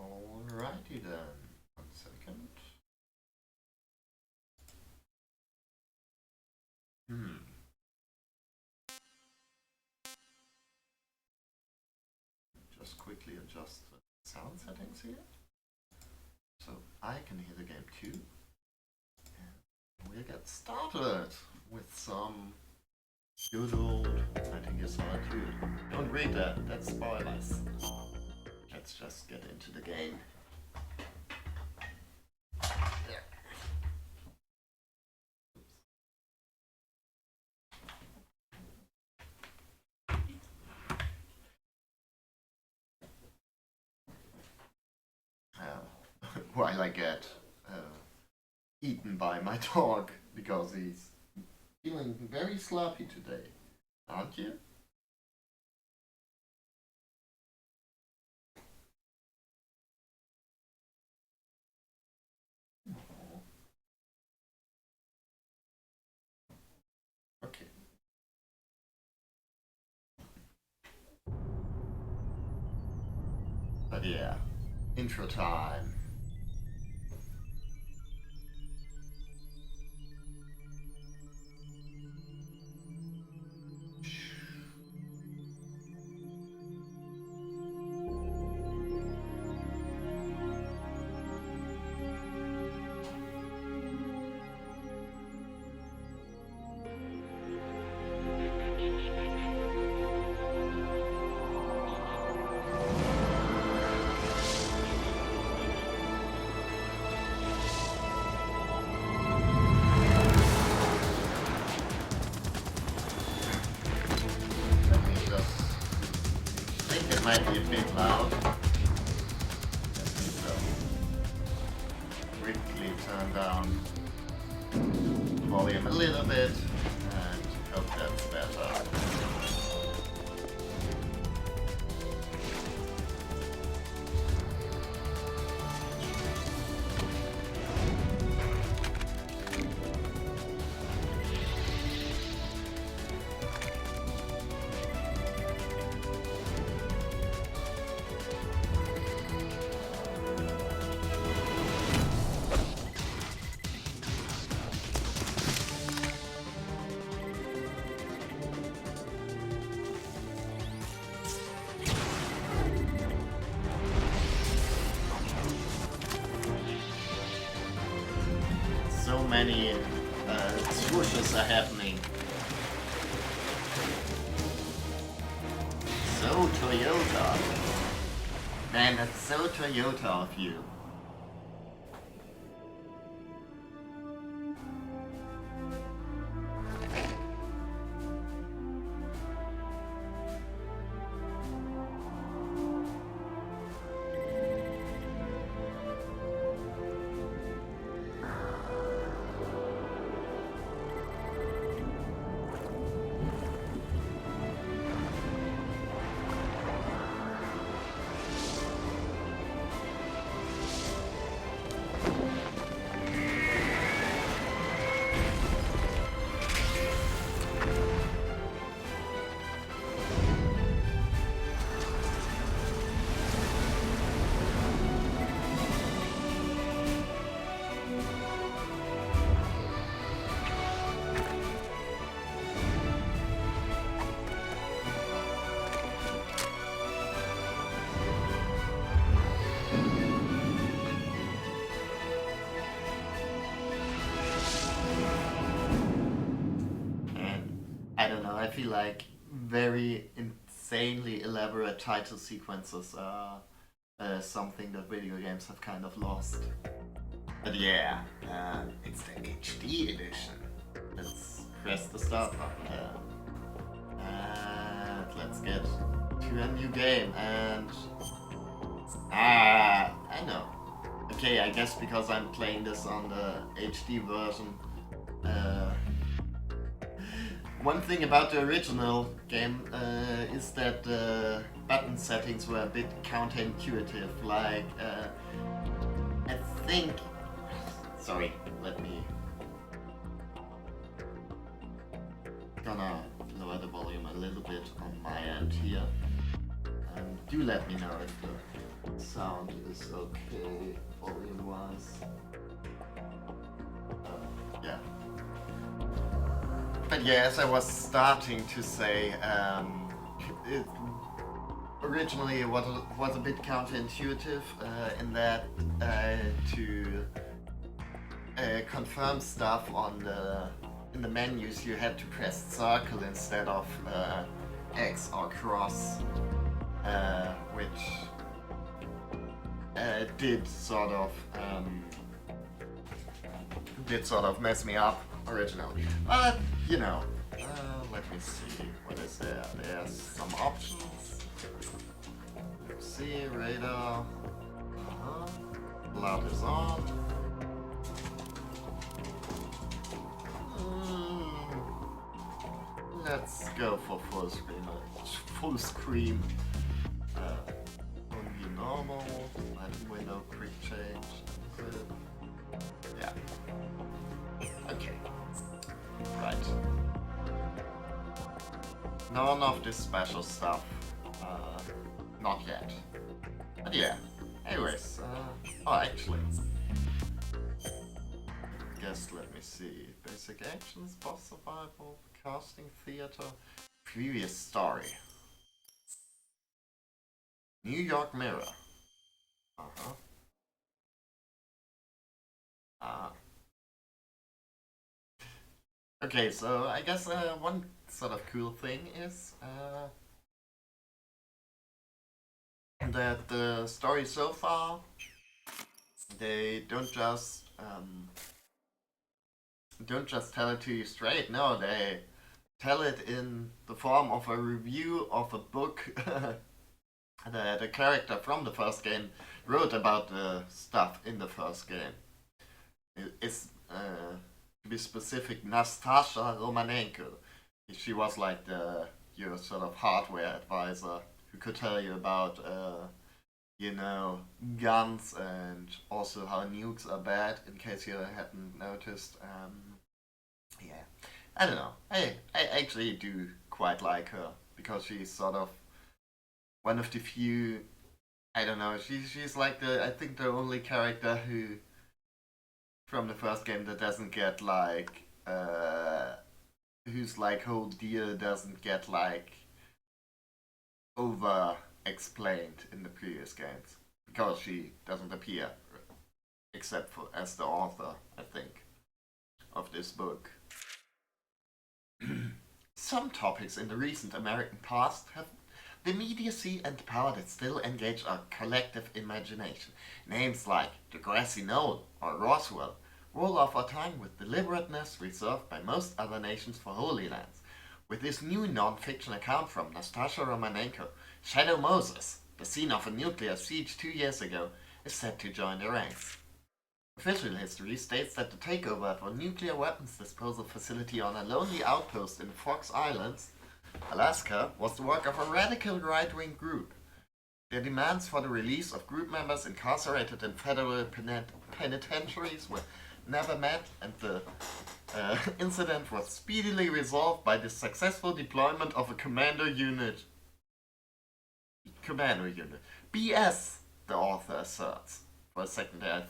Alrighty then. 1 second. Just quickly adjust the sound settings here. So I can hear the game too. And we'll get started with some good old Metal Gear Solid 2. Don't read that, that's spoilers. Let's just get into the game. While I get eaten by my dog because he's feeling very sloppy today, aren't you? Okay. But yeah, intro time. Might be a bit loud. So quickly turn down the volume a little bit and hope that's better. So many swooshes are happening. So Toyota. Man, that's so Toyota of you. I don't know, I feel like very insanely elaborate title sequences are something that video games have kind of lost. But yeah, it's the HD edition. Let's press the start button there. And let's get to a new game. And I know. Okay, I guess because I'm playing this on the HD version. One thing about the original game is that the button settings were a bit counterintuitive. Like, I think. Sorry, let me. Gonna lower the volume a little bit on my end here. Do let me know if the Sound is okay, volume wise. Yeah. But yeah, as I was starting to say, it, originally it was a bit counterintuitive in that to confirm stuff on the in the menus you had to press circle instead of X or cross, which did sort of mess me up originally. But you know, let me see what is there. There's some options. Let's see, radar. Blood is on. Let's go for full screen. Full screen. Only normal. Light window, quick change. Yeah. Okay. Right. None of this special stuff. Not yet. But yeah. Anyways. Oh, actually. Guess, let me see. Basic actions, boss survival, casting theater, previous story. New York Mirror. Okay, so I guess one sort of cool thing is that the story so far, they don't just tell it to you straight. No, they tell it in the form of a review of a book that a character from the first game wrote about the stuff in the first game. It's to be specific, Nastasha Romanenko. She was like your sort of hardware advisor who could tell you about guns and also how nukes are bad, in case you hadn't noticed. Yeah, I don't know. I actually do quite like her because she's sort of one of the few. I don't know. She's like I think the only character who from the first game that doesn't get like whose like whole deal doesn't get like over explained in the previous games because she doesn't appear except for as the author, I think, of this book. Some topics in the recent American past have the immediacy and power that still engage our collective imagination. Names like the Grassy Knoll or Roswell roll off our tongue with deliberateness reserved by most other nations for Holy Lands. With this new non-fiction account from Nastasha Romanenko, Shadow Moses, the scene of a nuclear siege 2 years ago, is set to join the ranks. Official history states that the takeover of a nuclear weapons disposal facility on a lonely outpost in Fox Islands, Alaska, was the work of a radical right-wing group. Their demands for the release of group members incarcerated in federal penitentiaries were never met, and the incident was speedily resolved by the successful deployment of a commando unit. BS, the author asserts. For a second I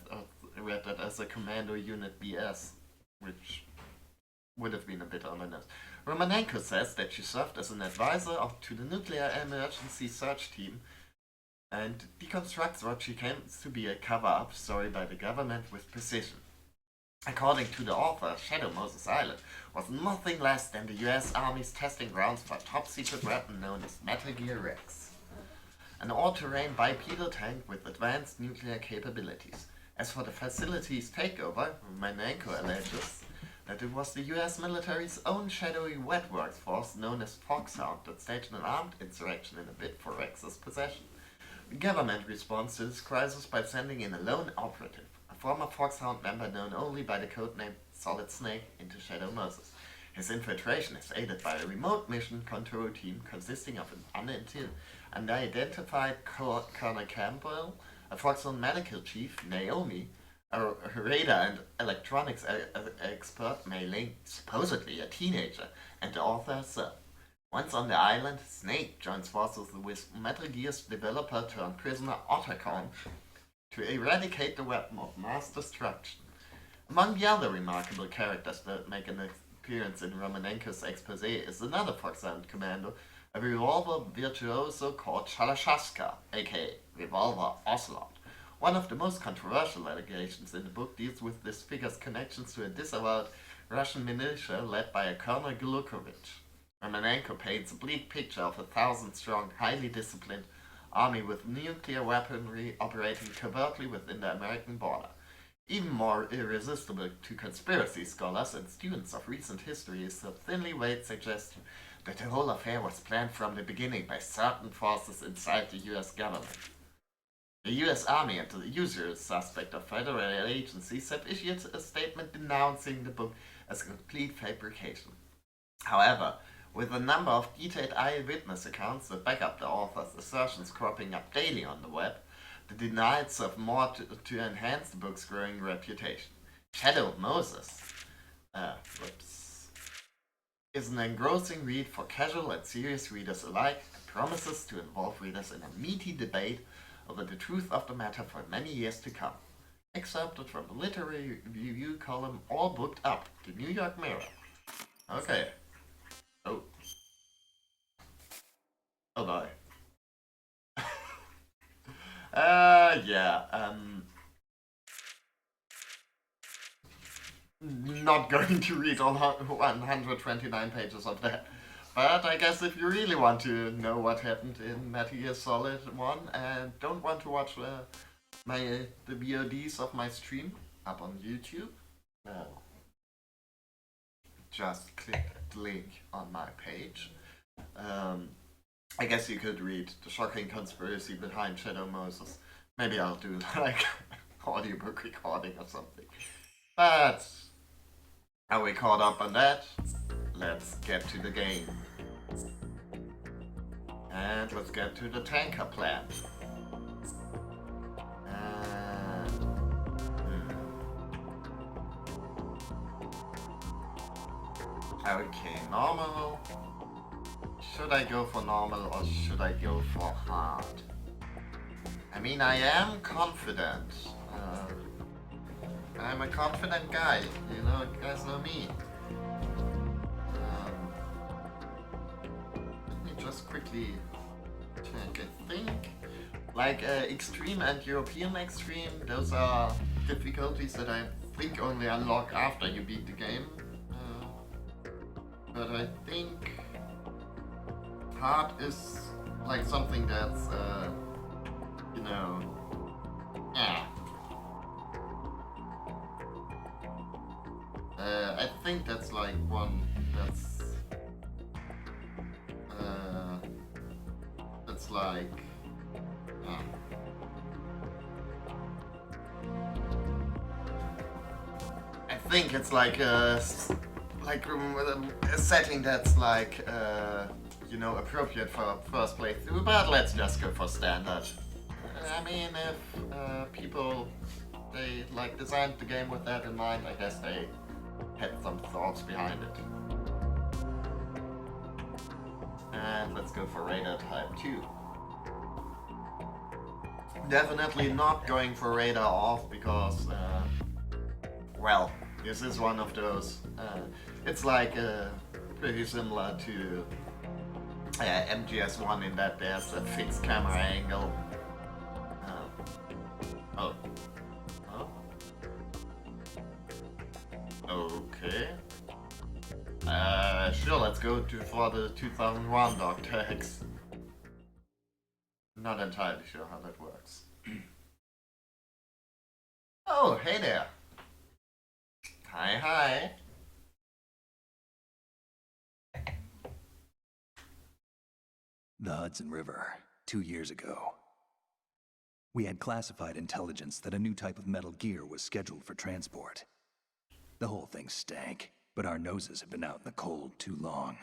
read that as a commando unit BS, which would have been a bit on the nose. Romanenko says that she served as an advisor to the nuclear emergency search team and deconstructs what she claims to be a cover-up story by the government with precision. According to the author, Shadow Moses Island was nothing less than the US Army's testing grounds for a top-secret weapon known as Metal Gear Rex, an all-terrain bipedal tank with advanced nuclear capabilities. As for the facility's takeover, Romanenko alleges that it was the US military's own shadowy wet works force known as Foxhound that staged an armed insurrection in a bid for Rex's possession. The government responds to this crisis by sending in a lone operative, a former Foxhound member known only by the codename Solid Snake, into Shadow Moses. His infiltration is aided by a remote mission control team consisting of an unidentified Colonel Campbell, a Foxhound medical chief, Naomi, a radar and electronics expert, Mei Ling, supposedly a teenager, and the author herself. Once on the island, Snake joins forces with Metal Gear's developer turned prisoner Otacon to eradicate the weapon of mass destruction. Among the other remarkable characters that make an appearance in Romanenko's expose is another Fox Island commando, a revolver virtuoso called Shalashaska, aka Revolver Ocelot. One of the most controversial allegations in the book deals with this figure's connections to a disavowed Russian militia led by a Colonel Glukovich. Romanenko paints a bleak picture of a 1,000-strong, highly disciplined army with nuclear weaponry operating covertly within the American border. Even more irresistible to conspiracy scholars and students of recent history is the thinly veiled suggestion that the whole affair was planned from the beginning by certain forces inside the US government. The US Army and the usual suspect of federal agencies have issued a statement denouncing the book as a complete fabrication. However, with a number of detailed eyewitness accounts that back up the author's assertions cropping up daily on the web, the denials serve more to enhance the book's growing reputation. Shadow of Moses is an engrossing read for casual and serious readers alike and promises to involve readers in a meaty debate over the truth of the matter for many years to come. Excerpted from a literary review column all booked up, the New York Mirror. Okay. Oh. Oh boy. Not going to read all 129 pages of that. But I guess if you really want to know what happened in Metal Gear Solid 1 and don't want to watch the VODs of my stream up on YouTube, just click the link on my page. I guess you could read The Shocking Conspiracy Behind Shadow Moses. Maybe I'll do like audiobook recording or something. But are we caught up on that? Let's get to the game. And let's get to the tanker plant. Okay, normal. Should I go for normal or should I go for hard? I mean, I am confident. I'm a confident guy, you guys know me. Let me just quickly check. I think like extreme and European extreme, those are difficulties that I think only unlock after you beat the game. But I think hard is like something that's, I think that's like one that's like, I think it's like a setting that's like, appropriate for first playthrough, but let's just go for standard. I mean, if people, they like designed the game with that in mind, I guess they had some thoughts behind it. And let's go for radar type 2. Definitely not going for radar off because, well, this is one of those, it's like pretty similar to MGS 1 in that there's a fixed camera angle. Okay. Sure, let's go for the 2001 dog tags. Not entirely sure how that works. Oh, hey there. Hi. The Hudson River, 2 years ago. We had classified intelligence that a new type of metal gear was scheduled for transport. The whole thing stank, but our noses had been out in the cold too long.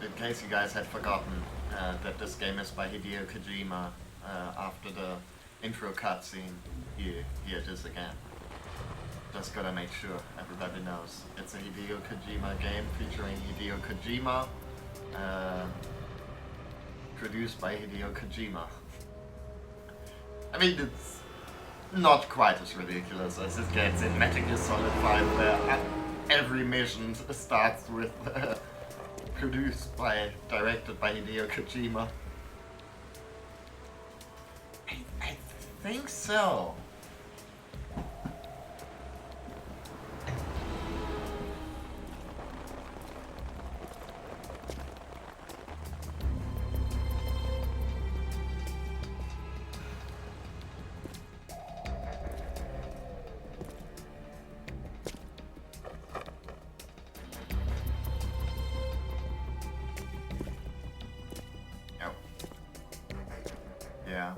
in case you guys had forgotten, that this game is by Hideo Kojima, after the intro cutscene, here it is again. Just gotta make sure everybody knows. It's a Hideo Kojima game featuring Hideo Kojima, produced by Hideo Kojima. I mean, it's not quite as ridiculous as it gets in Metal Gear Solid 5, where every mission starts with directed by Hideo Kojima. I think so. Yeah.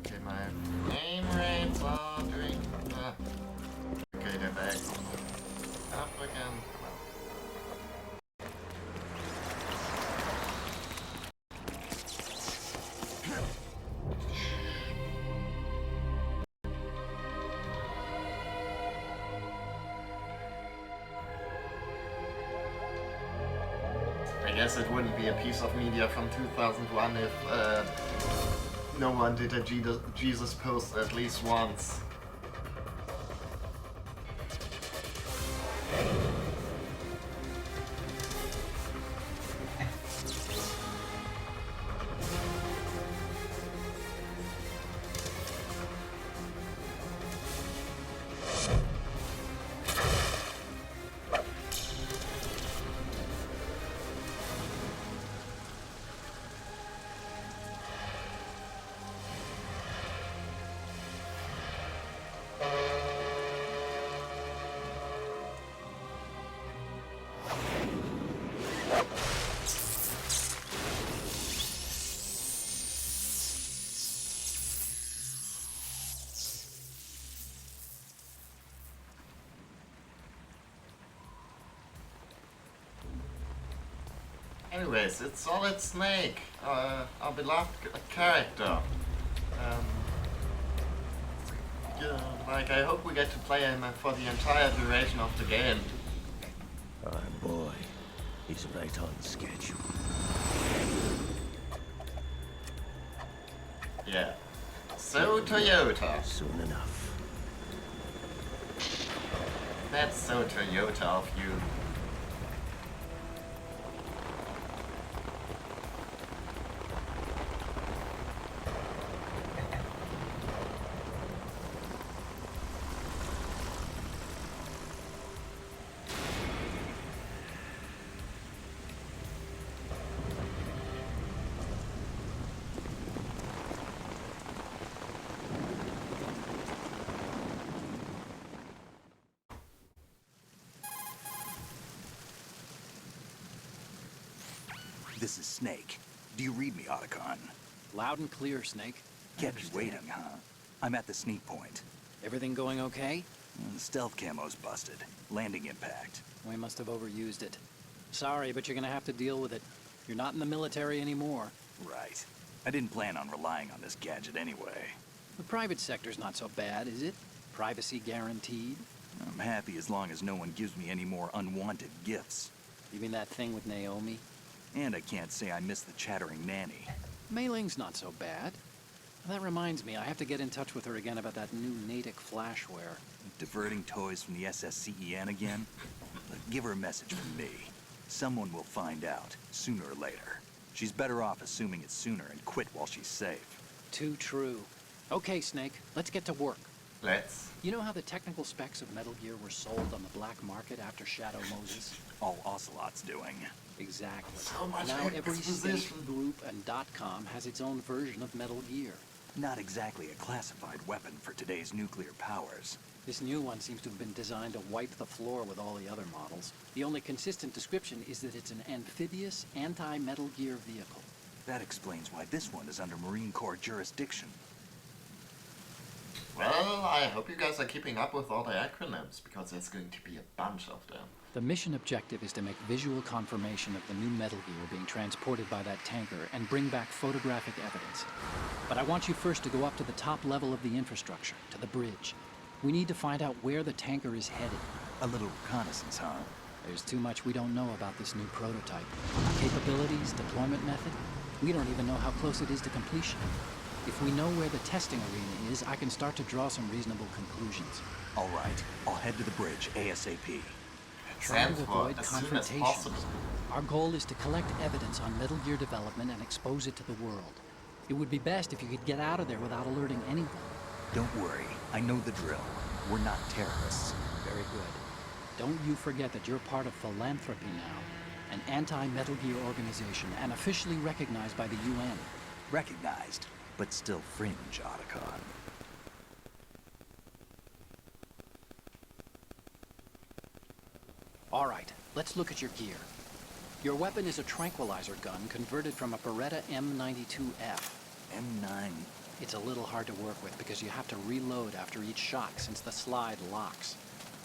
Okay, my aim rates are doing. Okay, they're back. Up again. I guess it wouldn't be a piece of media from 2001 if no one did a Jesus post at least once. Anyways, it's Solid Snake, our beloved character. Yeah, like, I hope we get to play him for the entire duration of the game. Oh boy, he's right on schedule. Yeah. So Toyota. Soon enough. That's so Toyota of you. This is Snake. Do you read me, Otacon? Loud and clear, Snake. Kept you waiting, huh? I'm at the sneak point. Everything going okay? The stealth camo's busted. Landing impact. We must have overused it. Sorry, but you're gonna have to deal with it. You're not in the military anymore. Right. I didn't plan on relying on this gadget anyway. The private sector's not so bad, is it? Privacy guaranteed? I'm happy as long as no one gives me any more unwanted gifts. You mean that thing with Naomi? And I can't say I miss the chattering nanny. Mei Ling's not so bad. That reminds me, I have to get in touch with her again about that new Natick flashware. Diverting toys from the SSCEN again? Look, give her a message from me. Someone will find out, sooner or later. She's better off assuming it sooner and quit while she's safe. Too true. Okay, Snake, let's get to work. Let's. You know how the technical specs of Metal Gear were sold on the black market after Shadow Moses? All Ocelot's doing. Exactly. So much Now every exposition. state, group, and .com has its own version of Metal Gear. Not exactly a classified weapon for today's nuclear powers. This new one seems to have been designed to wipe the floor with all the other models. The only consistent description is that it's an amphibious, anti-Metal Gear vehicle. That explains why this one is under Marine Corps jurisdiction. Well, I hope you guys are keeping up with all the acronyms, because there's going to be a bunch of them. The mission objective is to make visual confirmation of the new Metal Gear being transported by that tanker and bring back photographic evidence. But I want you first to go up to the top level of the infrastructure, to the bridge. We need to find out where the tanker is headed. A little reconnaissance, huh? There's too much we don't know about this new prototype. Capabilities, deployment method. We don't even know how close it is to completion. If we know where the testing arena is, I can start to draw some reasonable conclusions. All right, I'll head to the bridge ASAP. Try to Transport avoid as soon as confrontation. possible. Our goal is to collect evidence on Metal Gear development and expose it to the world. It would be best if you could get out of there without alerting anyone. Don't worry, I know the drill. We're not terrorists. Very good. Don't you forget that you're part of Philanthropy now, an anti-Metal Gear organization and officially recognized by the UN. Recognized, but still fringe, Otacon. All right, let's look at your gear. Your weapon is a tranquilizer gun converted from a Beretta M92F. M9. It's a little hard to work with because you have to reload after each shot since the slide locks.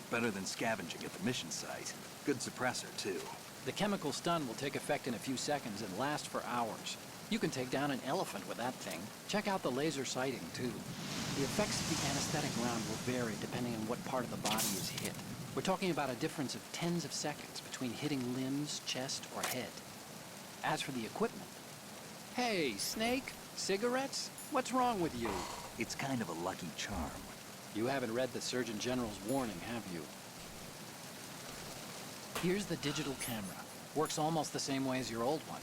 Better than scavenging at the mission site. Good suppressor, too. The chemical stun will take effect in a few seconds and last for hours. You can take down an elephant with that thing. Check out the laser sighting, too. The effects of the anesthetic round will vary depending on what part of the body is hit. We're talking about a difference of tens of seconds between hitting limbs, chest, or head. As for the equipment... Hey, Snake? Cigarettes? What's wrong with you? It's kind of a lucky charm. You haven't read the Surgeon General's warning, have you? Here's the digital camera. Works almost the same way as your old one.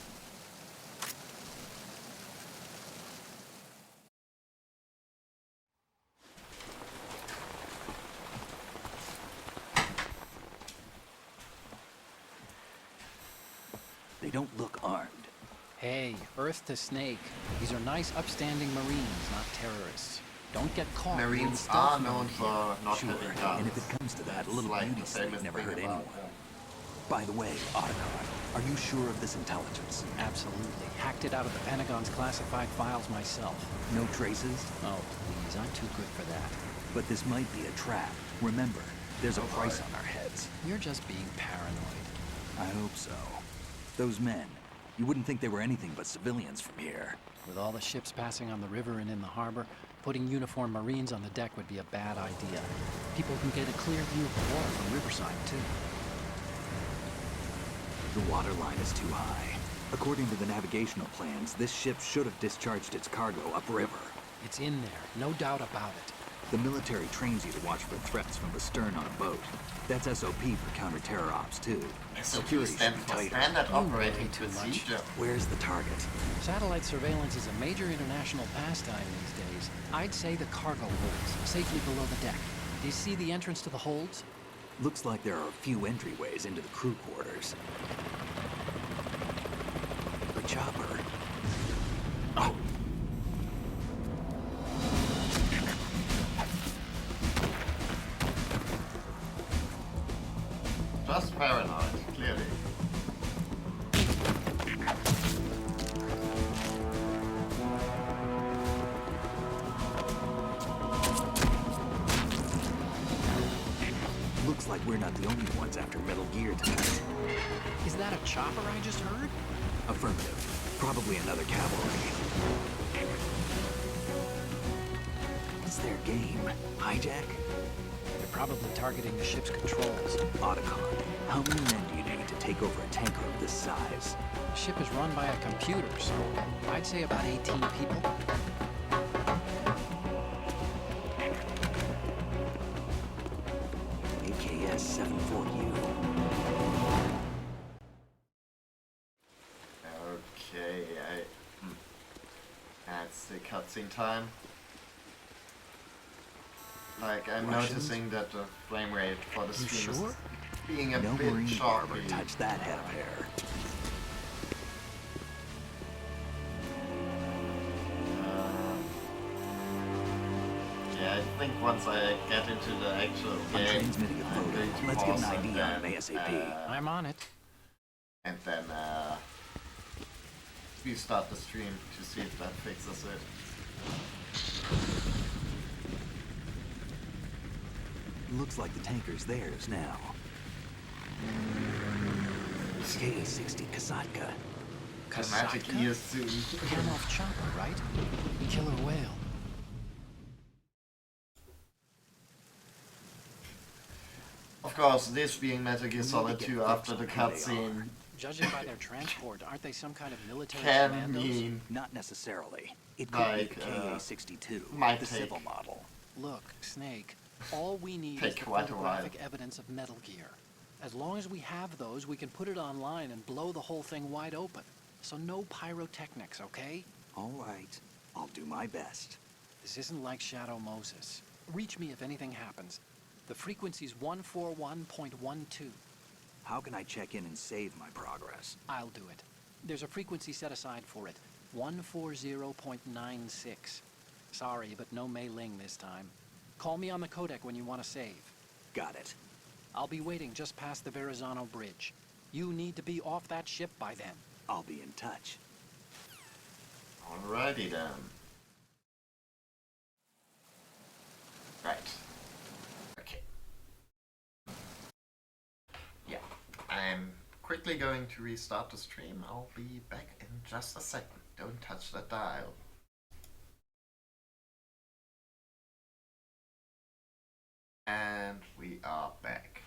They don't look armed. Hey, Earth to Snake. These are nice, upstanding Marines, not terrorists. Don't get caught. doing Marines stealth are known mode here. for not Sure, having guns. and if it comes to that, a little Like beauty the sleep famous never thing hurt about anyone. By the way, Otacon, are you sure of this intelligence? Absolutely. Hacked it out of the Pentagon's classified files myself. No traces? Oh, please, I'm too good for that. But this might be a trap. Remember, there's a price on our heads. You're just being paranoid. I hope so. Those men, you wouldn't think they were anything but civilians from here. With all the ships passing on the river and in the harbor, putting uniformed Marines on the deck would be a bad idea. People can get a clear view of the water from Riverside, too. The water line is too high. According to the navigational plans, this ship should have discharged its cargo upriver. It's in there, no doubt about it. The military trains you to watch for threats from the stern on a boat. That's SOP for counter-terror ops, too. SOP Security stands should be for tighter. Standard You Operating worry too much. Procedure. Where's the target? Satellite surveillance is a major international pastime these days. I'd say the cargo holds, safely below the deck. Do you see the entrance to the holds? Looks like there are a few entryways into the crew quarters. The chopper. Oh! Just paranoid, clearly. Looks like we're not the only ones after Metal Gear tonight. Is that a chopper I just heard? Affirmative. Probably another cavalry. What's their game? Hijack? They're probably targeting the ship's controls. Otacon, how many men do you need to take over a tanker of this size? The ship is run by a computer, so I'd say about 18 people. AKS 74U. Okay, that's the cutscene time. Like, I'm Russians? noticing that the frame rate for the You stream sure? is being a No bit Marine barber choppy. touched that head of hair. Yeah, I think once I get into the actual I'm game, transmitting a I'm photo. going to Let's get an pause ID and on then, him ASAP. I'm on it. and then we start the stream to see if that fixes it. Looks like the tanker's theirs now. KA-60 Kasatka. The magic Kasatka? ears soon. Hanov chopper, right? Killer whale. Of course, this being Metal Gear We need Solid to 2 get after fixed the on who they cutscene Judging by their transport, aren't they some kind of military can commandos? mean Not necessarily. It could like, be the KA-62, might the take- civil model. Look, Snake, all we need Take is the quite a while. photographic evidence of Metal Gear. As long as we have those, we can put it online and blow the whole thing wide open. So no pyrotechnics, okay? All right. I'll do my best. This isn't like Shadow Moses. Reach me if anything happens. The frequency's 141.12. How can I check in and save my progress? I'll do it. There's a frequency set aside for it. 140.96. Sorry, but no Mei Ling this time. Call me on the codec when you want to save. Got it. I'll be waiting just past the Verrazano Bridge. You need to be off that ship by then. I'll be in touch. Alrighty then. Right. Okay. Yeah. I'm quickly going to restart the stream. I'll be back in just a second. Don't touch that dial. And we are back.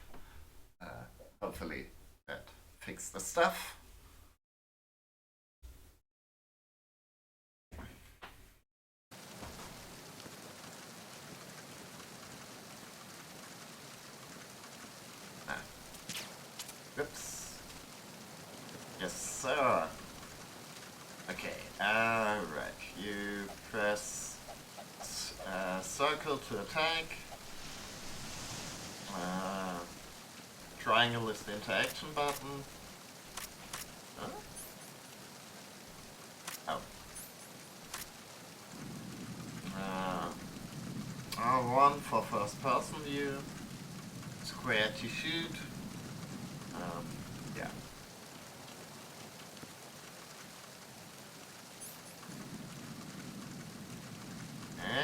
Hopefully that fixed the stuff. Oops. Yes, sir. Okay, alright. You press circle to attack. Triangle is the interaction button. Huh? Oh. R1 for first person view. Square to shoot. Yeah.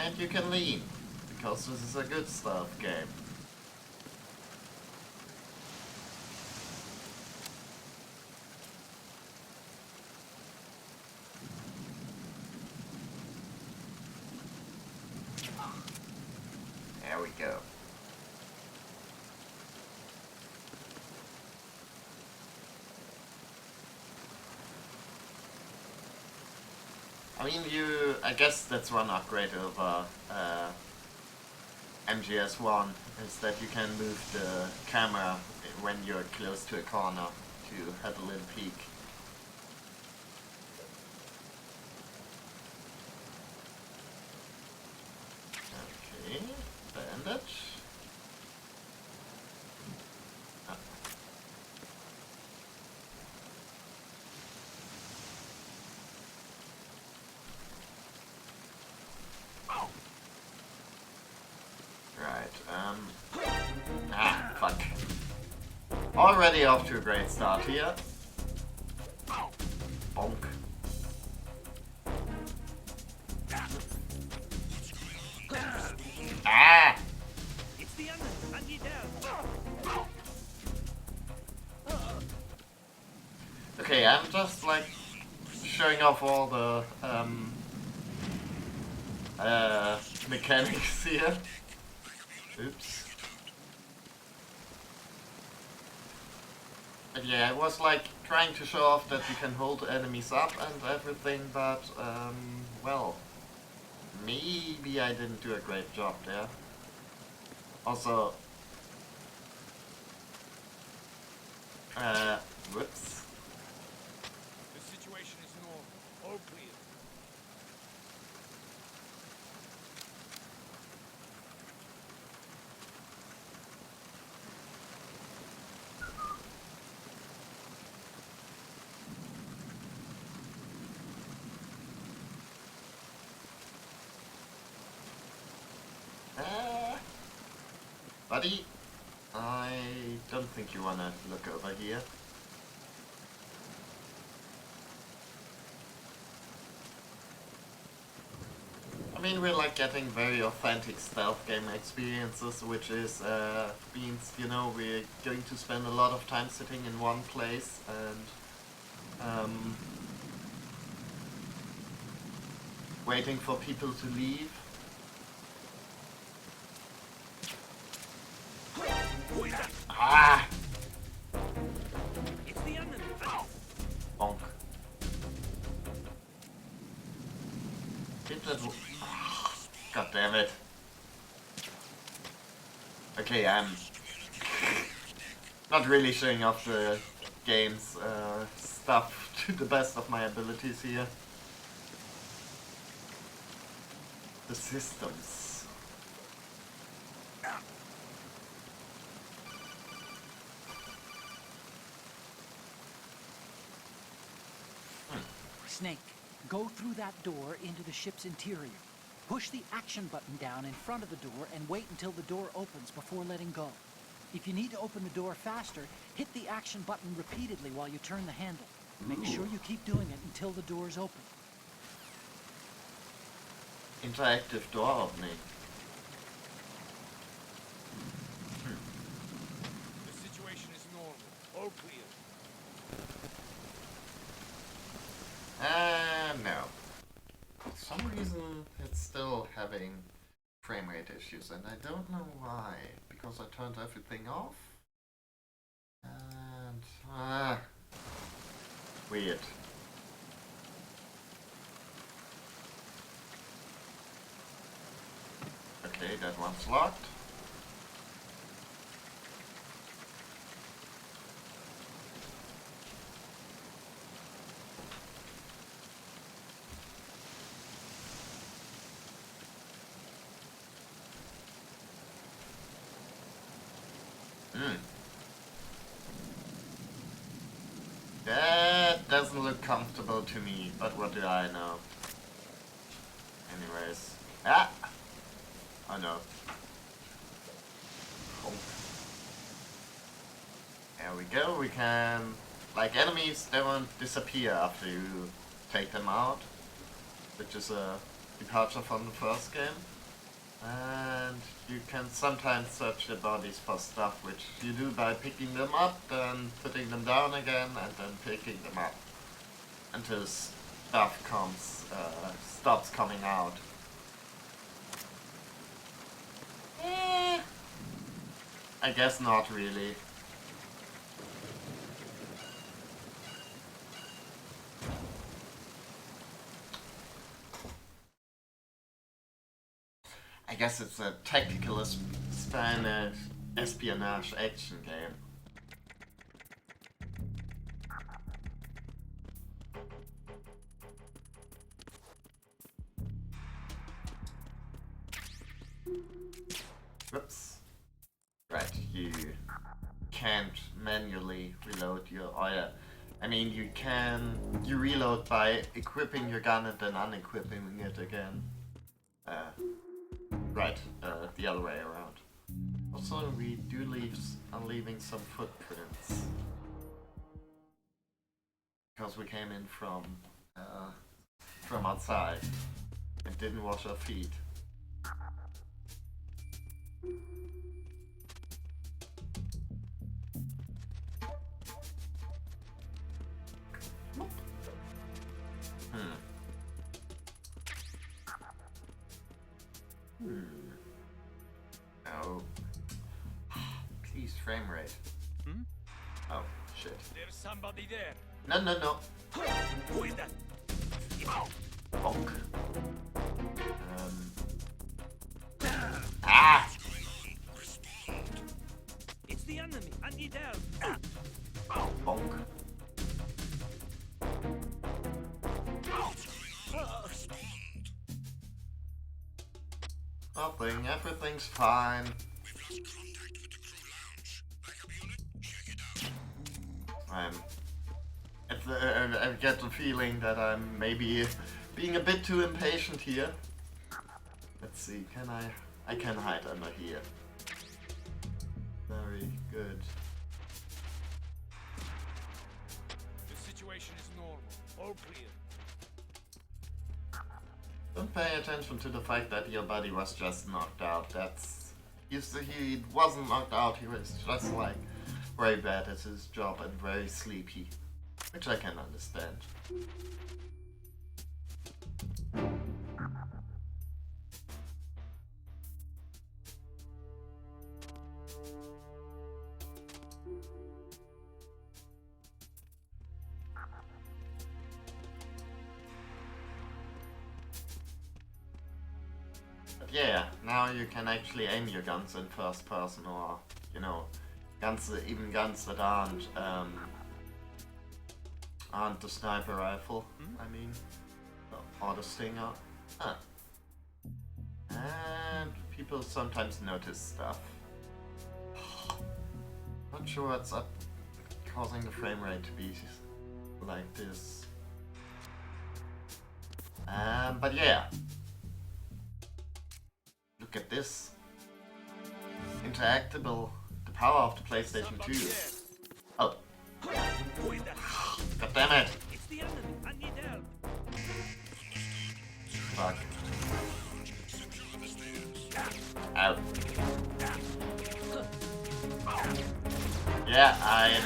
And you can lean, because this is a good stealth game. There we go. I mean, I guess that's one upgrade over MGS 1, is that you can move the camera when you're close to a corner to have a little peek. Okay, bandage. Ah. Fuck. Already off to a great start here. Bonk. Ah! It's the Angie down. Okay, I'm just like showing off all the mechanics here. Oops. But yeah, I was like trying to show off that you can hold enemies up and everything, but well, maybe I didn't do a great job there. Also, whoops. The situation is normal. All clear. Buddy, I don't think you wanna look over here. I I mean, we're like getting very authentic stealth game experiences, which is means, you know, we're going to spend a lot of time sitting in one place and waiting for people to leave. Ah! It's the enemy. Bonk. Hit that. God damn it. Okay, I'm not really showing off the game's stuff to the best of my abilities here. The systems. Snake, go through that door into the ship's interior. Push the action button down in front of the door and wait until the door opens before letting go. If you need to open the door faster, hit the action button repeatedly while you turn the handle. Make sure you keep doing it until the door is open. Interactive door opening. The situation is normal. All clear. No. For some reason, it's still having frame rate issues, and I don't know why. Because I turned everything off? And... weird. Okay, that one's locked. That doesn't look comfortable to me, but what do I know? Anyways. Ah! Oh no. Oh. There we go, we can... Like enemies, they won't disappear after you take them out. Which is a departure from the first game. And you can sometimes search the bodies for stuff, which you do by picking them up, then putting them down again, and then picking them up. Until stuff stops coming out. I guess not really. I guess it's a tactical espionage action game. Whoops. Right, you can't manually reload your... Oh yeah. I mean, you reload by equipping your gun and then unequipping it again. Right, the other way around. Also, we do leaving some footprints. Because we came in from outside and didn't wash our feet. Oh. Please, frame rate. Oh, shit. There's somebody there. No. Who is that? Bonk. Ah! It's the enemy. I need help. Bonk. Nothing, everything's fine. I get the feeling that I'm maybe being a bit too impatient here. Let's see, I can hide under here. Very good. The situation is normal. All clear. Don't pay attention to the fact that your buddy was just knocked out. He wasn't knocked out, he was just like very bad at his job and very sleepy. Which I can understand. But yeah, now you can actually aim your guns in first person, or, you know, even guns that aren't the sniper rifle, I mean, or the stinger. Huh. And people sometimes notice stuff. Not sure what's up causing the frame rate to be like this. But yeah. Look at this. Interactable. The power of the PlayStation 2. Oh. God damn it. Fuck. Ow. Yeah,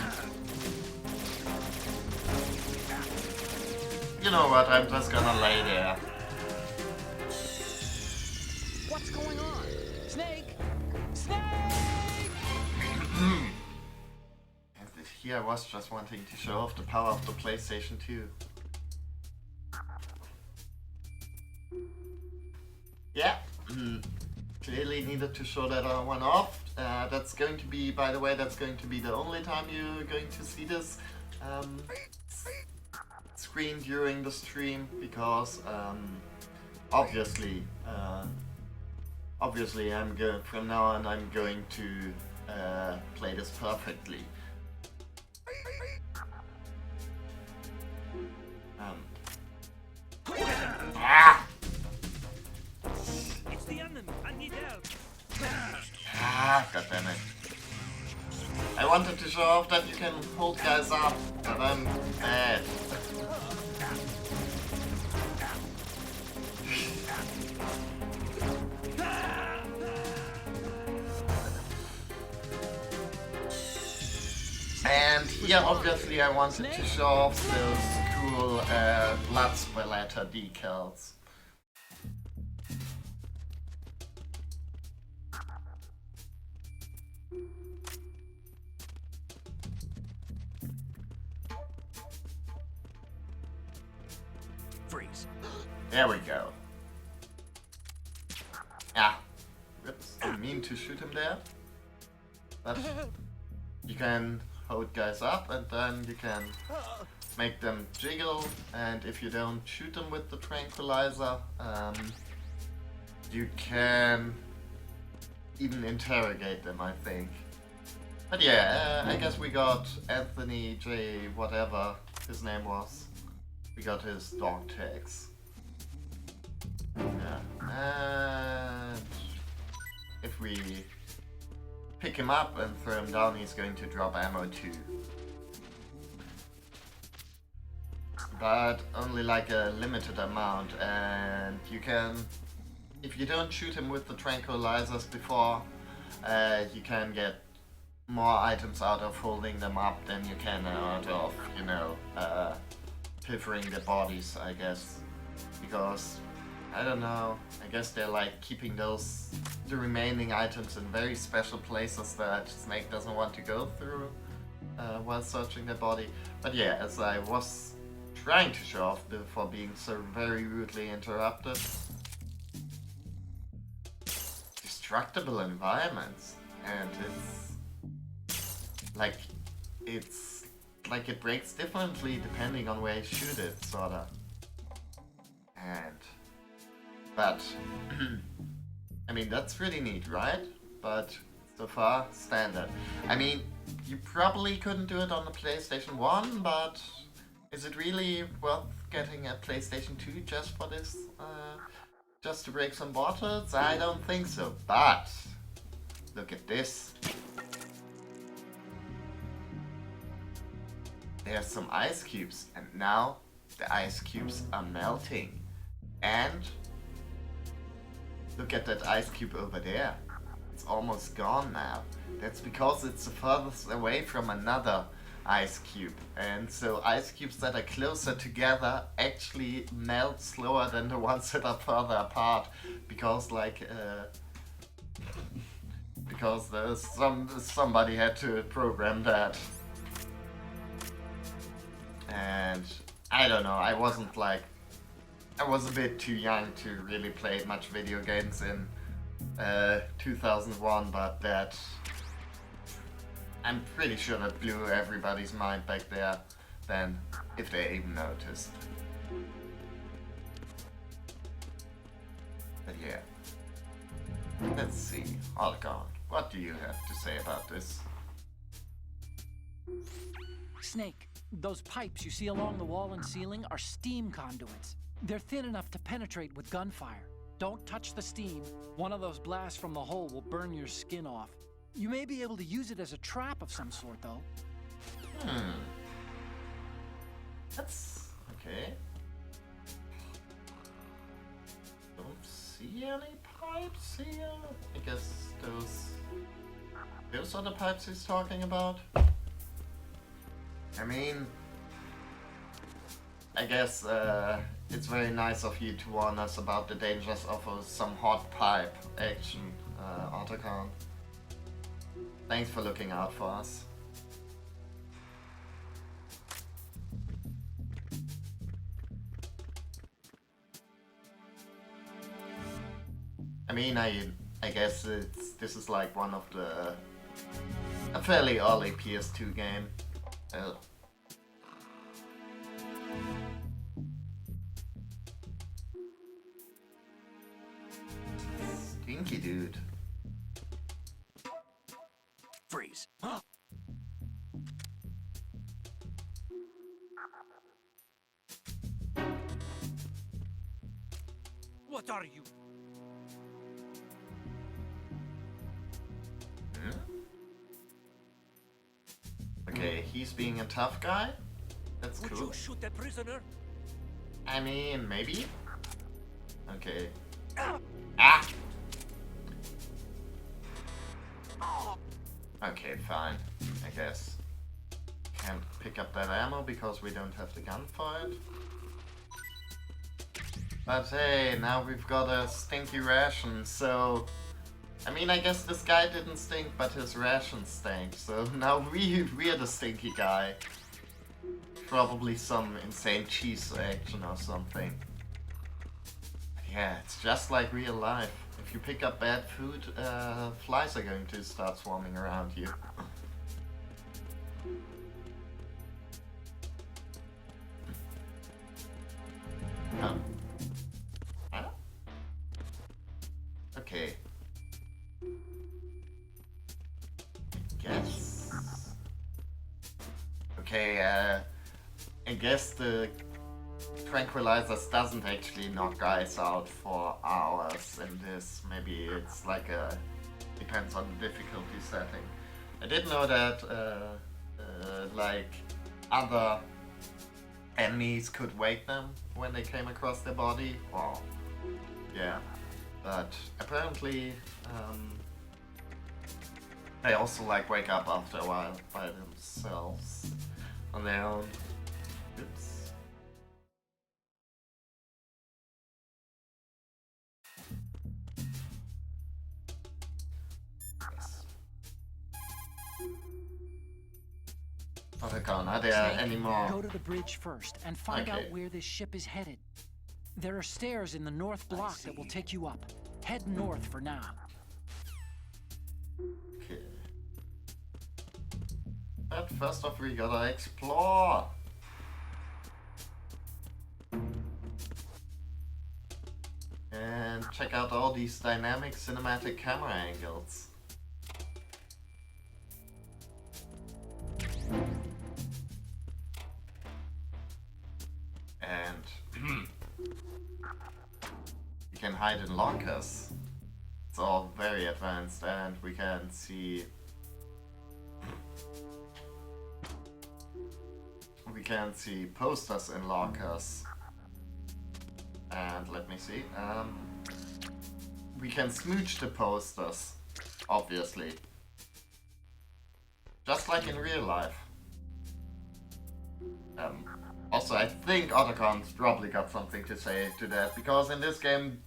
you know what, I'm just gonna lay there. What's going on? Snake! Snake! And here I was just wanting to show off the power of the PlayStation 2. Yeah, clearly needed to show that one off. That's going to be, by the way, that's going to be the only time you're going to see this screen during the stream, because obviously I'm going from now on. I'm going to play this perfectly. It's the enemy. I need help. God damn it. I wanted to show off that you can hold guys up, but I'm bad. And here obviously I wanted to show off those cool blood splatter decals. Freeze. There we go. Ah, oops, didn't mean to shoot him there. But you can hold guys up and then you can make them jiggle, and if you don't shoot them with the tranquilizer, you can even interrogate them, I think. But yeah, I guess we got Anthony J. whatever his name was. We got his dog tags. Yeah, and if we pick him up and throw him down, he's going to drop ammo too. But only like a limited amount, and you can, if you don't shoot him with the tranquilizers before, you can get more items out of holding them up than you can out of, you know, pivoting their bodies, I guess. Because, I don't know, I guess they're like keeping the remaining items in very special places that Snake doesn't want to go through while searching their body. But yeah, as I was trying to show off before being so very rudely interrupted. Destructible environments, and it's like it breaks differently depending on where you shoot it, sorta. But I mean, that's really neat, right? But so far, standard. I mean, you probably couldn't do it on the PlayStation 1, but is it really worth getting a PlayStation 2 just for this? Just to break some bottles? I don't think so, but look at this. There's some ice cubes, and now the ice cubes are melting. And Look at that ice cube over there. It's almost gone now. That's because it's the furthest away from another ice cube. And so ice cubes that are closer together actually melt slower than the ones that are further apart. Because because there's somebody had to program that. And I don't know, I was a bit too young to really play much video games in 2001, but that, I'm pretty sure that blew everybody's mind back there then, if they even noticed. But yeah. Let's see, Holgon, what do you have to say about this? Snake, those pipes you see along the wall and ceiling are steam conduits. They're thin enough to penetrate with gunfire. Don't touch the steam. One of those blasts from the hole will burn your skin off. You may be able to use it as a trap of some sort, though. That's okay. Don't see any pipes here. I guess those are the pipes he's talking about. I mean, I guess it's very nice of you to warn us about the dangers of some hot pipe action, Autocon. Thanks for looking out for us. I mean, I guess this is like one of a fairly early PS2 game. Stinky dude. Freeze. What are you? Okay, he's being a tough guy. That's Would cool. you shoot a prisoner? I mean, maybe. Okay. Ah! Ah! Okay, fine. I guess. Can't pick up that ammo because we don't have the gun for it. But hey, now we've got a stinky ration, so... I mean, I guess this guy didn't stink, but his ration stank, so now we're the stinky guy. Probably some insane cheese action or something. Yeah, it's just like real life. If you pick up bad food, flies are going to start swarming around you. Oh. Huh? Okay. Guess. Okay, I guess the tranquilizers doesn't actually knock guys out for hours in this. Maybe it's like depends on the difficulty setting. I did know that like other enemies could wake them when they came across their body. Or yeah, but apparently they also like wake up after a while by themselves on their own. Oops. Yes. Otacon, are there Snake, any more? go to the bridge first and find Okay. out where this ship is headed. There are stairs in the north block that will take you up. Head north for now. Okay. But first off, we gotta explore. And check out all these dynamic cinematic camera angles. And you can hide in lockers. It's all very advanced, and we can see posters in lockers. And let me see. we can smooch the posters, obviously. Just like in real life. Also, I think Otacons probably got something to say to that, because in this game,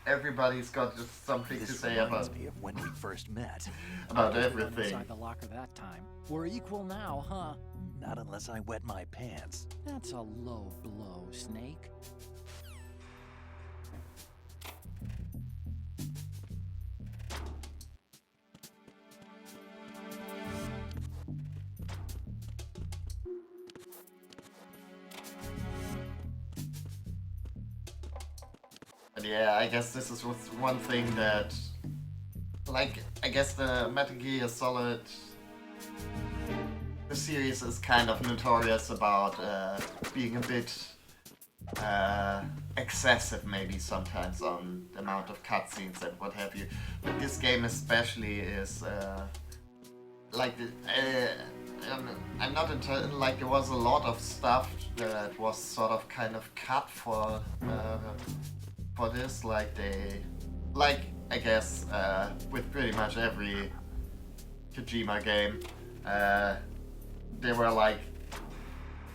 everybody's got just something to say reminds about me of when we first met. about I was the one everything. inside the locker that time. We're equal now, huh? Not unless I wet my pants. That's a low blow, Snake. But yeah, I guess this is one thing that, like, I guess the Metal Gear Solid, the series is kind of notorious about being a bit excessive maybe sometimes on the amount of cutscenes and what have you. But this game especially is like I'm not entirely like there was a lot of stuff that was sort of kind of cut for this, like I guess with pretty much every Kojima game, there were like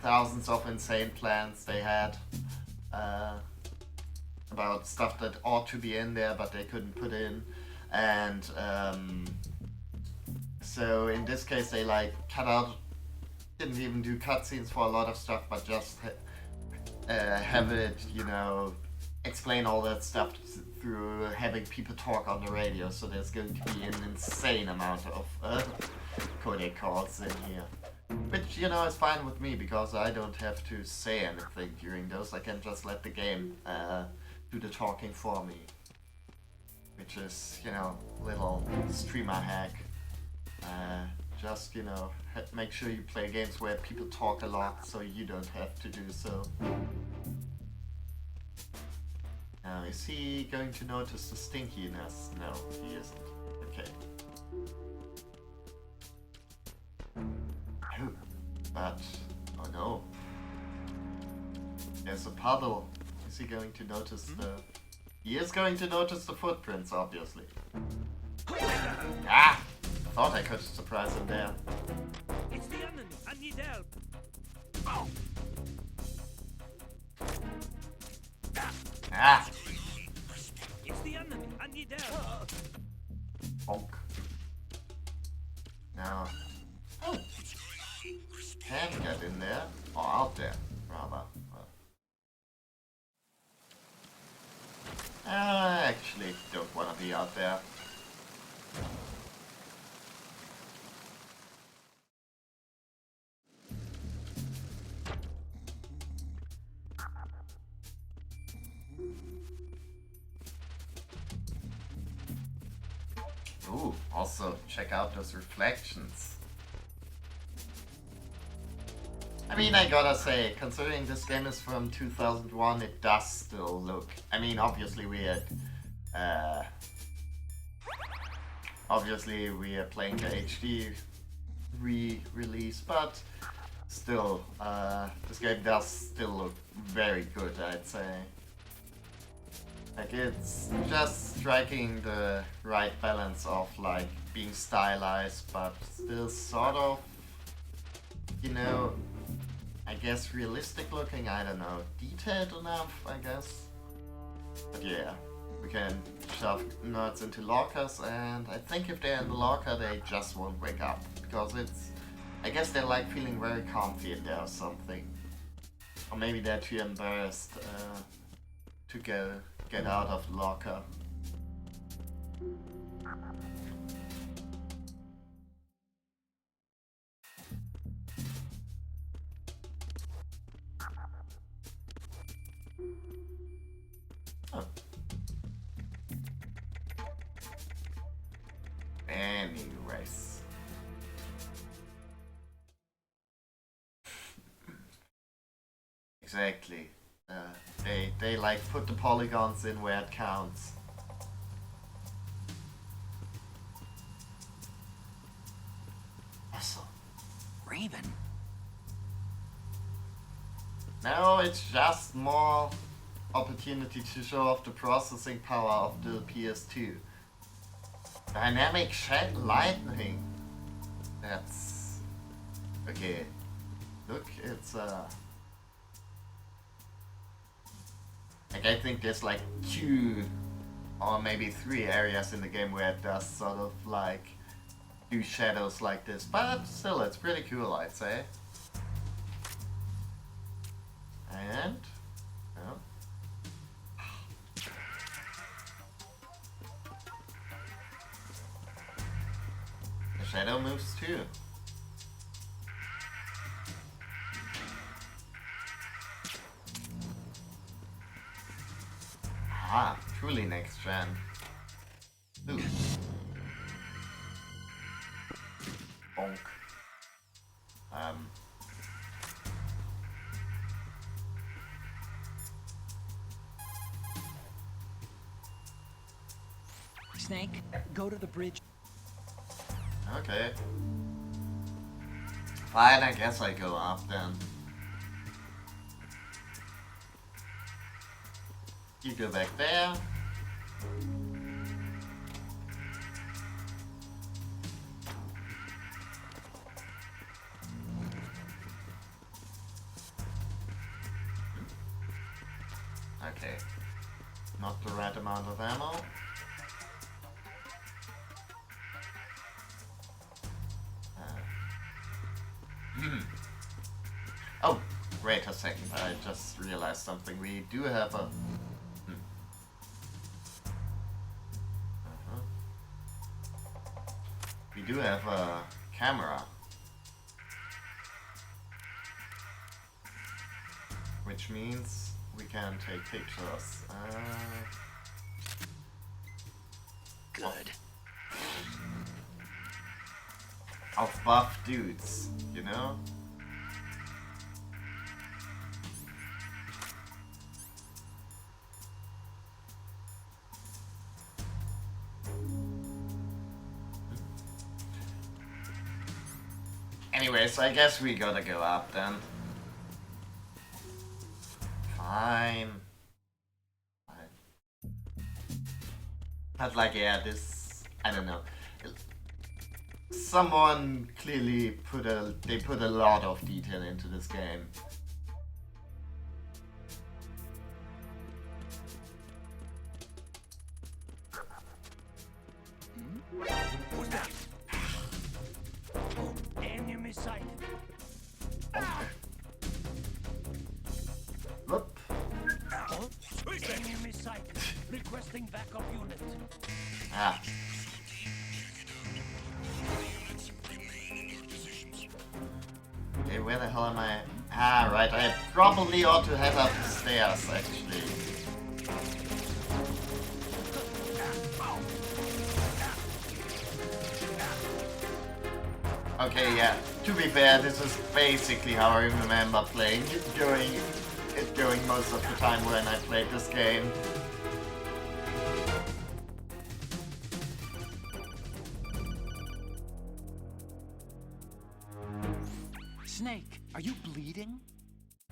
thousands of insane plans they had about stuff that ought to be in there but they couldn't put in, and so in this case they like cut out, didn't even do cutscenes for a lot of stuff, but just have it, you know, explain all that stuff through having people talk on the radio. So there's going to be an insane amount of codec calls in here, which, you know, is fine with me because I don't have to say anything during those. I can just let the game do the talking for me, which is, you know, little streamer hack. Just, you know, make sure you play games where people talk a lot so you don't have to do so. Now, is he going to notice the stinkiness? No, he isn't. Okay. Oh, but, oh no. There's a puddle. Is he going to notice the... He is going to notice the footprints, obviously. Ah! I thought I could surprise him there. It's the enemy. I need help. Ah! It's the enemy. I need help. Bonk. Now... Oh! Can get in there. Or out there, rather. I actually don't want to be out there. Ooh, also check out those reflections. I mean, I gotta say, considering this game is from 2001, it does still look... I mean, obviously we are playing the HD re-release, but still, this game does still look very good, I'd say. Like, it's just striking the right balance of, like, being stylized, but still sort of, you know, I guess realistic looking, I don't know, detailed enough, I guess. But yeah, we can shove nerds into lockers, and I think if they're in the locker, they just won't wake up, because it's, I guess they're like feeling very comfy in there or something. Or maybe they're too embarrassed to get out of the locker. Oh. Anyways. Exactly. They like put the polygons in where it counts. Awesome. Raven. No, it's just more opportunity to show off the processing power of the PS2. Dynamic lightning. That's okay. Look, it's like I think there's like 2 or maybe 3 areas in the game where it does sort of like do shadows like this, but still it's pretty cool, I'd say. And well, the shadow moves too. Ah, truly next gen. Ooh. Bonk. Snake, go to the bridge. Okay. Fine, I guess I go up then. You go back there. Okay. Not the right amount of ammo. Oh, wait a second. I just realized something. We do have a... We do have a camera. Which means we can take pictures. Good. Of buff dudes, you know? Anyways, I guess we gotta go up then. Fine. But like, yeah, this... I don't know. Someone clearly put a lot of detail into this game. Who's that? Enemy sighted. Whoop. Enemy sighted. Requesting backup unit. Ah. Okay, where the hell am I? Ah, right, I probably ought to head up the stairs, actually. Okay, yeah, to be fair, this is basically how I remember playing it going most of the time when I played this game. Snake, are you bleeding?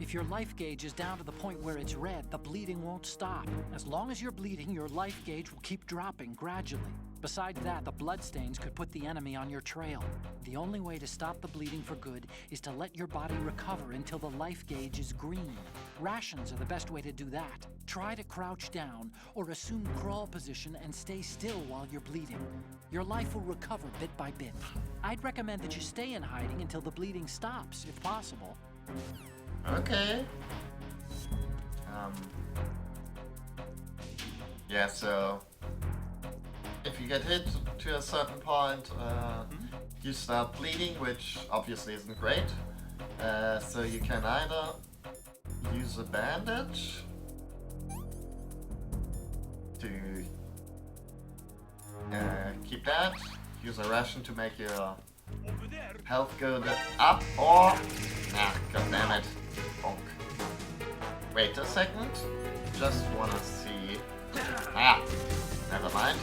If your life gauge is down to the point where it's red, the bleeding won't stop. As long as you're bleeding, your life gauge will keep dropping gradually. Besides that, the bloodstains could put the enemy on your trail. The only way to stop the bleeding for good is to let your body recover until the life gauge is green. Rations are the best way to do that. Try to crouch down or assume crawl position and stay still while you're bleeding. Your life will recover bit by bit. I'd recommend that you stay in hiding until the bleeding stops, if possible. Okay. Yeah, so if you get hit to a certain point, you start bleeding, which obviously isn't great. So you can either use a bandage to keep that, use a ration to make your Over there. health go up, or god damn it, bonk. Wait a second, just wanna see. Never mind.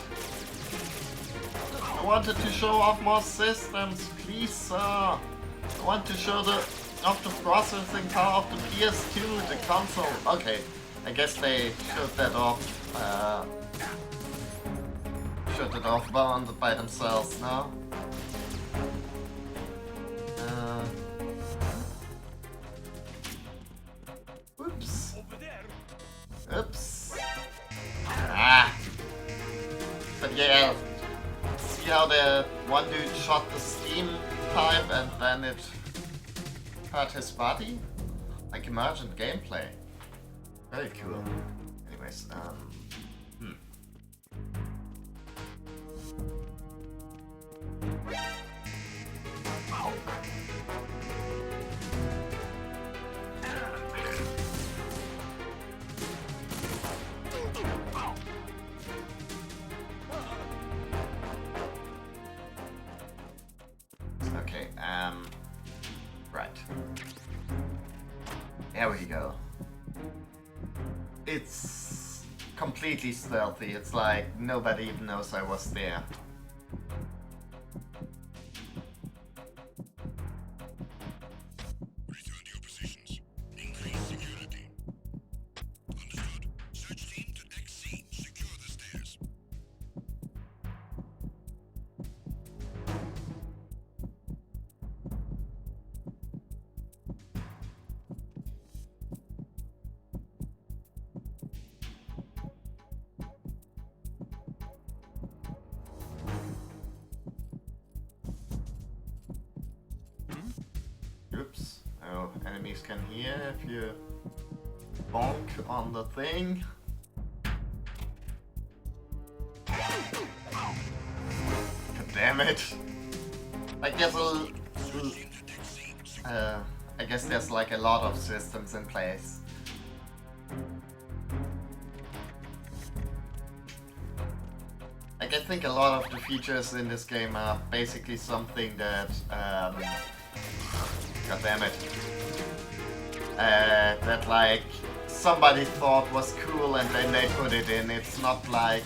I wanted to show off more systems, please, sir. I want to show off the processing power of the PS2, the console. Okay, I guess they showed that off. Showed it off by themselves now. Oops. Over there. Oops. Ah. But yeah, see how the one dude shot the steam pipe and then it hurt his body? Like emergent gameplay. Very cool. Anyways, Okay, right. There we go. It's completely stealthy. It's like nobody even knows I was there. Return to your positions. Increase security. Understood. Search team to XC. Secure the stairs. Oops. Oh, enemies can hear if you bonk on the thing. God damn it. Like there's I guess there's like a lot of systems in place. Like I think a lot of the features in this game are basically something that God damn it. That like somebody thought was cool and then they put it in. It's not like,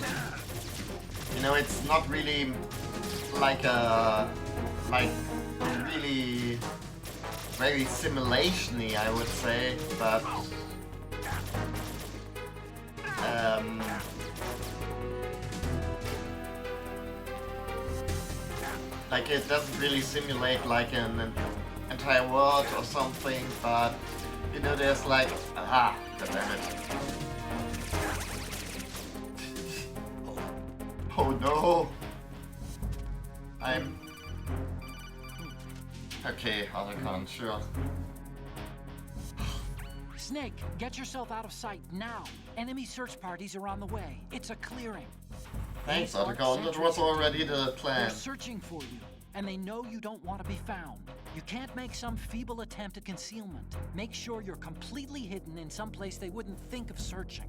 you know, it's not really like a really very simulation-y, I would say, but like it doesn't really simulate like an entire world or something, but you know, there's like, god damn it. Oh no! I'm... Okay, Otacon, sure. Snake, get yourself out of sight now. Enemy search parties are on the way. It's a clearing. Thanks, They are Otacon, that was already the plan. They're searching for you, and they know you don't want to be found. You can't make some feeble attempt at concealment. Make sure you're completely hidden in some place they wouldn't think of searching.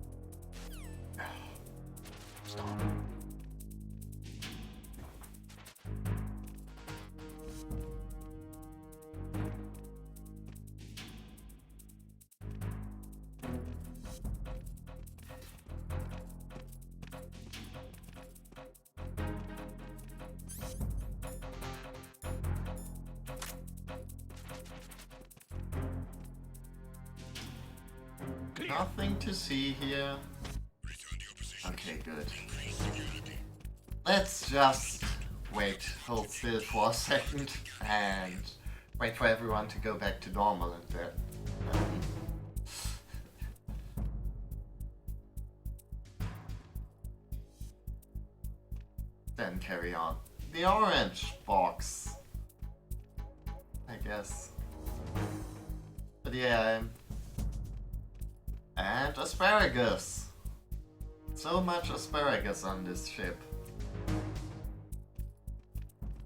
Stop. Nothing to see here. Return to your positions. Okay, good. Increase security. Let's just wait, hold still for a second, and wait for everyone to go back to normal and then carry on. The orange box, I guess. But yeah, and asparagus. So much asparagus on this ship.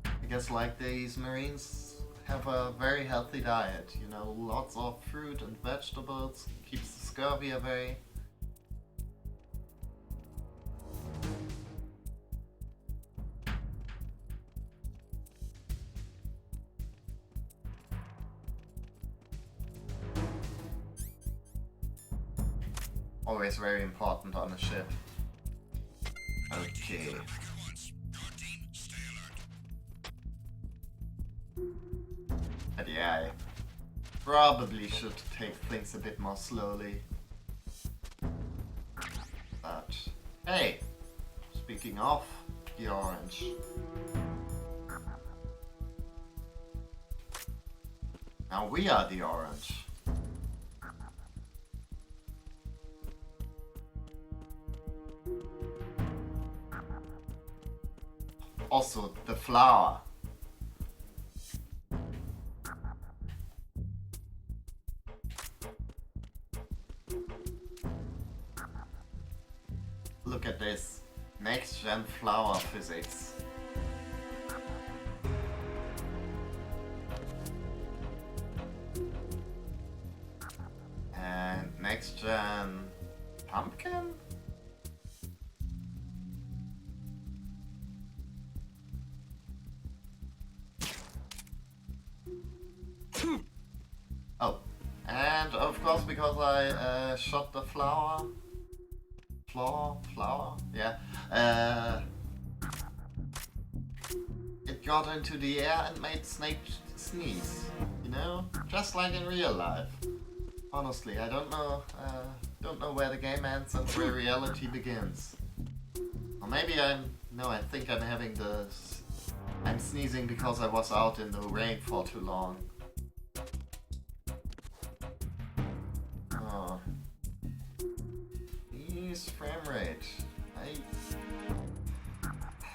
I guess like these Marines have a very healthy diet, you know, lots of fruit and vegetables, keeps the scurvy away. Always very important on a ship. Okay. But yeah, I probably should take things a bit more slowly. But hey, speaking of the orange. Now we are the orange. Also, the flower. Look at this. Next gen flower physics. And next gen pumpkin? Oh, and of course because I shot the flower. Flower? Yeah. It got into the air and made Snake sneeze. You know? Just like in real life. Honestly, I don't know where the game ends and where reality begins. Or maybe I think I'm having I'm sneezing because I was out in the rain for too long. Oh. Please, frame rate.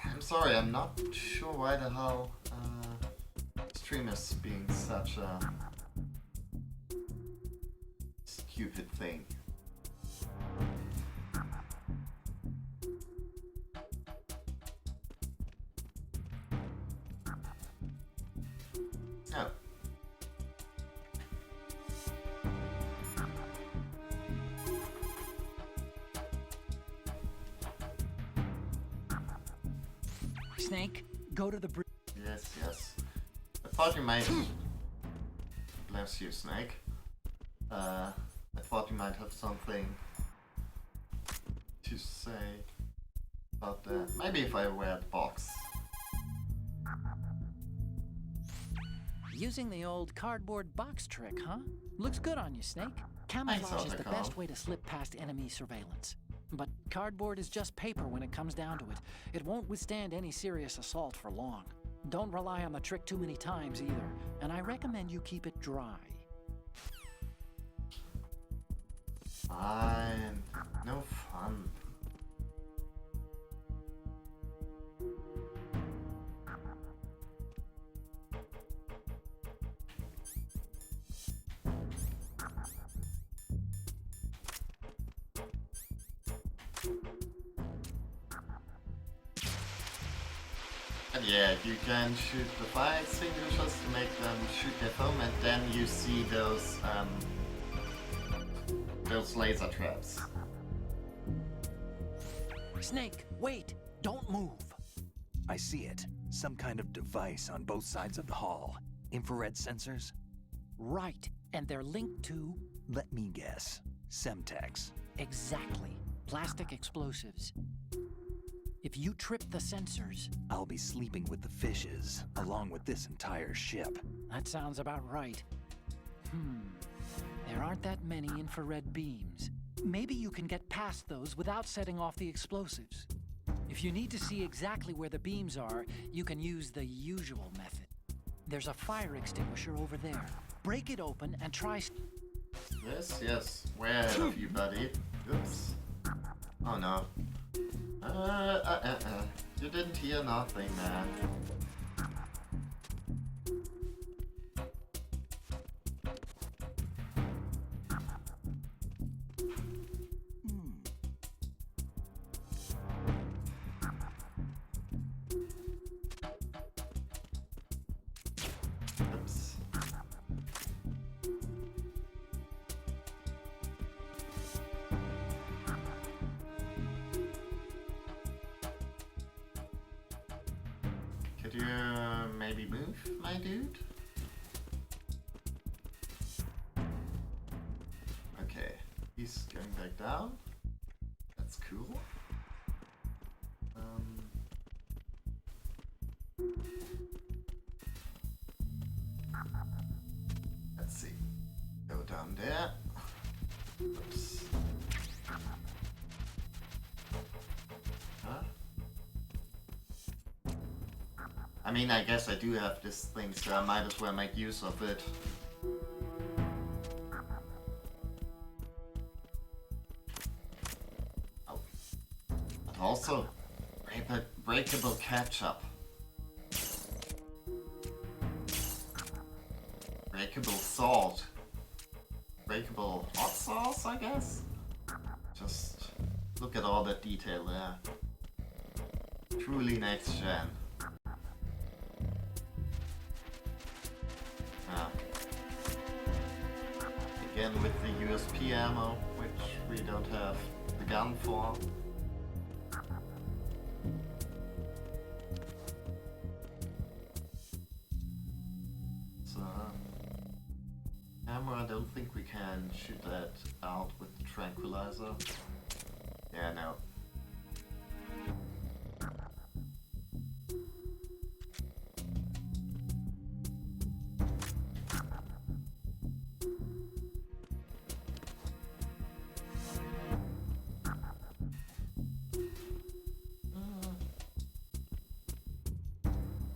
I'm sorry, I'm not sure why the hell stream is being such a stupid thing. Oh. Snake, go to the bridge. Yes. I thought you might... Bless you, Snake. I thought you might have something to say about that. Maybe if I wear the box. Using the old cardboard box trick, huh? Looks good on you, Snake. Camouflage is the best way to slip past enemy surveillance. But cardboard is just paper when it comes down to it. It won't withstand any serious assault for long. Don't rely on the trick too many times either, and I recommend you keep it dry. Fine. No fun. And yeah, you can shoot the fire extinguishers to make them shoot their foam, and then you see those laser traps. Snake, wait! Don't move! I see it. Some kind of device on both sides of the hall. Infrared sensors? Right, and they're linked to... Let me guess. Semtex. Exactly. Plastic explosives. If you trip the sensors... I'll be sleeping with the fishes, along with this entire ship. That sounds about right. There aren't that many infrared beams. Maybe you can get past those without setting off the explosives. If you need to see exactly where the beams are, you can use the usual method. There's a fire extinguisher over there. Break it open and try... Yes. Where have you, buddy? Oops. Oh no. You didn't hear nothing, man. Oops. Could you maybe move, my dude? Okay, he's going back down. That's cool. Let's see. Go down there. Oops. I mean, I guess I do have this thing, so I might as well make use of it. Oh. But also, breakable ketchup. Breakable salt. Breakable hot sauce, I guess? Just look at all that detail there. Truly next gen. Again with the USP ammo, which we don't have the gun for. So, ammo, I don't think we can shoot that out with the tranquilizer. Yeah, no.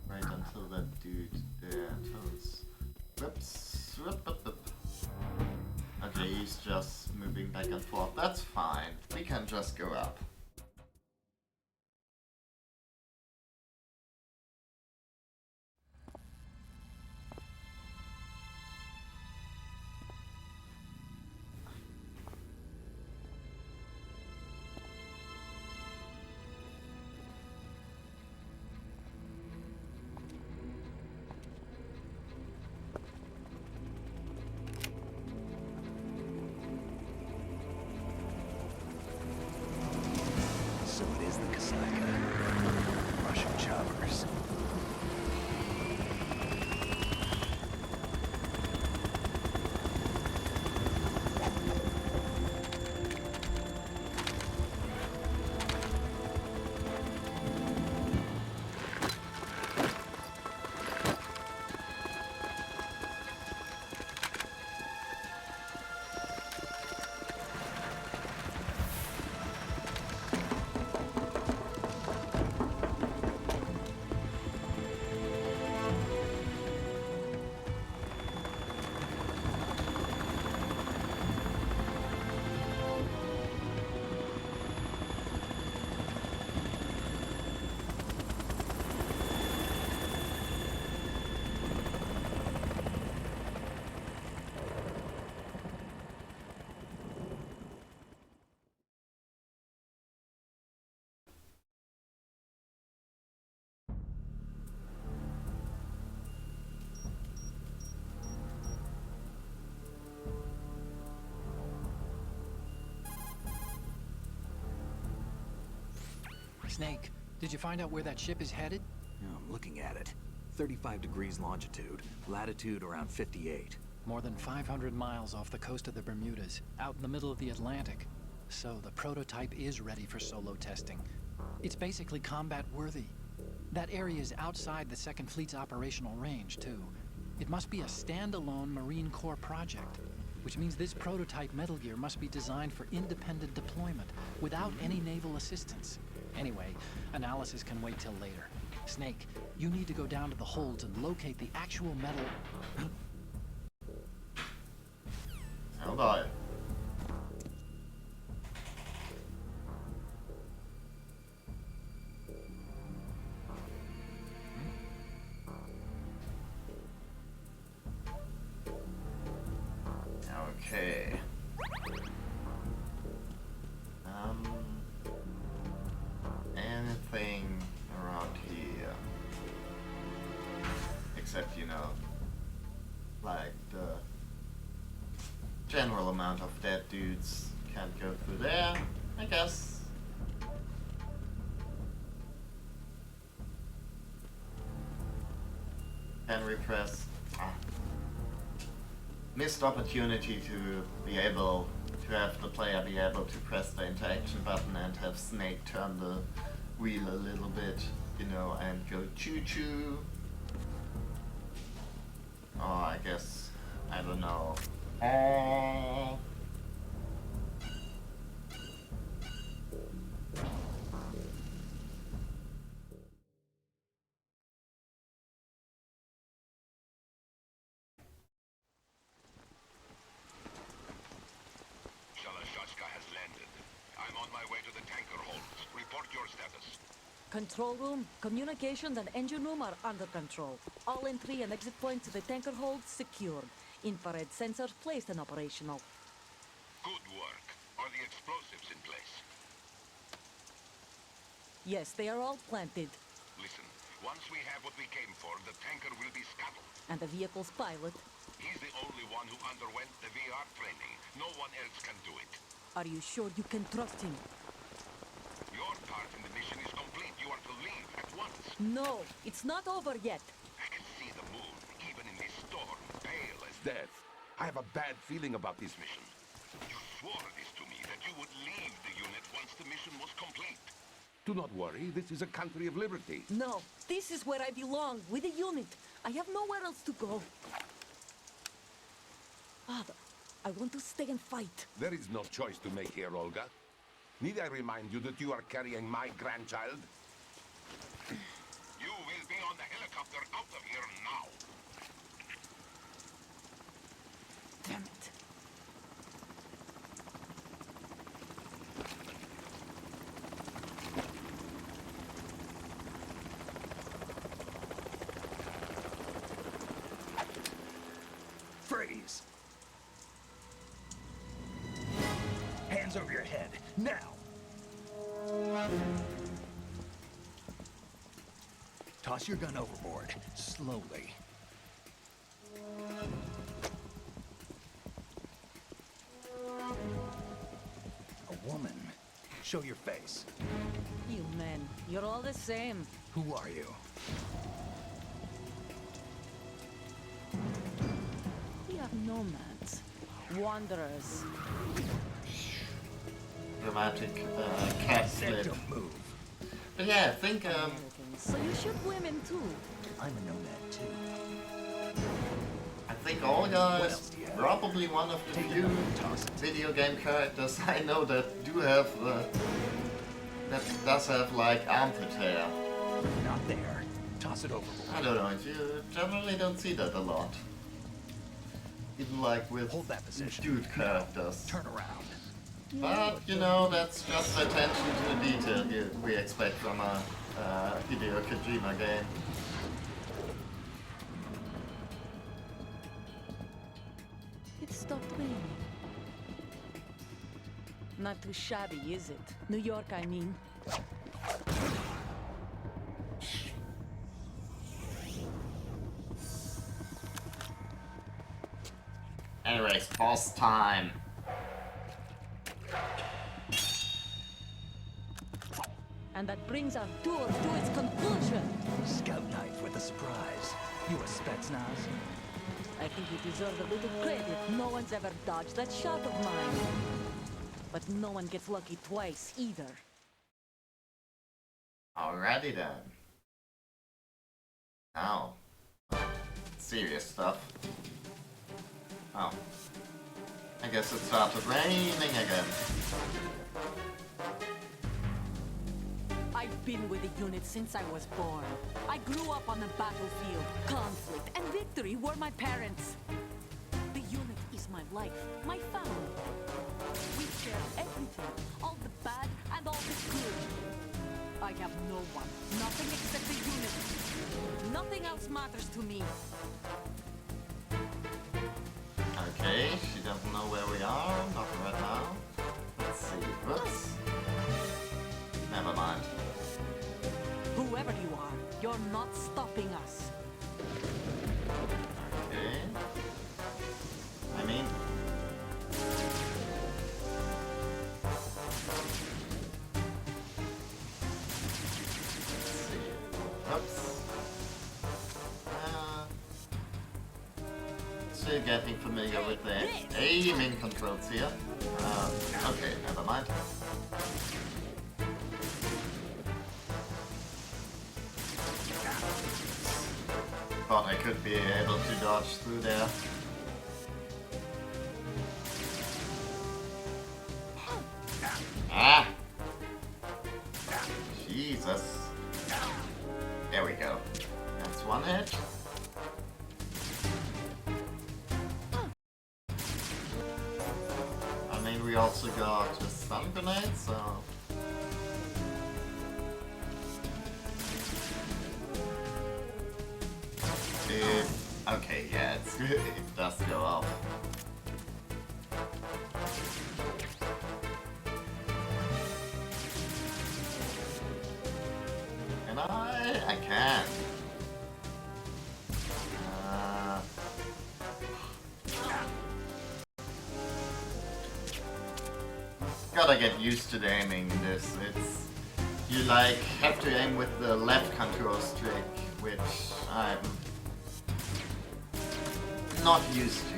Right until that dude there turns. Whoops. Whoop, whoop, whoop. Okay, he's just moving back and forth. That's fine. We can just go up. So it is the Kasaka. Russian choppers. Snake, did you find out where that ship is headed? I'm looking at it. 35 degrees longitude, latitude around 58. More than 500 miles off the coast of the Bermudas, out in the middle of the Atlantic. So the prototype is ready for solo testing. It's basically combat worthy. That area is outside the Second Fleet's operational range, too. It must be a standalone Marine Corps project, which means this prototype Metal Gear must be designed for independent deployment, without any naval assistance. Anyway, analysis can wait till later. Snake, you need to go down to the holds and locate the actual metal... Hold on. Okay. Anything around here? Except, you know, like the general amount of dead dudes can't go through there, I guess. Can we press? Missed opportunity to be able to have the player be able to press the interaction button and have Snake turn the wheel a little bit, you know, and go choo-choo. Oh, I guess, I don't know. Matryoshka has landed. I'm on my way to the tanker holds. Report your status. Control room, communications and engine room are under control. All entry and exit points to the tanker hold secured. Infrared sensors placed and operational. Good work. Are the explosives in place? Yes, they are all planted. Listen, once we have what we came for, the tanker will be scuttled. And the vehicle's pilot. He's the only one who underwent the VR training. No one else can do it. Are you sure you can trust him? Your part in the mission is complete. You are to leave at once. No, it's not over yet. I can see the moon, even in this storm, pale as death. I have a bad feeling about this mission. You swore this to me, that you would leave the unit once the mission was complete. Do not worry, this is a country of liberty. No, this is where I belong, with the unit. I have nowhere else to go. Father, I want to stay and fight. There is no choice to make here, Olga. Need I remind you that you are carrying my grandchild? You will be on the helicopter out of here now. Damn it. Freeze! Hands over your head, now! Toss your gun overboard, slowly. A woman. Show your face. You men, you're all the same. Who are you? We are nomads. Wanderers. Dramatic cat flip. Don't move. But yeah, I think Americans. So you shoot women too. I'm a nomad too. I think Olga What is else do you have? probably one of the Take few it and toss it. video game characters I know that do have that does have like armpit hair. Not there. Toss it overboard. I don't know, you generally don't see that a lot. Even like with Hold that position. dude characters. Turn around. But you know, that's just attention to the detail we expect from a Hideo Kojima game. It stopped raining. Not too shabby, is it? New York, I mean. Anyways, boss time. And that brings our tour to its conclusion. Scout knife with a surprise. You a Spetsnaz? I think you deserve a little credit. No one's ever dodged that shot of mine. But no one gets lucky twice, either. Alrighty then. Now, serious stuff. Oh. I guess it started raining again. I've been with the unit since I was born. I grew up on the battlefield. Conflict and victory were my parents. The unit is my life, my family. We share everything, all the bad and all the good. I have no one, nothing except the unit. Nothing else matters to me. Okay, she doesn't know where we are, not right now. Let's see, whoops. Never mind. Whoever you are, you're not stopping us. Okay. I mean... Let's see. Oops. Still getting familiar with the aiming controls here. Okay, never mind. Thought I could be able to dodge through there. Ah! Jesus. There we go. That's one hit. I mean, we also got got a stun grenade, so... Okay, yeah, it does go off. And I can. Gotta get used to the aiming in this. You like have to aim with the left control stick, which I'm not used to.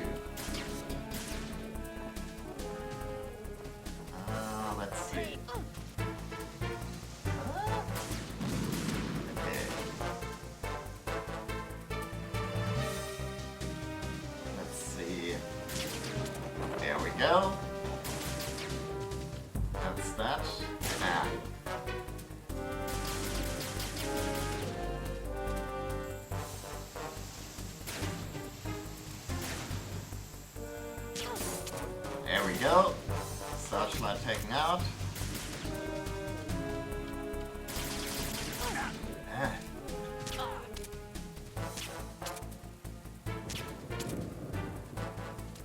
Let's see. Okay. Let's see. There we go. That's that. Ah. There we go. Searchlight taken out. Ah.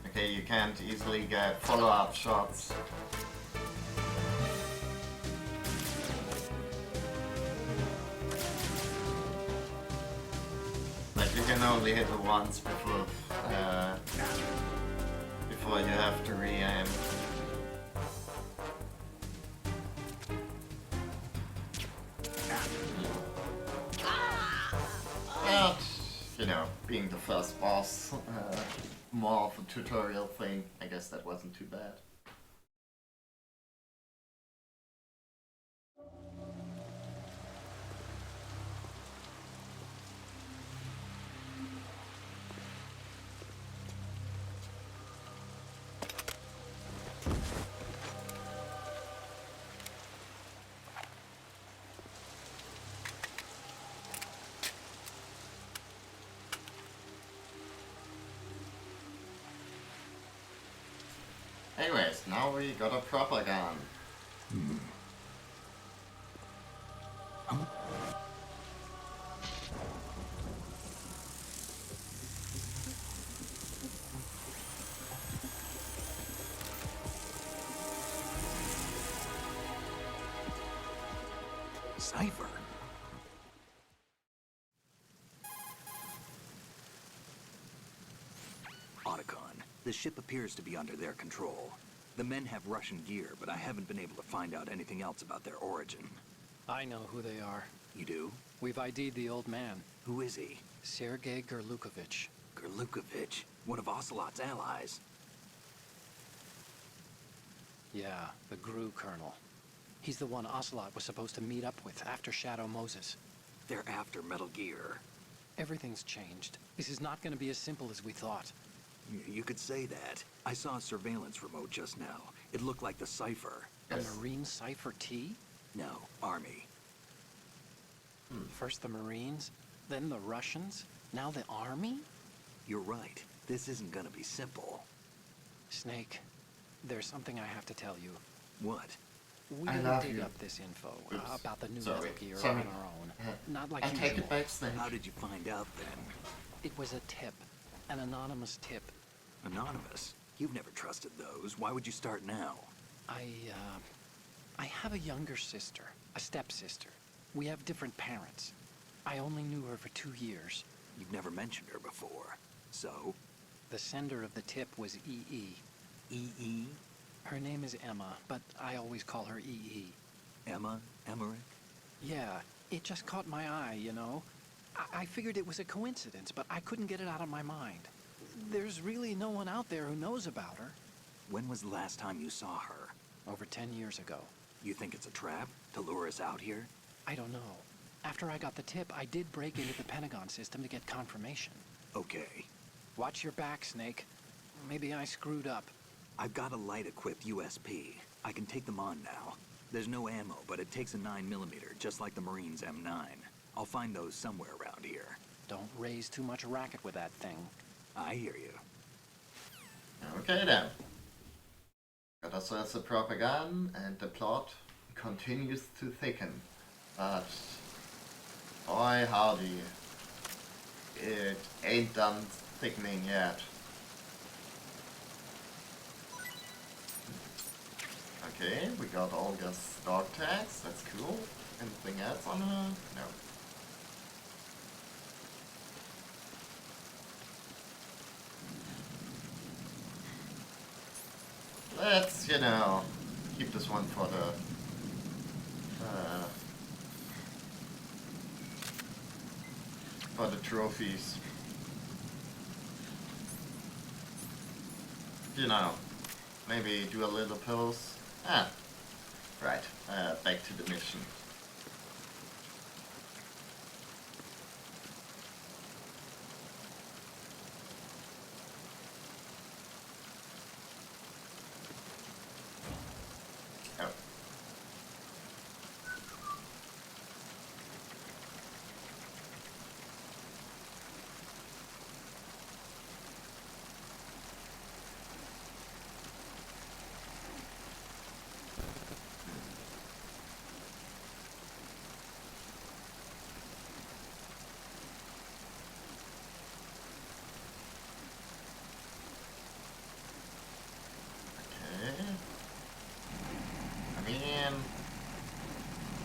Okay, you can't easily get follow-up shots. Like you can only hit it once before you have to re-aim. But, you know, being the first boss, more of a tutorial thing, I guess that wasn't too bad. Anyways, now we got a proper gun. Cipher? Otacon, the ship appears to be under their control. The men have Russian gear, but I haven't been able to find out anything else about their origin. I know who they are. You do? We've ID'd the old man, Who is he? Sergei Gerlukovich. Gerlukovich, one of Ocelot's allies. Yeah, the GRU colonel. He's the one Ocelot was supposed to meet up with after Shadow Moses. They're after Metal Gear. Everything's changed. This is not going to be as simple as we thought. You could say that. I saw a surveillance remote just now. It looked like the Cipher. A Marine Cipher T? No, Army. First the Marines, then the Russians, now the Army? You're right. This isn't gonna be simple. Snake, there's something I have to tell you. What? We I didn't love dig you. up this info Oops. about the new Sorry. Metal Gear Sorry. on our own. Not like I usual. take it back, Snake. How did you find out then? It was a tip. An anonymous tip. Anonymous? You've never trusted those. Why would you start now? I have a younger sister, a stepsister. We have different parents. I only knew her for 2 years. You've never mentioned her before. So? The sender of the tip was EE. E.E.? Her name is Emma, but I always call her EE. Emma? Emmerich? Yeah, it just caught my eye, you know? I figured it was a coincidence, but I couldn't get it out of my mind. There's really no one out there who knows about her. When was the last time you saw her? Over 10 years ago. You think it's a trap? To lure us out here? I don't know. After I got the tip, I did break into the Pentagon system to get confirmation. Okay. Watch your back, Snake. Maybe I screwed up. I've got a light-equipped USP. I can take them on now. There's no ammo, but it takes a 9mm, just like the Marines' M9. I'll find those somewhere around here. Don't raise too much racket with that thing. I hear you. Okay then. Better search the propaganda, and the plot continues to thicken. But boy howdy, it ain't done thickening yet. Okay, we got Olga's dog tags, that's cool. Anything else on her? No. Let's, you know, keep this one for the trophies. You know, maybe do a little pose. Right, back to the mission. Oh.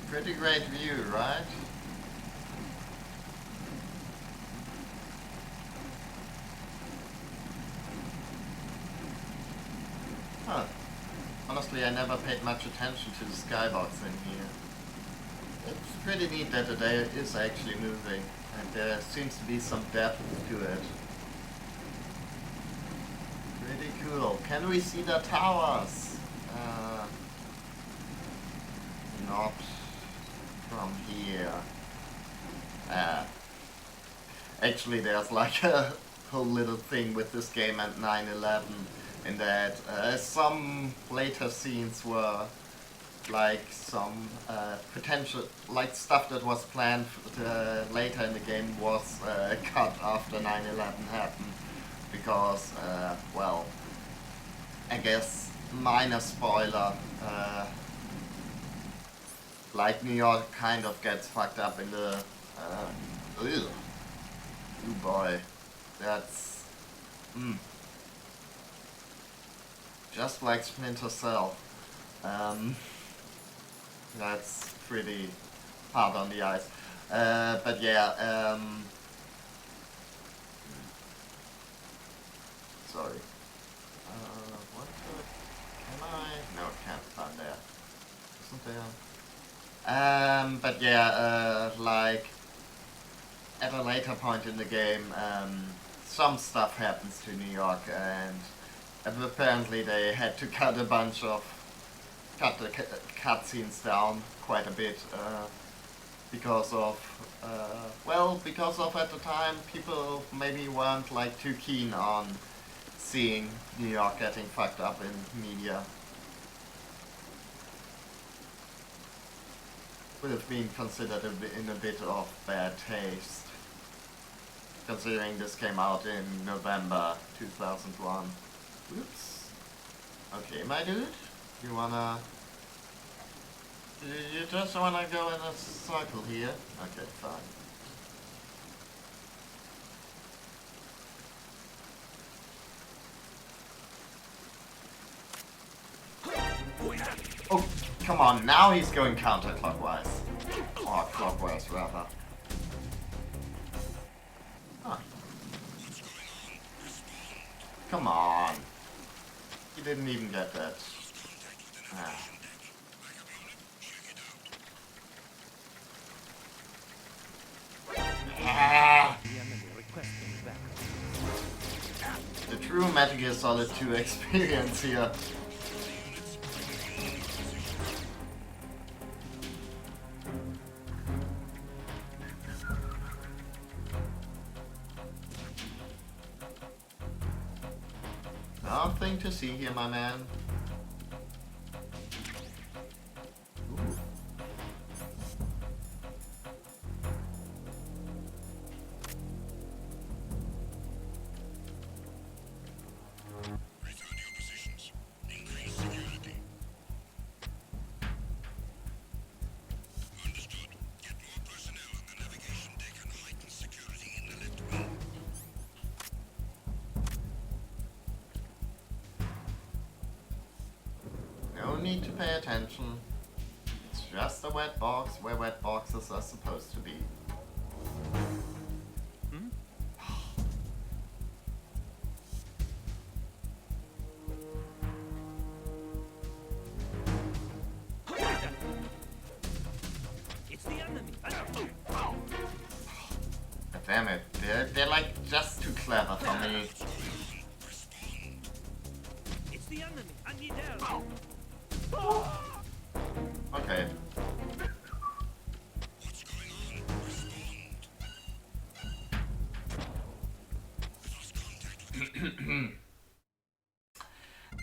Pretty great view, right? Huh. Honestly, I never paid much attention to the skybox in here. It's pretty neat that the day is actually moving, and there seems to be some depth to it. Pretty cool. Can we see the towers? Not from here. Actually, there's like a whole little thing with this game and 9/11 in that some later scenes were like some potential, like stuff that was planned later in the game was cut after 9/11 happened because, well, I guess minor spoiler, like New York kind of gets fucked up in the, oh boy, that's, just like Splinter Cell. That's pretty hard on the eyes. But yeah, sorry. What the, can I? No, it can't find there. Isn't there? But yeah, like, at a later point in the game, some stuff happens to New York, and apparently they had to cut the cutscenes down quite a bit, because of, because of at the time people maybe weren't like too keen on seeing New York getting fucked up in media. Would have been considered in a bit of bad taste, considering this came out in November 2001. Oops. Okay, my dude, you wanna... You just wanna go in a circle here? Okay, fine. Oh, come on, now he's going counterclockwise. Or clockwise, rather. Huh. Come on. He didn't even get that. The true Metal Gear Solid 2 experience here. Nothing to see here, my man. Ooh. Return to your positions. Increase security. need to pay attention. It's just a wet box where wet boxes are supposed to be. It's the enemy. Damn it, they're like just too clever for me. It's the enemy. I need help. Okay.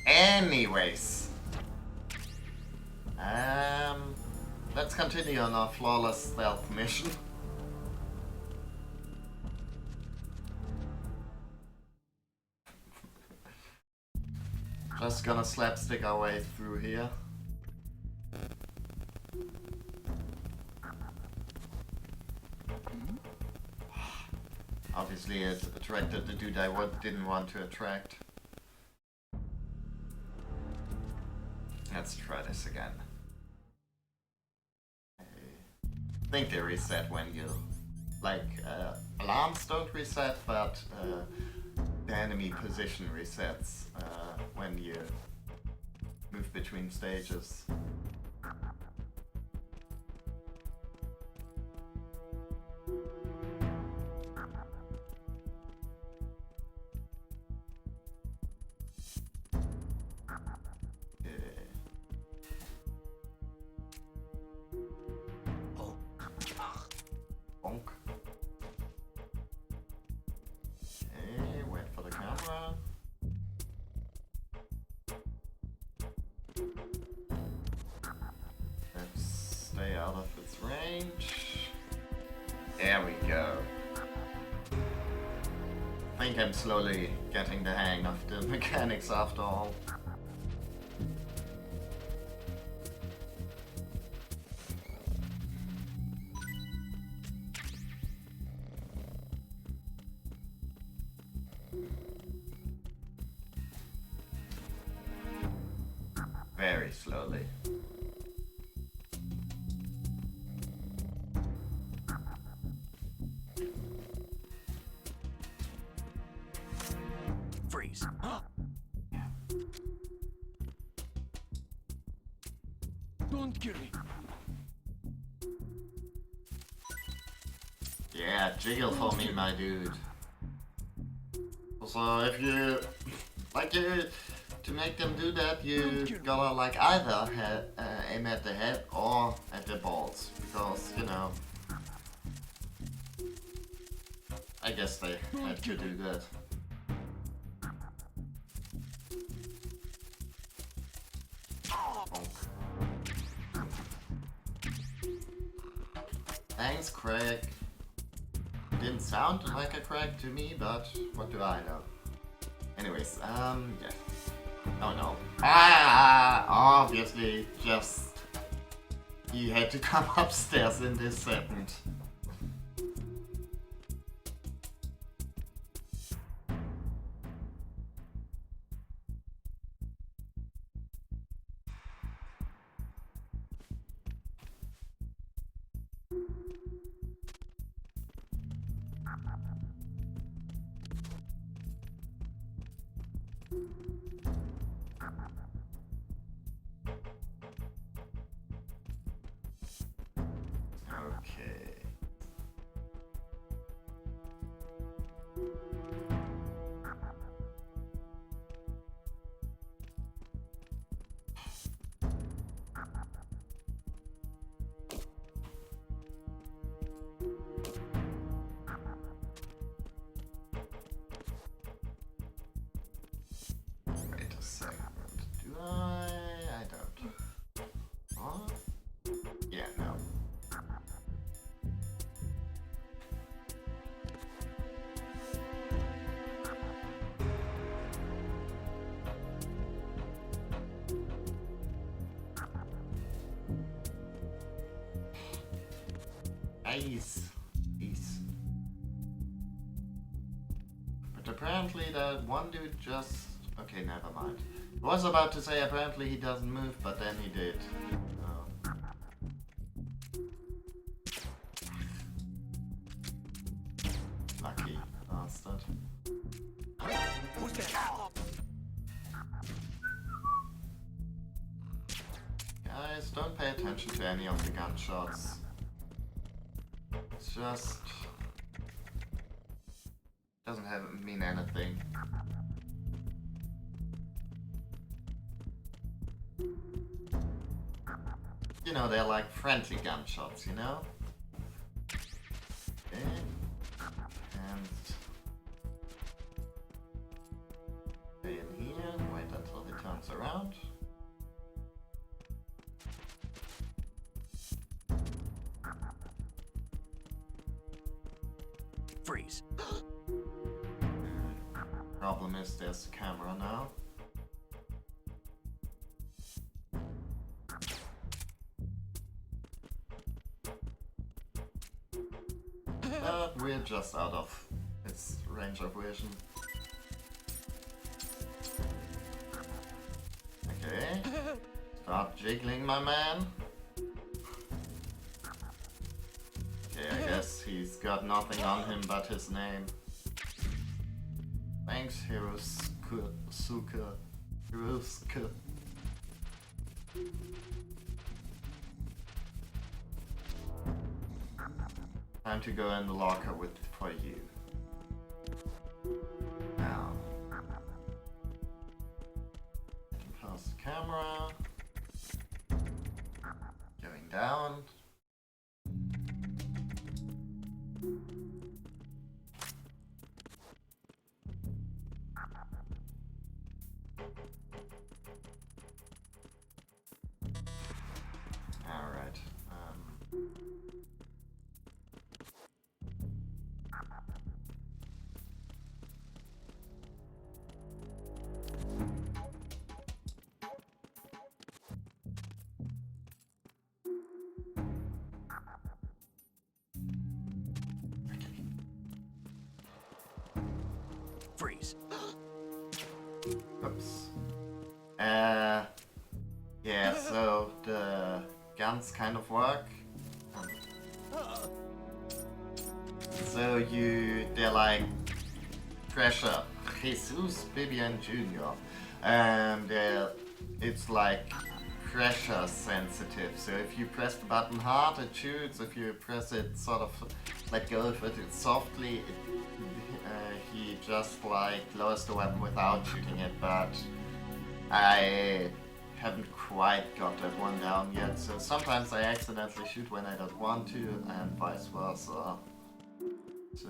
Anyways. Let's continue on our flawless stealth mission. Just gonna slapstick our way through here. Obviously it attracted the dude I didn't want to attract. Let's try this again. I think they reset when you... Like, alarms don't reset, but the enemy position resets when you move between stages. Bonk. Okay, wait for the camera. Let's stay out of its range. There we go. I think I'm slowly getting the hang of the mechanics after all. Very slowly. Freeze. Don't kill me. Yeah, jiggle for me, my dude. So if you to make them do that, you gotta like either aim at the head or at the balls, because you know. I guess they had to do that. Bonk. Thanks, Craig. Didn't sound like a Craig to me, but what do I know? Anyways, yeah. Oh no. Obviously, just... He had to come upstairs in this second. Okay. Wait a second. Do I? I don't. Huh? Yeah, no. Nice. Nice. But apparently that one dude just... Okay, never mind. I was about to say apparently he doesn't move, but then he did. Lucky bastard. Who's there? Guys, don't pay attention to any of the gunshots. It's just... doesn't mean anything. You know, they're like friendly gunshots, you know? Okay. And... stay in here and wait until he turns around. Freeze. Problem is there's the camera now. But we're just out of its range of vision. Okay. Start jiggling, my man. Okay, I guess he's got nothing on him but his name. Thanks, Hirosuke. Hirosuke. Time to go in the locker for you. Now. Getting past the camera. Going down. Alright. Freeze. Oops. Yeah, so the guns kind of work. So they're like pressure, Jesus, Bibian Jr. And it's like pressure sensitive. So if you press the button hard, it shoots. If you press it sort of let go of it softly, he just like lowers the weapon without shooting it. But I haven't quite got that one down yet. So sometimes I accidentally shoot when I don't want to, and vice versa. So,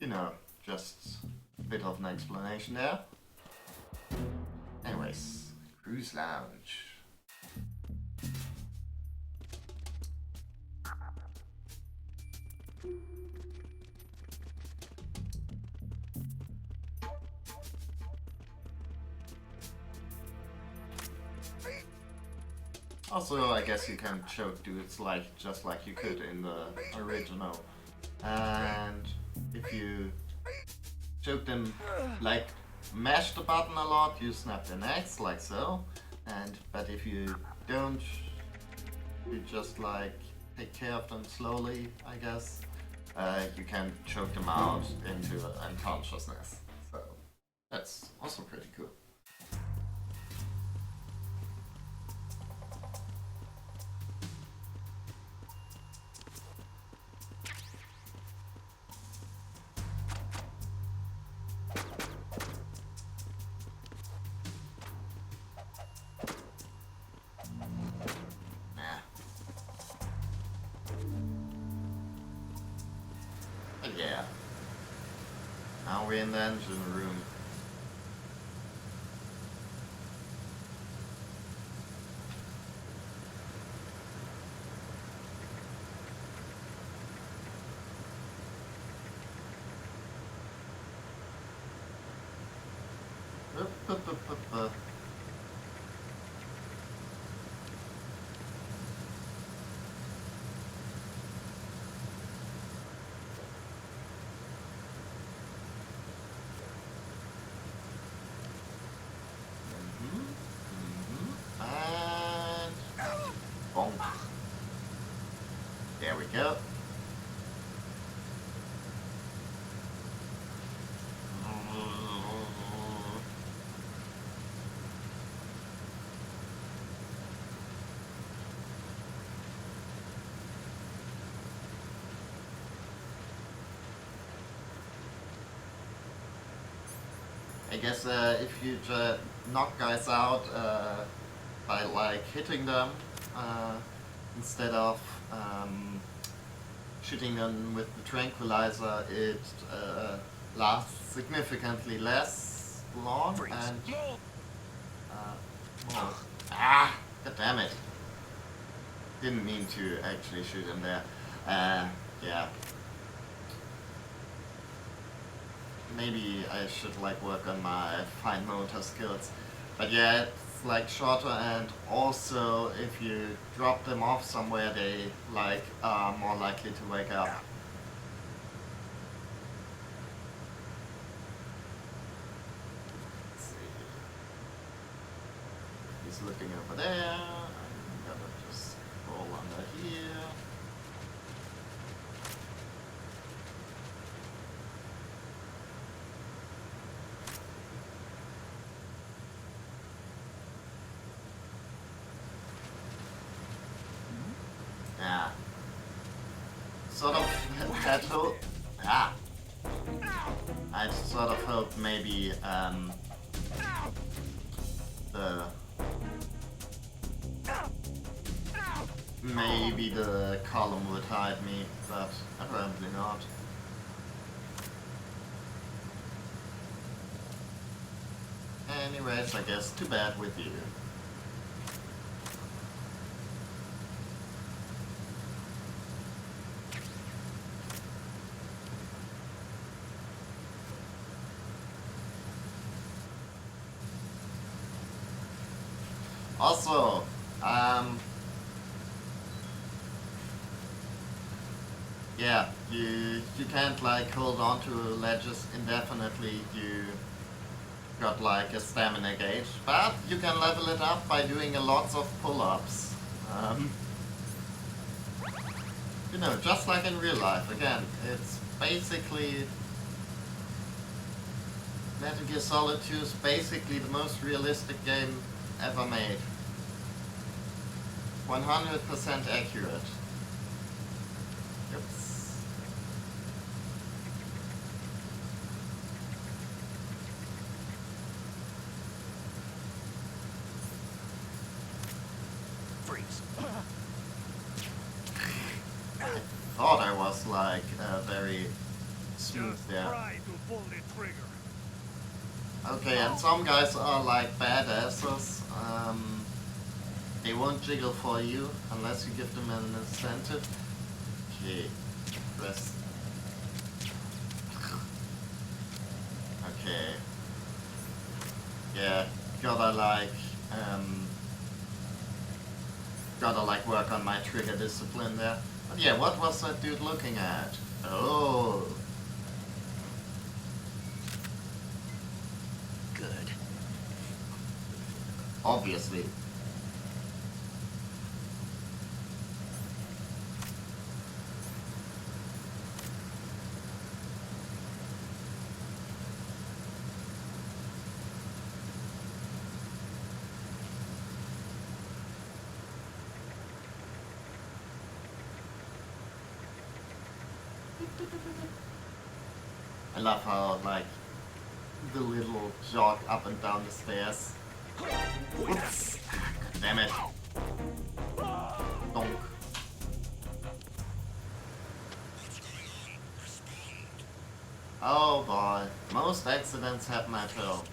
you know, just a bit of an explanation there. Anyways, Cruise Lounge. Also, I guess you can choke dudes just like you could in the original. And if you choke them, like mash the button a lot, you snap their necks like so. But if you don't, you just like take care of them slowly, I guess. You can choke them out into unconsciousness. So that's also pretty cool. Yeah. Now we're in the engine room. guess if you knock guys out by like hitting them instead of shooting them with the tranquilizer, it lasts significantly less long and more. Ah, god damn it! Didn't mean to actually shoot him there. Yeah. Maybe I should like work on my fine motor skills. But yeah, it's like shorter, and also if you drop them off somewhere, they like are more likely to wake up. Let's see. He's looking over there. I'm gonna just roll under here. Yeah. Sort of had hope. Yeah. I sort of hoped maybe the column would hide me, but apparently not. Anyways, I guess too bad with you. Also, yeah, you can't like hold on to ledges indefinitely. You got like a stamina gauge, but you can level it up by doing lots of pull-ups. You know, just like in real life. Again, it's basically Metal Gear Solid 2 is basically the most realistic game ever made. 100% accurate. Oops. Freeze. I thought I was like very smooth Just there. try to pull the trigger. Okay, and some guys are like badasses. They won't jiggle for you unless you give them an incentive. Okay, press. Okay. Yeah, gotta like work on my trigger discipline there. But yeah, what was that dude looking at? Oh. Good. Obviously. I love how, like, the little jog up and down the stairs. Oops! Damn it. Donk. Oh boy. Most accidents happen at home.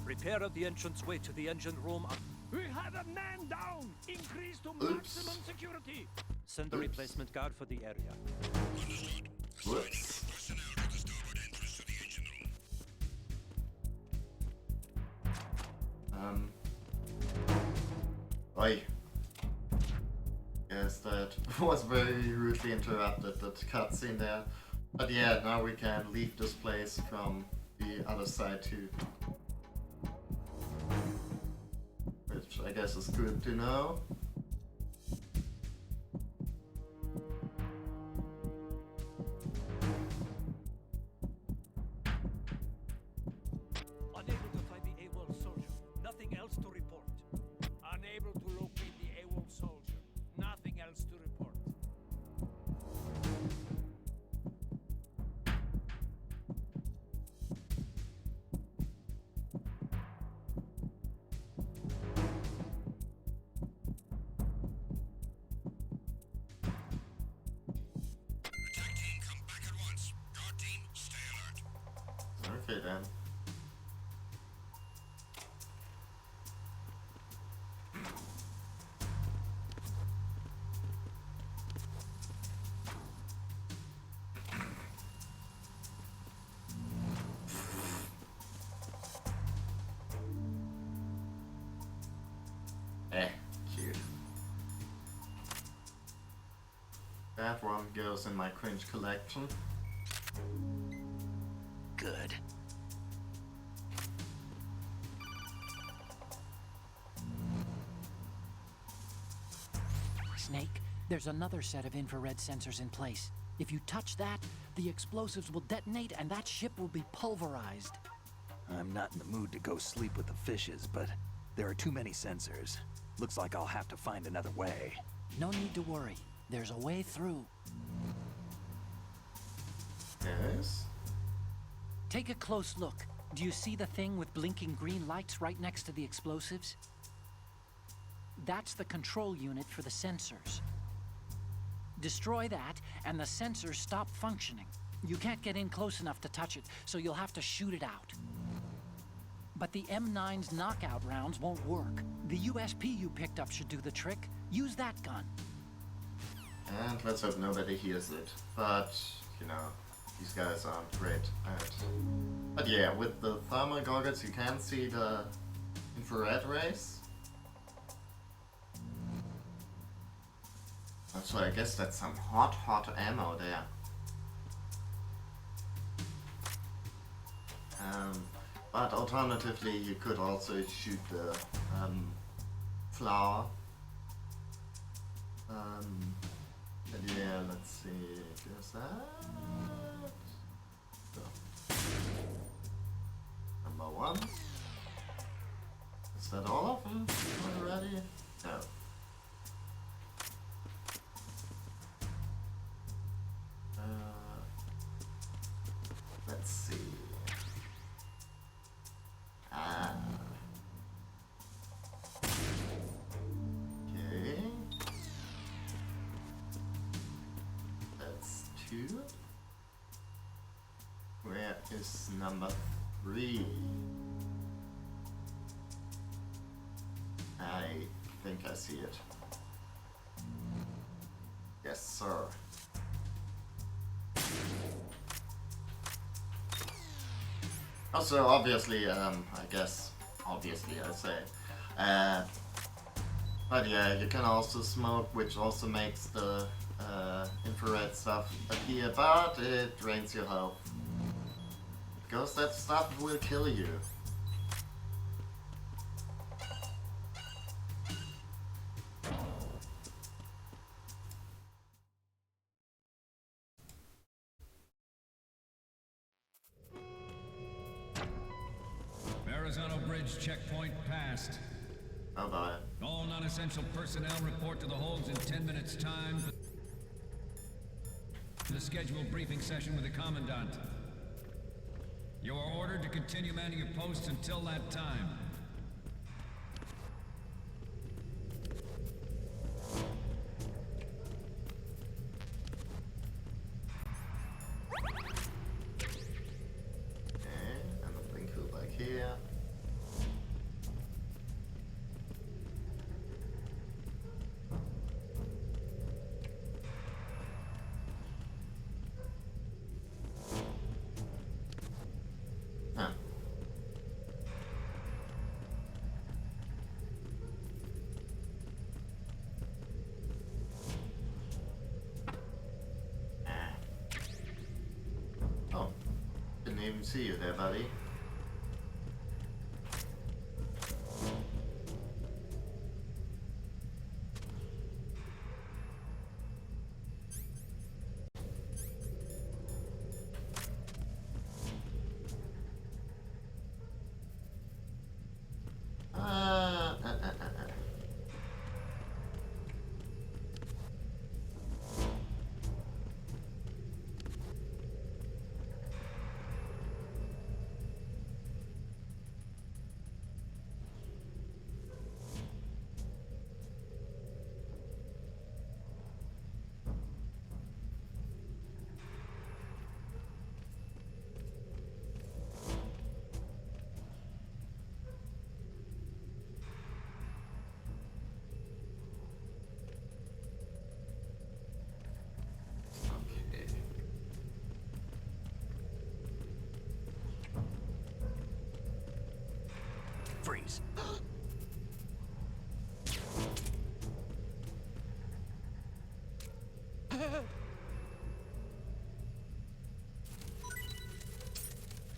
Repair of the entranceway to the engine room. We have a man down! Increase to maximum security! Send a replacement guard for the area. Whoops. Oi. Yes, that was very rudely interrupted, that cutscene there. But yeah, now we can leave this place from the other side too. Which I guess is good to know. fit in. Cute. That one goes in my cringe collection. Good. Snake, there's another set of infrared sensors in place. If you touch that, the explosives will detonate and that ship will be pulverized. I'm not in the mood to go sleep with the fishes, but there are too many sensors. Looks like I'll have to find another way. No need to worry. There's a way through. Yes. Take a close look. Do you see the thing with blinking green lights right next to the explosives? That's the control unit for the sensors. Destroy that, and the sensors stop functioning. You can't get in close enough to touch it, so you'll have to shoot it out. But the M9's knockout rounds won't work. The USP you picked up should do the trick. Use that gun. And let's hope nobody hears it. But, you know, these guys aren't great at... But yeah, with the thermal goggles you can see the infrared rays. So I guess that's some hot ammo there. But alternatively, you could also shoot the flower. But yeah, let's see. There's that. So. Number one. Is that all of them already? No. Let's see. Okay. That's 2. Where is number 3? I think I see it. Yes, sir. Also, obviously, I guess, obviously I say, but yeah, you can also smoke, which also makes the infrared stuff appear, but it drains your health. Because that stuff will kill you. Verrazano Bridge checkpoint passed. Oh bye. All non-essential personnel report to the holds in 10 minutes time for the scheduled briefing session with the Commandant. You are ordered to continue manning your posts until that time. Didn't even see you there, buddy. Freeze.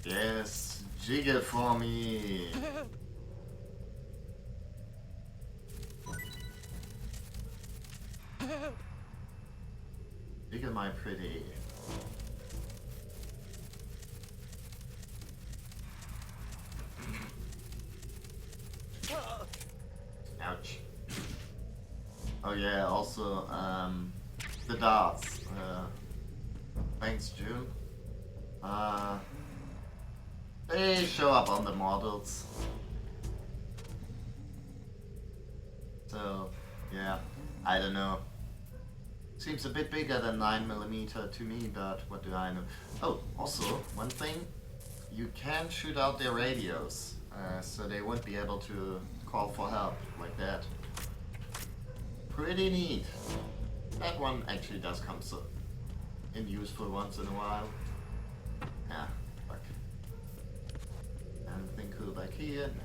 Yes, jiggle for me. Jiggle my pretty. Ouch. Oh yeah, also the darts. Thanks, June. They show up on the models. So yeah, I don't know. Seems a bit bigger than 9mm to me, but what do I know? Oh, also, one thing, you can shoot out their radios, so they won't be able to call for help like that. Pretty neat. That one actually does come so in useful once in a while. Yeah, fuck. Anything cool back here? No.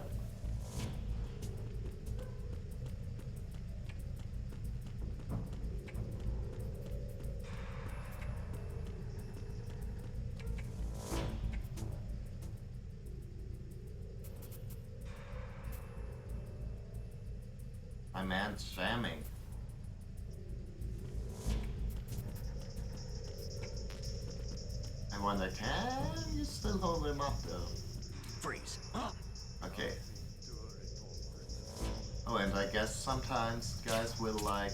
My man's jamming. I wonder, can you still hold him up though? Freeze. Okay. Oh, and I guess sometimes guys will like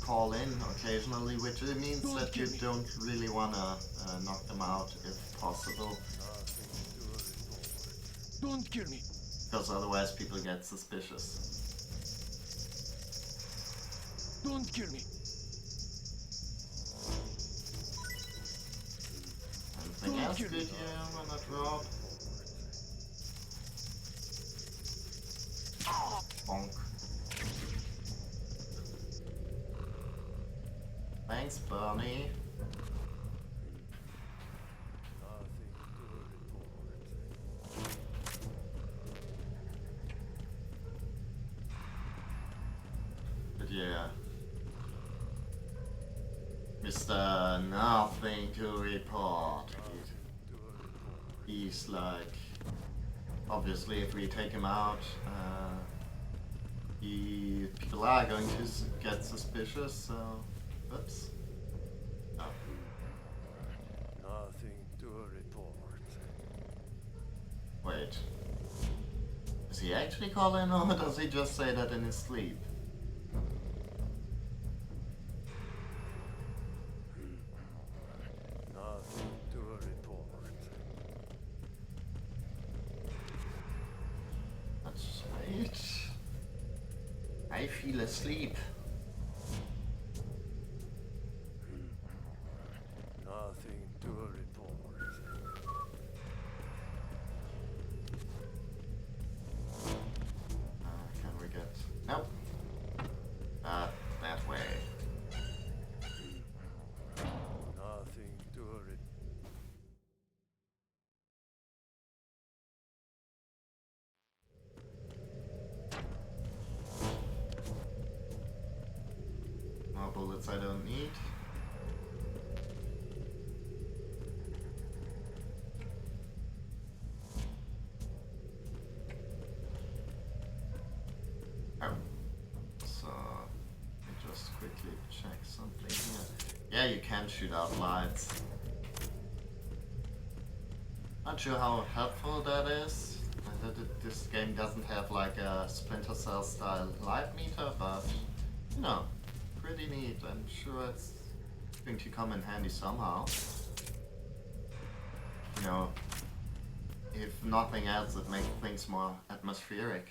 call in occasionally, which means that you don't really wanna knock them out if possible. Don't kill me. Because otherwise people get suspicious. Don't kill me. Anything else good here on that drop? Bonk. Thanks, Bernie. But yeah. Mr. Nothing to report. He's like, obviously if we take him out, people are going to get suspicious, so, oops. Oh. Nothing to report. Wait. Does he actually call in or does he just say that in his sleep? Nothing to report. That's right. I feel asleep. Nothing to report. Can we get... Nope. That way. Nothing to report. More bullets I don't need. Oh. So, let me just quickly check something here. Yeah, you can shoot out lights. Not sure how helpful that is. This game doesn't have like a Splinter Cell style light meter, but you know, pretty neat. I'm sure it's going to come in handy somehow. You know, if nothing else, it makes things more atmospheric.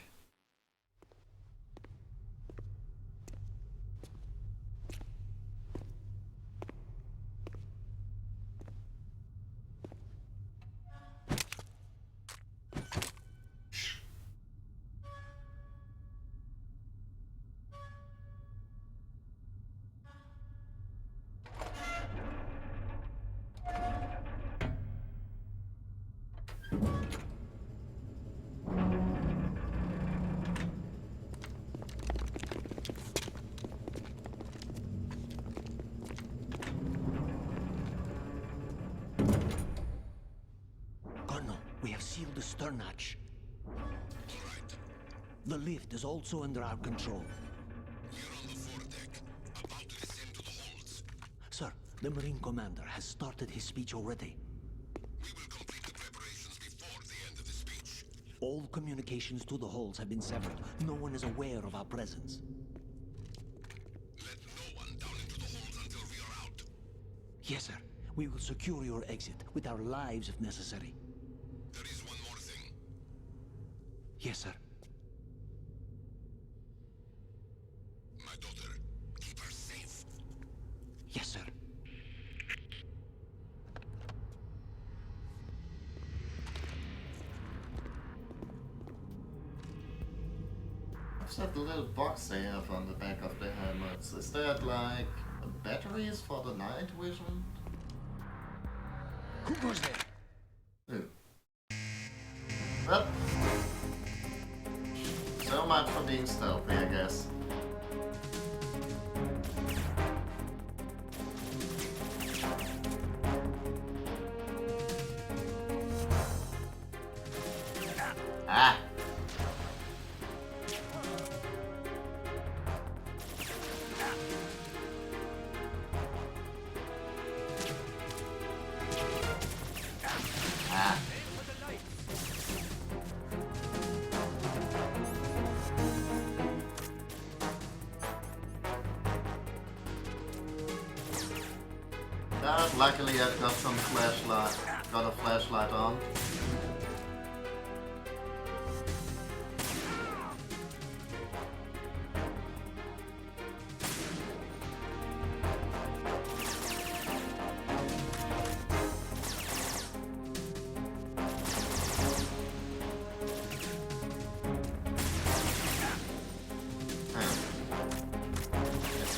the stern hatch. The lift is also under our control. We're on the foredeck, about to descend to the holds. Sir, the Marine Commander has started his speech already. We will complete the preparations before the end of the speech. All communications to the holds have been severed. No one is aware of our presence. Let no one down into the holds until we are out. Yes, sir. We will secure your exit with our lives if necessary. There is one more thing. Yes, sir. My daughter, keep her safe. Yes, sir. What's that little box they have on the back of the helmets? Is that like batteries for the night vision? Who goes there? Ooh. Well, so much for being stealthy, I guess. Ah! Ah! Luckily I've got some flashlight. Got a flashlight on.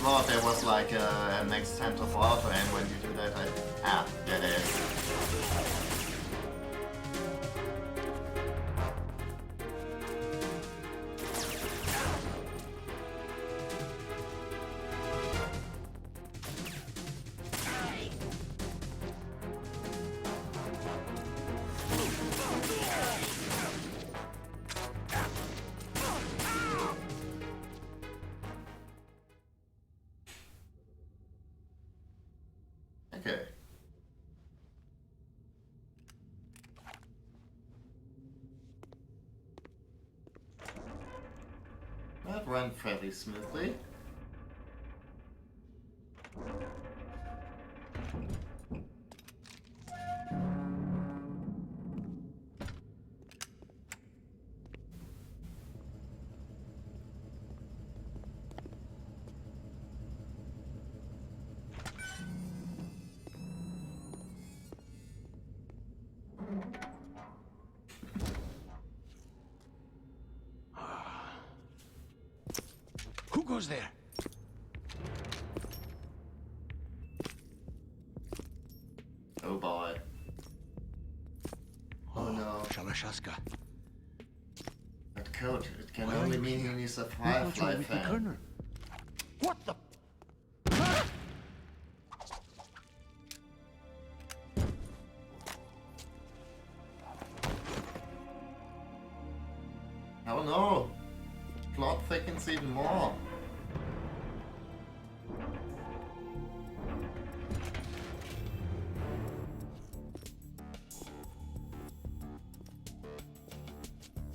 Thought there was like an extent of auto aim when you do that. There it is. Okay. That went fairly smoothly. Who goes there? Oh boy. Oh no. Shalashaska. That coat, it can Why are only you mean here? he's a We thought you were Firefly with the fan. Colonel. What the? Oh no! Plot thickens even more.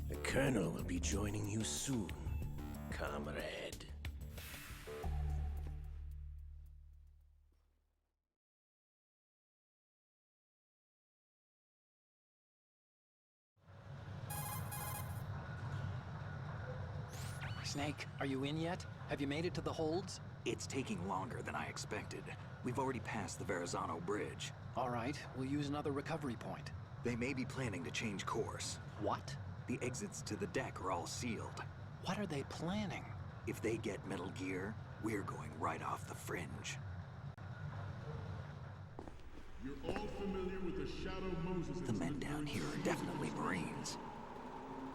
The Colonel will be joining you soon, comrade. Snake, are you in yet? Have you made it to the holds? It's taking longer than I expected. We've already passed the Verrazano Bridge. All right, we'll use another recovery point. They may be planning to change course. What? The exits to the deck are all sealed. What are they planning? If they get Metal Gear, we're going right off the fringe. You're all familiar with the Shadow Moses The men down here are definitely Marines.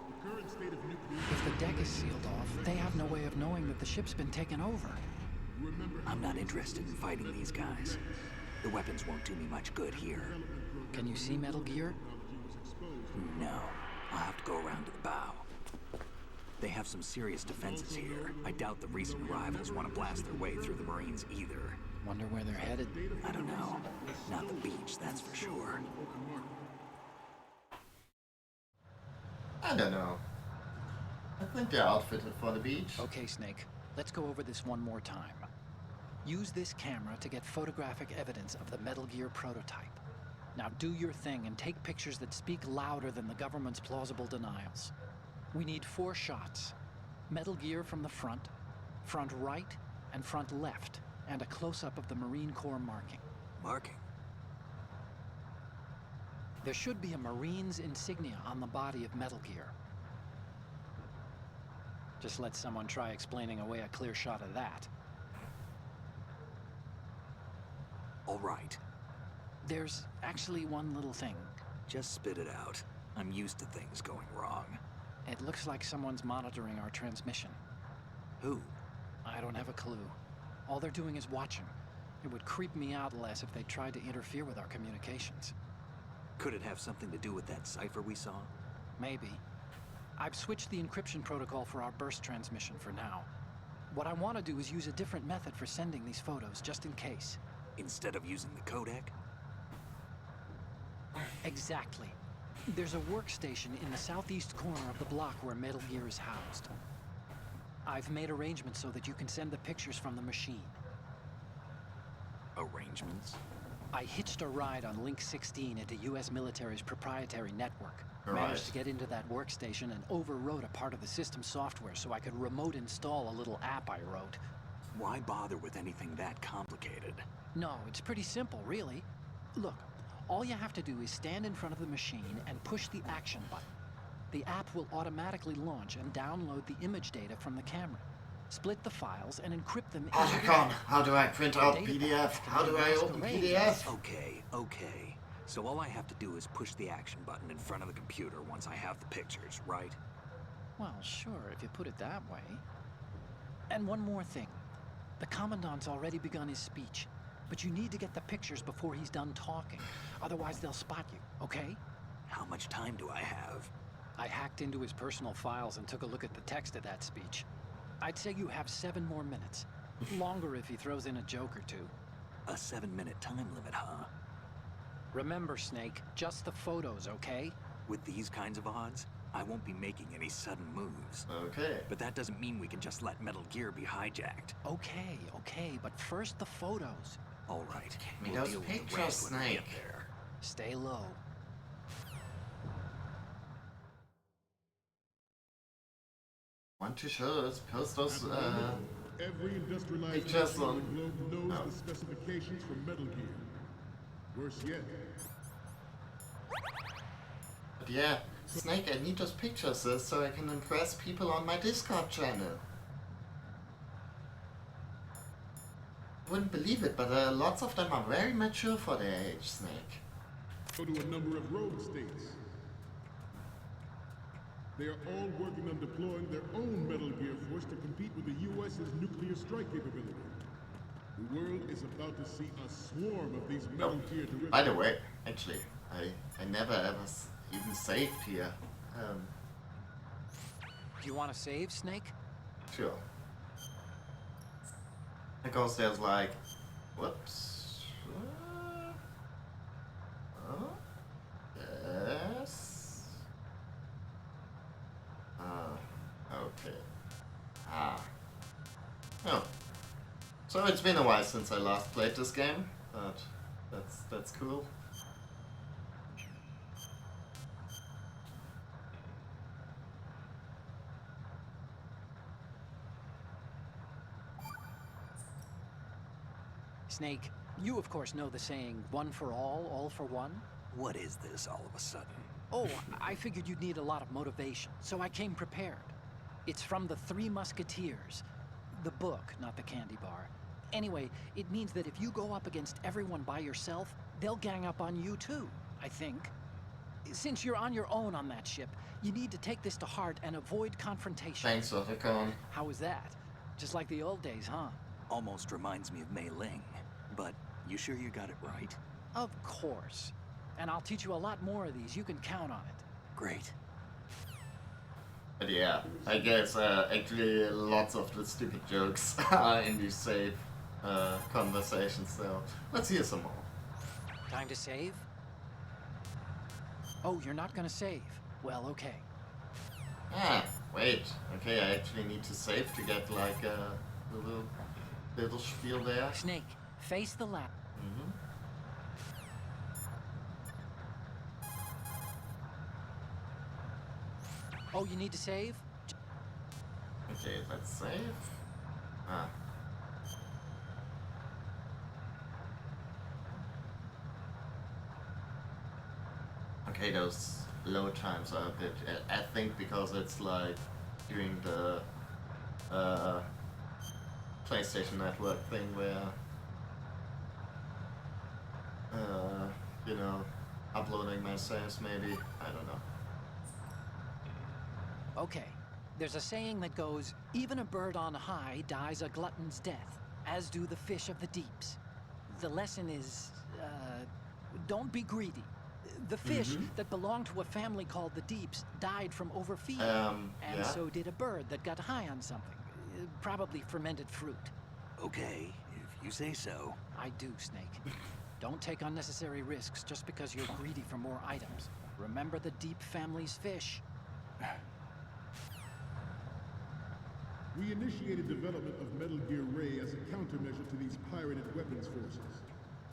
The current state of nuclear... If the deck is sealed off, they have no way of knowing that the ship's been taken over. I'm not interested in fighting these guys. The weapons won't do me much good here. Can you see Metal Gear? No. I'll have to go around to the bow. They have some serious defenses here. I doubt the recent arrivals want to blast their way through the Marines either. Wonder where they're headed. I don't know. Not the beach, that's for sure. I don't know. I think they're outfitted for the beach. Okay, Snake. Let's go over this one more time. Use this camera to get photographic evidence of the Metal Gear prototype. Now do your thing and take pictures that speak louder than the government's plausible denials. We need 4 shots. Metal Gear from the front, front right, and front left, and a close-up of the Marine Corps marking. Marking? There should be a Marine's insignia on the body of Metal Gear. Just let someone try explaining away a clear shot of that. All right. There's actually one little thing. Just spit it out. I'm used to things going wrong. It looks like someone's monitoring our transmission. Who? I don't have a clue. All they're doing is watching. It would creep me out less if they tried to interfere with our communications. Could it have something to do with that cipher we saw? Maybe. I've switched the encryption protocol for our burst transmission for now. What I want to do is use a different method for sending these photos, just in case. Instead of using the codec? Exactly. There's a workstation in the southeast corner of the block where Metal Gear is housed. I've made arrangements so that you can send the pictures from the machine. Arrangements? I hitched a ride on Link 16 into U.S. military's proprietary network. Right. Managed to get into that workstation and overwrote a part of the system software so I could remote install a little app I wrote. Why bother with anything that complicated? No, it's pretty simple, really. Look, all you have to do is stand in front of the machine and push the action button. The app will automatically launch and download the image data from the camera. Split the files and encrypt them in How do I print out PDF? How do I open PDF? Okay. So all I have to do is push the action button in front of the computer once I have the pictures, right? Well, sure, if you put it that way. And one more thing. The Commandant's already begun his speech, but you need to get the pictures before he's done talking. Otherwise, they'll spot you, okay? How much time do I have? I hacked into his personal files and took a look at the text of that speech. I'd say you have 7 more minutes. Longer if he throws in a joke or two. A 7-minute time limit, huh? Remember, Snake, just the photos, okay? With these kinds of odds, I won't be making any sudden moves. Okay. But that doesn't mean we can just let Metal Gear be hijacked. Okay, but first the photos. All right, Me we'll those deal with the pictures, rest when we Snake. get there. Stay low. Want to show us post those Every industrialized pictures nation on on. the globe knows Oh. the specifications for Metal Gear. Worse yet, But yeah, Snake, I need those pictures so I can impress people on my Discord channel. Wouldn't believe it, but lots of them are very mature for their age, Snake. go to a number of rogue states. They are all working on deploying their own Metal Gear force to compete with the U.S.'s nuclear strike capability. The world is about to see a swarm of these Metal Gear derivatives. By the way, actually, I never ever even saved here. Do you want to save, Snake? Sure. Because there's like, whoops. Oh, yes. Okay. Oh. So it's been a while since I last played this game, but that's cool. Snake, you of course know the saying, one for all for one? What is this all of a sudden? Oh, I figured you'd need a lot of motivation, so I came prepared. It's from the Three Musketeers. The book, not the candy bar. Anyway, it means that if you go up against everyone by yourself, they'll gang up on you too, I think. Since you're on your own on that ship, you need to take this to heart and avoid confrontation. Thanks, Otacon. How was that? Just like the old days, huh? Almost reminds me of Mei Ling. But you sure you got it right? Of course. And I'll teach you a lot more of these. You can count on it. Great. But yeah, I guess actually lots of the stupid jokes are in these save conversations, so let's hear some more. Time to save? Oh, you're not gonna save. Well, okay. Ah, wait. Okay, I actually need to save to get like a little spiel there. Snake, face the lab. Mm-hmm. Oh, you need to save? Okay, let's save. Ah. Okay, those load times are a bit. I think because it's like doing the PlayStation Network thing where you know, uploading my saves maybe. I don't know. Okay. There's a saying that goes, even a bird on high dies a glutton's death, as do the fish of the deeps. The lesson is, don't be greedy. The fish that belonged to a family called the Deeps died from overfeeding. And so did a bird that got high on something. Probably fermented fruit. Okay, if you say so. I do, Snake. Don't take unnecessary risks just because you're greedy for more items. Remember the Deep family's fish. We initiated development of Metal Gear Ray as a countermeasure to these pirated weapons forces.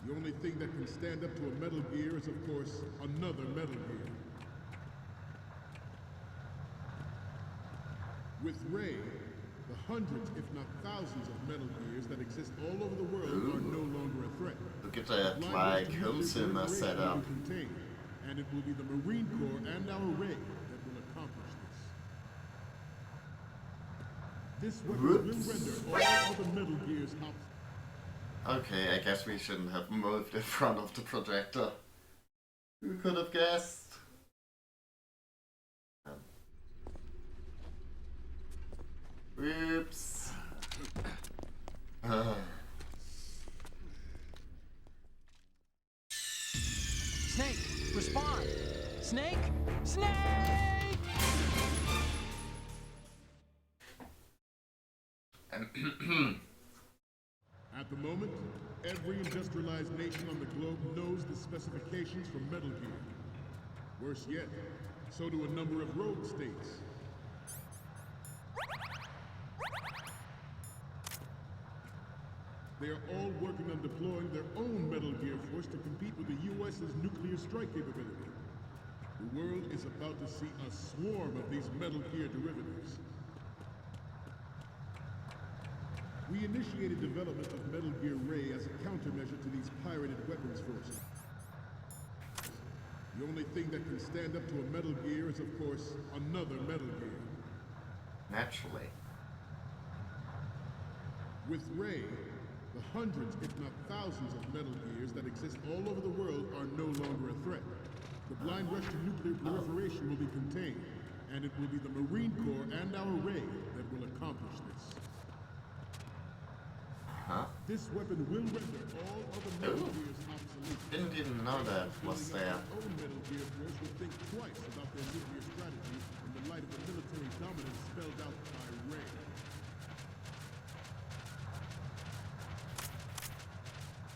The only thing that can stand up to a Metal Gear is, of course, another Metal Gear. With Ray, the hundreds, if not thousands, of Metal Gears that exist all over the world are no longer a threat. Look at that, like, home cinema setup. And it will be the Marine Corps and our Ray that will accomplish this. This weapon will render all other Metal Gears obsolete. Okay, I guess we shouldn't have moved in front of the projector. Who could have guessed? Oops. Snake, respond! Snake! Snake! At the moment, every industrialized nation on the globe knows the specifications for Metal Gear. Worse yet, so do a number of rogue states. They are all working on deploying their own Metal Gear force to compete with the US's nuclear strike capability. The world is about to see a swarm of these Metal Gear derivatives. We initiated development of Metal Gear Ray as a countermeasure to these pirated weapons forces. The only thing that can stand up to a Metal Gear is, of course, another Metal Gear. Naturally. With Ray, the hundreds, if not thousands, of Metal Gears that exist all over the world are no longer a threat. The blind rush to nuclear proliferation will be contained, and it will be the Marine Corps and our Ray that will accomplish this. This weapon will render all other Metal Gears obsolete. Didn't even know that was there. Our own Metal Gear force will think twice about their nuclear strategy in the light of the military dominance spelled out by Ray.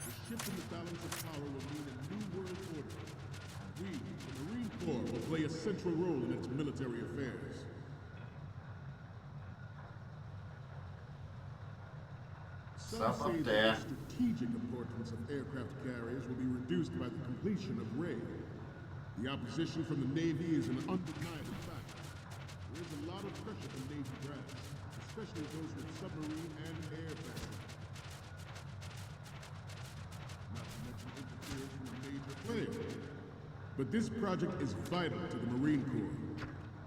The shift in the balance of power will mean a new world order. We, the Marine Corps, will play a central role in its military affairs. Stop Some say up that there. the strategic importance of aircraft carriers will be reduced by the completion of Ray. The opposition from the Navy is an undeniable fact. There is a lot of pressure from Navy brass, especially those with submarine and air bases. Not to mention interference from a major player. But this project is vital to the Marine Corps.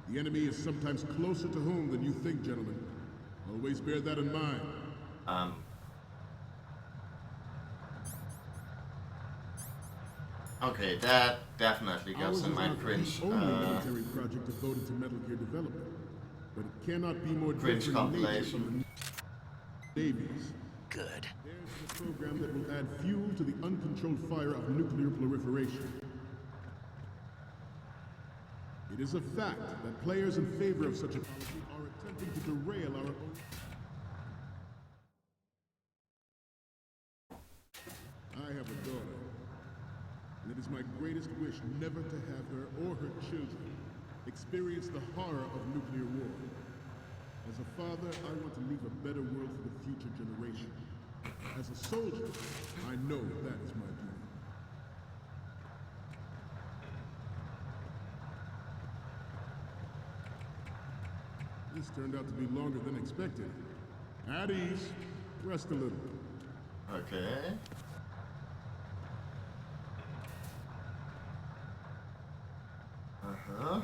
The enemy is sometimes closer to home than you think, gentlemen. Always bear that in mind. Okay, that definitely goes in my cringe. Ours is not the only military project devoted to Metal Gear development, but it cannot be more Cringe different in nature compilation. from the navies. Good. There's a program that will add fuel to the uncontrolled fire of nuclear proliferation. It is a fact that players in favor of such a policy are attempting to derail our own... I have a daughter, and it is my greatest wish never to have her or her children experience the horror of nuclear war. As a father, I want to leave a better world for the future generation. As a soldier, I know that is my duty. This turned out to be longer than expected. At ease. Rest a little. Okay. Uh-huh.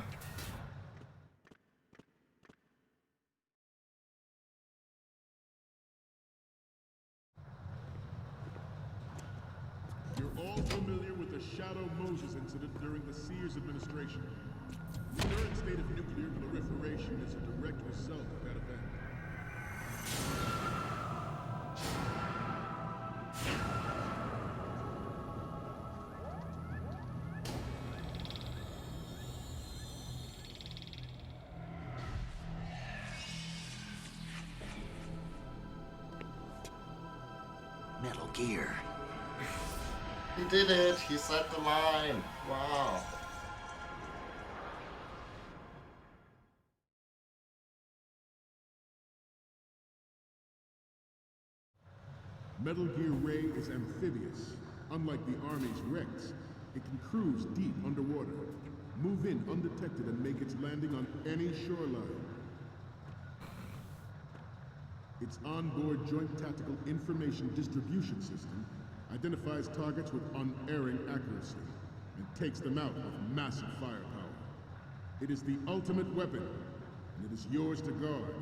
You're all familiar with the Shadow Moses incident during the Sears administration. The current state of nuclear proliferation is a direct result of that event. Metal Gear. He did it! He set the line! Wow! Metal Gear Ray is amphibious. Unlike the Army's Rex, it can cruise deep underwater, move in undetected and make its landing on any shoreline. Its onboard Joint Tactical Information Distribution System identifies targets with unerring accuracy and takes them out with massive firepower. It is the ultimate weapon, and it is yours to guard.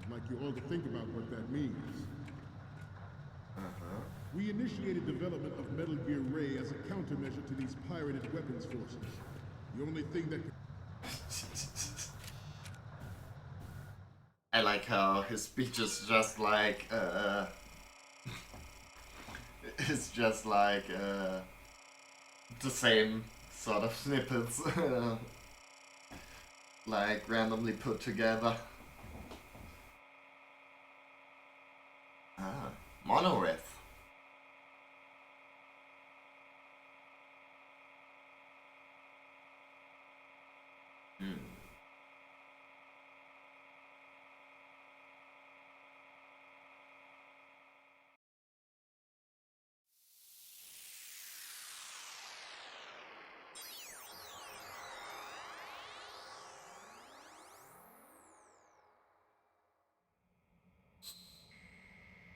I'd like you all to think about what that means. We initiated development of Metal Gear Ray as a countermeasure to these pirated weapons forces. The only thing that can... I like how his speech is just like, it's just like, the same sort of snippets, like randomly put together. Ah, monolith.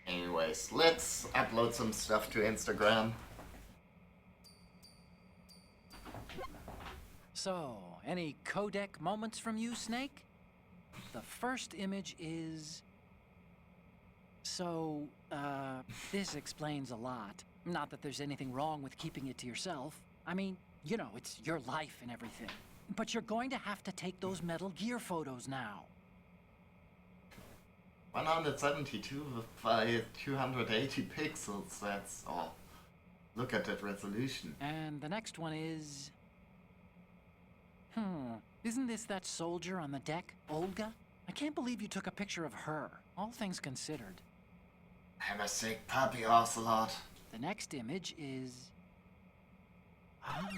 Anyways, let's upload some stuff to Instagram. So, any codec moments from you, Snake? The first image is... So, this explains a lot. Not that there's anything wrong with keeping it to yourself. I mean, you know, it's your life and everything. But you're going to have to take those Metal Gear photos now. 172 by 280 pixels, that's all. Look at that resolution. And the next one is... Isn't this that soldier on the deck, Olga? I can't believe you took a picture of her, all things considered. I'm a sick puppy, Ocelot. The next image is... Oh,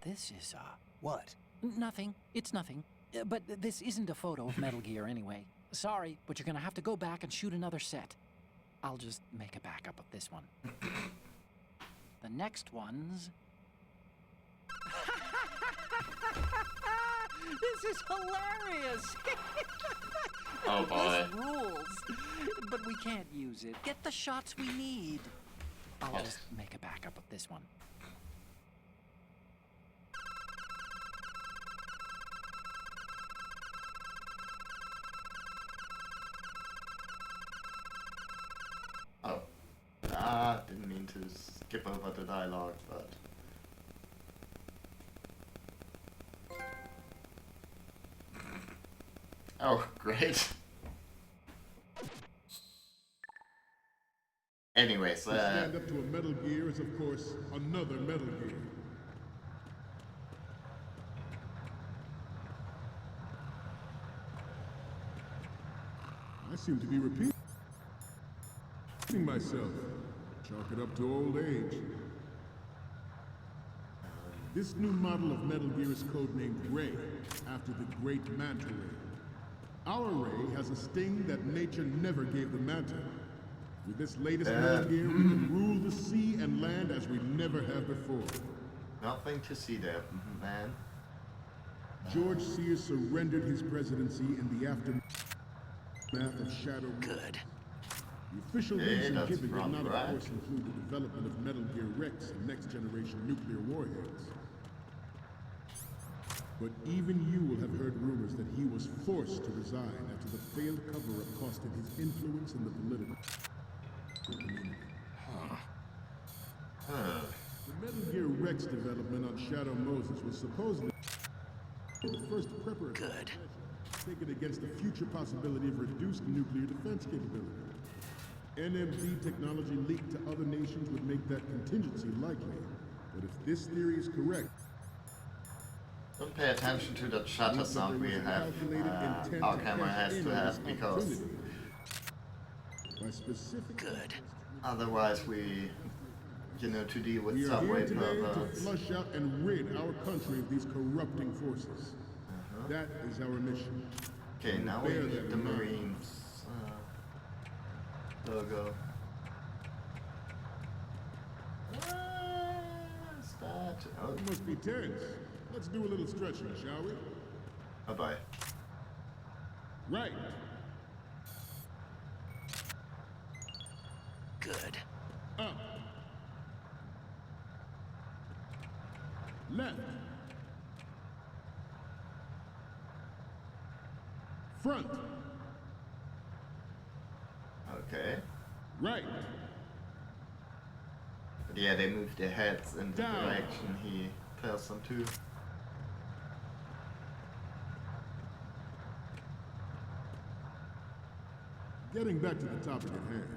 this is, What? Nothing. It's nothing. But this isn't a photo of Metal Gear anyway. Sorry, but you're gonna have to go back and shoot another set. I'll just make a backup of this one. The next one's... This is hilarious! Oh boy. This rules. But we can't use it. Get the shots we need. I'll just make a backup of this one. Oh. Didn't mean to skip over the dialogue, but... Oh, great. Anyways, To stand up to a Metal Gear is, of course, another Metal Gear. seem to be repeating myself. Chalk it up to old age. This new model of Metal Gear is codenamed Ray, after the great Manta Ray. Our Ray has a sting that nature never gave the Manta. With this latest Metal Gear, we can rule the sea and land as we never have before. Nothing to see there, man. George Sears surrendered his presidency in the aftermath of Shadow. Good. The official reason that's given did wrong, not, right? of course, include the development of Metal Gear Rex and next-generation nuclear warheads. But even you will have heard rumors that he was forced to resign after the failed cover-up costed his influence in the political community. The Metal Gear Rex development on Shadow Moses was supposedly the first preparatory measure taken against the future possibility of reduced nuclear defense capability. NMD technology leaked to other nations would make that contingency likely. But if this theory is correct, don't pay attention to that shutter sound we have. Our camera has to have, because by specific otherwise we, you know, to deal with we are subway here today to perverts. flush out and rid our country of these corrupting forces. That is our mission. Okay, now we need the Marines logo. What's that? Oh, You must be tense. Let's do a little stretching, shall we? bye-bye. Right. Good. Up. Left. Front. Okay. Right. But yeah, they move their heads in the Down. direction he tells them to. Getting back to the topic at hand.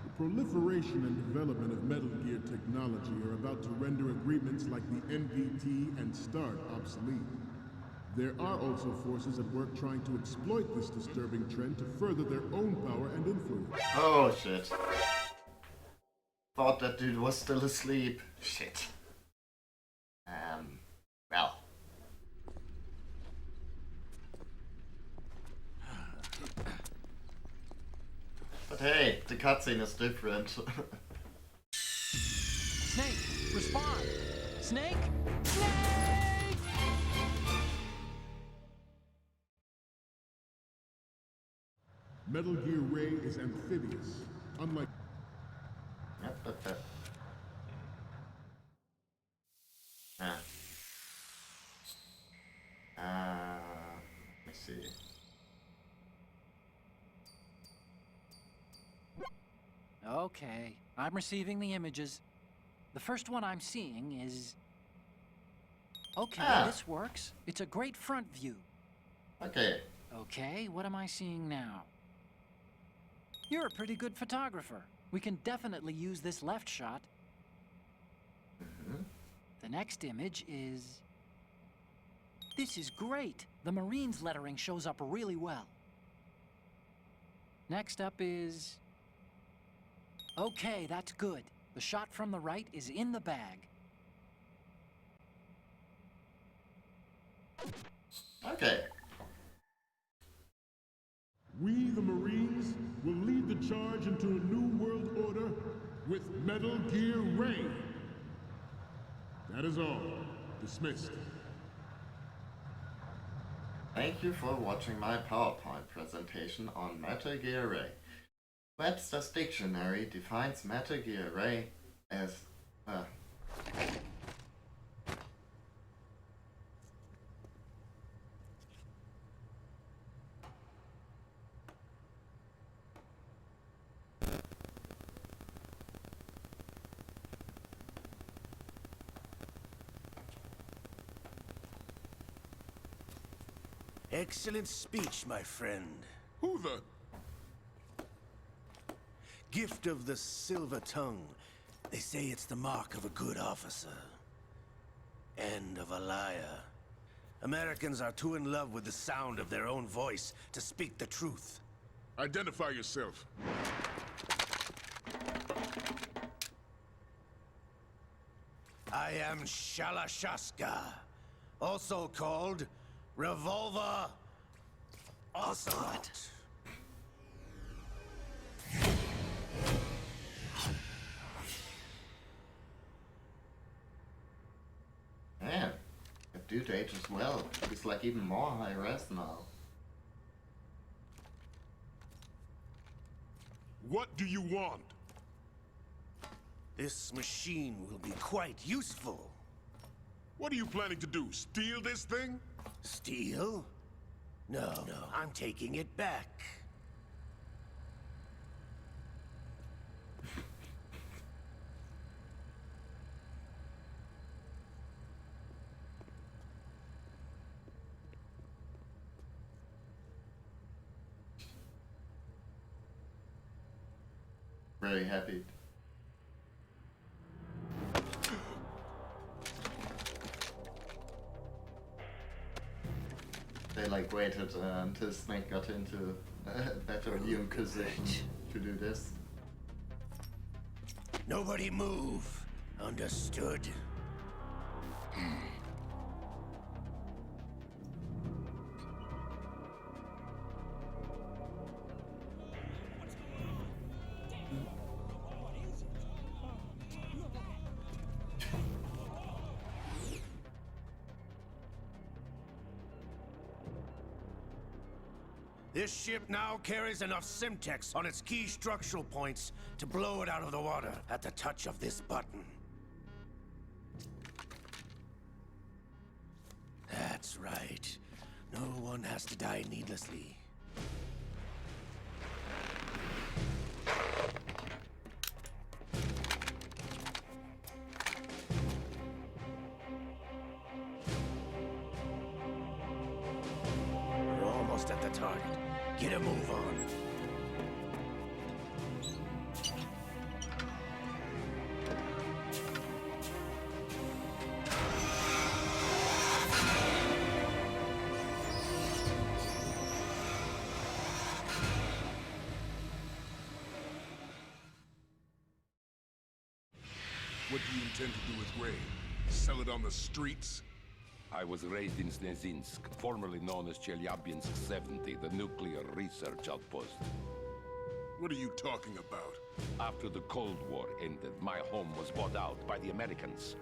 The proliferation and development of Metal Gear technology are about to render agreements like the NVT and START obsolete. There are also forces at work trying to exploit this disturbing trend to further their own power and influence. Oh shit. Thought that dude was still asleep. Shit. Well. But hey, the cutscene is different. Snake, respond! Snake? Snake! Metal Gear Ray is amphibious, unlike Yep, but let me see. Okay, I'm receiving the images. The first one I'm seeing is... Okay, this works. It's a great front view. Okay. Okay, what am I seeing now? You're a pretty good photographer. We can definitely use this left shot. The next image is... This is great. The Marines lettering shows up really well. Next up is... Okay, that's good. The shot from the right is in the bag. Okay. we, the Marines, will lead the charge into a new world order with Metal Gear Ray. That is all. Dismissed. Thank you for watching my PowerPoint presentation on Metal Gear Ray. Webster's Dictionary defines Metal Gear Ray as Excellent speech, my friend. Who the? Gift of the silver tongue. They say it's the mark of a good officer. And of a liar. Americans are too in love with the sound of their own voice to speak the truth. Identify yourself. I am Shalashaska, also called Revolver Ocelot. Man, that dude ages well. He's like even more high res now. What do you want? This machine will be quite useful. What are you planning to do? Steal this thing? Steal? No, I'm taking it back. Very happy. They like waited until Snake got into a better viewing position to do this. Nobody move. Understood? This ship now carries enough Simtex on its key structural points to blow it out of the water at the touch of this button. That's right. No one has to die needlessly. We're almost at the target. Get a move on. What do you intend to do with Ray? Sell it on the streets? I was raised in Snezinsk, formerly known as Chelyabinsk 70, the nuclear research outpost. What are you talking about? After the Cold War ended, my home was bought out by the Americans.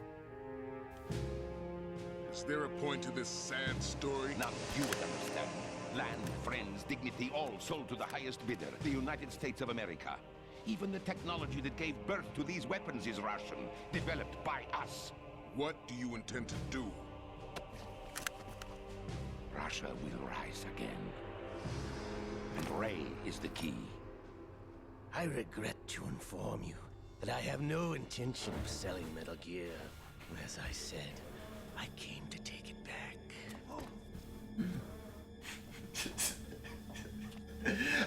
Is there a point to this sad story? Now you would understand. Land, friends, dignity, all sold to the highest bidder, the United States of America. Even the technology that gave birth to these weapons is Russian, developed by us. What do you intend to do? Russia will rise again. And Ray is the key. I regret to inform you that I have no intention of selling Metal Gear. As I said, I came to take it back.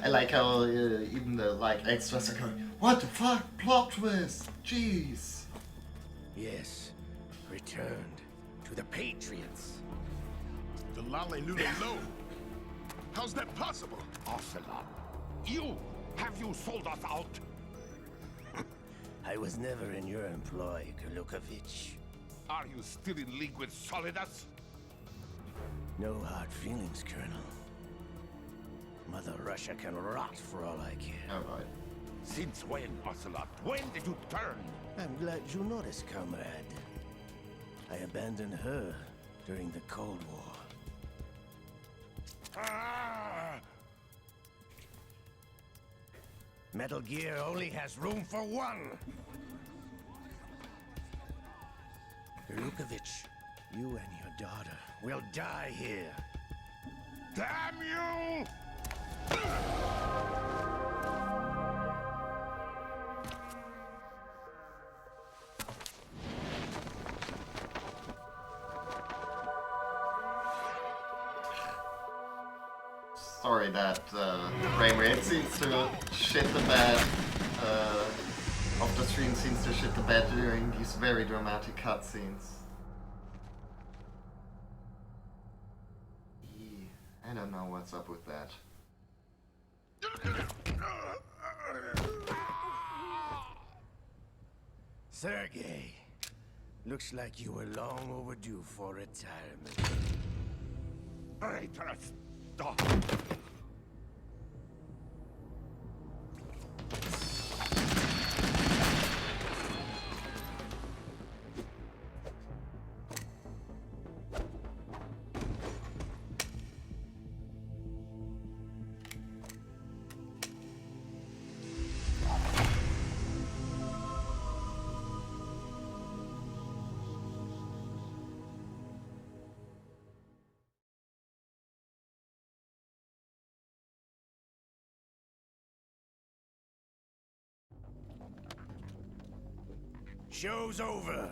I like how even the like extras are going, what the fuck? Plot twist! Jeez! Yes, returned to the Patriots. The Lale-Lule-Lo? How's that possible? Ocelot, have you sold us out? I was never in your employ, Kurlukovich. Are you still in league with Solidus? No hard feelings, Colonel. Mother Russia can rot for all I care. Alright. Since when, Ocelot? When did you turn? I'm glad you noticed, comrade. I abandoned her during the Cold War. Metal Gear only has room for one! Kurlukovich, you and your daughter will die here. Damn you! Sorry that the frame rate seems to shit the bed. Of the stream seems to shit the bed during these very dramatic cutscenes. I don't know what's up with that. Sergei, looks like you were long overdue for retirement. Traitors! Stop! Show's over.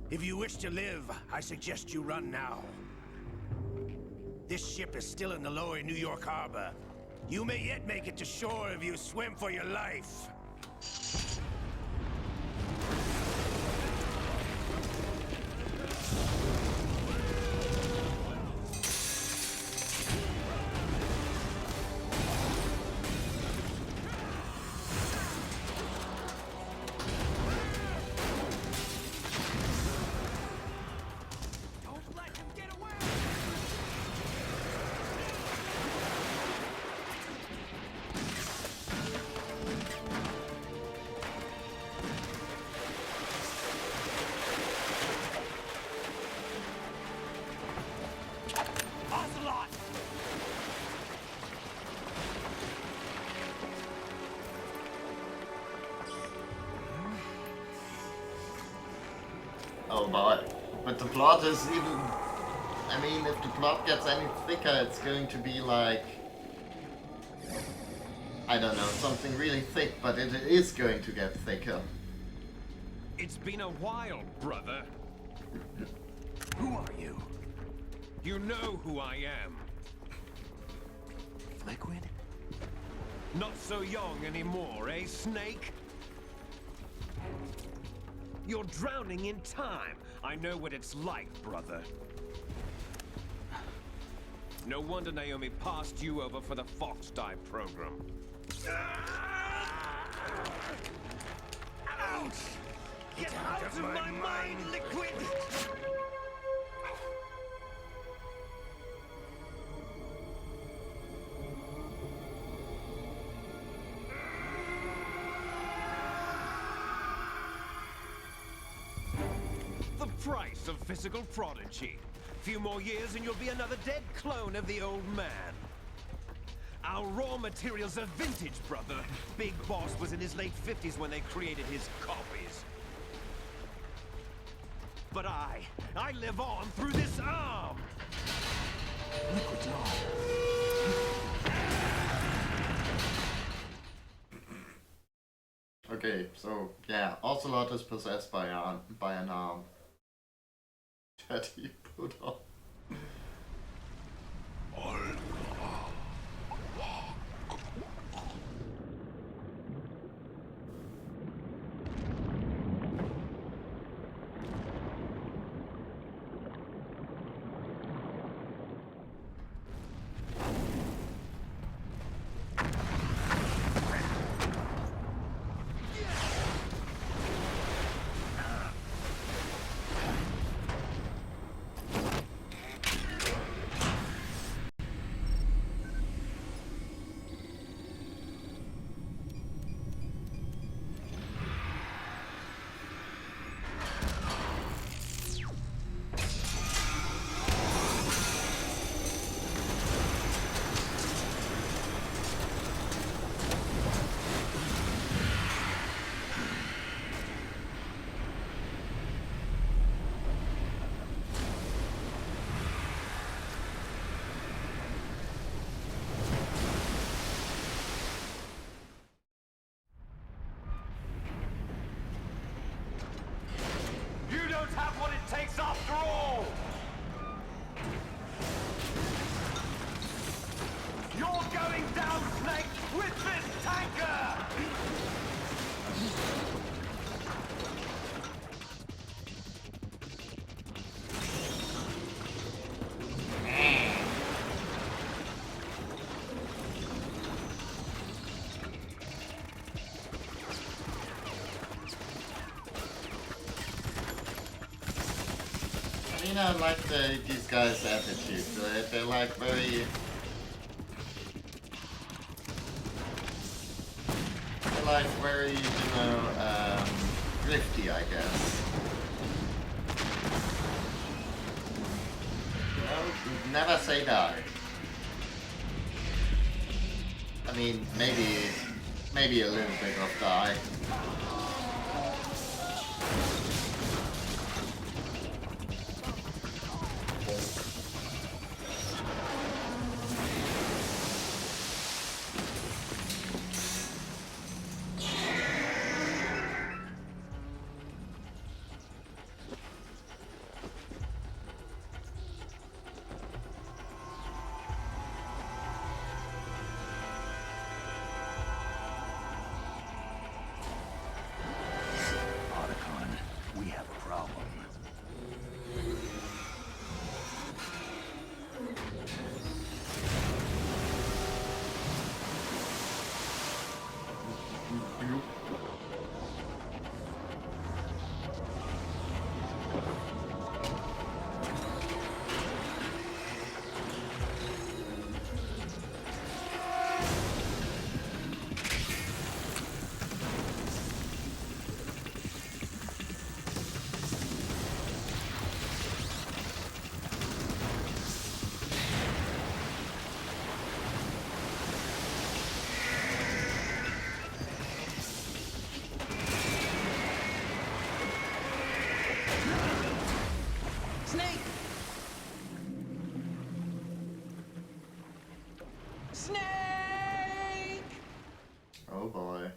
If you wish to live, I suggest you run now. This ship is still in the lower New York harbor. You may yet make it to shore if you swim for your life. Oh boy. But the plot is even... I mean, if the plot gets any thicker, it's going to be like... I don't know, something really thick, but it is going to get thicker. It's been a while, brother. Who are you? You know who I am. Liquid? Not so young anymore, eh, Snake? You're drowning in time. I know what it's like, brother. No wonder Naomi passed you over for the Fox Dive program. Ouch! Get out of my mind, Liquid! The price of physical prodigy. Few more years and you'll be another dead clone of the old man. Our raw materials are vintage, brother. Big Boss was in his late 50s when they created his copies. But I live on through this arm! Liquid's on. Okay, so yeah, Ocelot is possessed by an arm that he put on. mean, I like these guys' attitude. They're like very... They're like very, you know, thrifty, I guess. Well, never say die. I mean, maybe a little bit of die. Oh boy.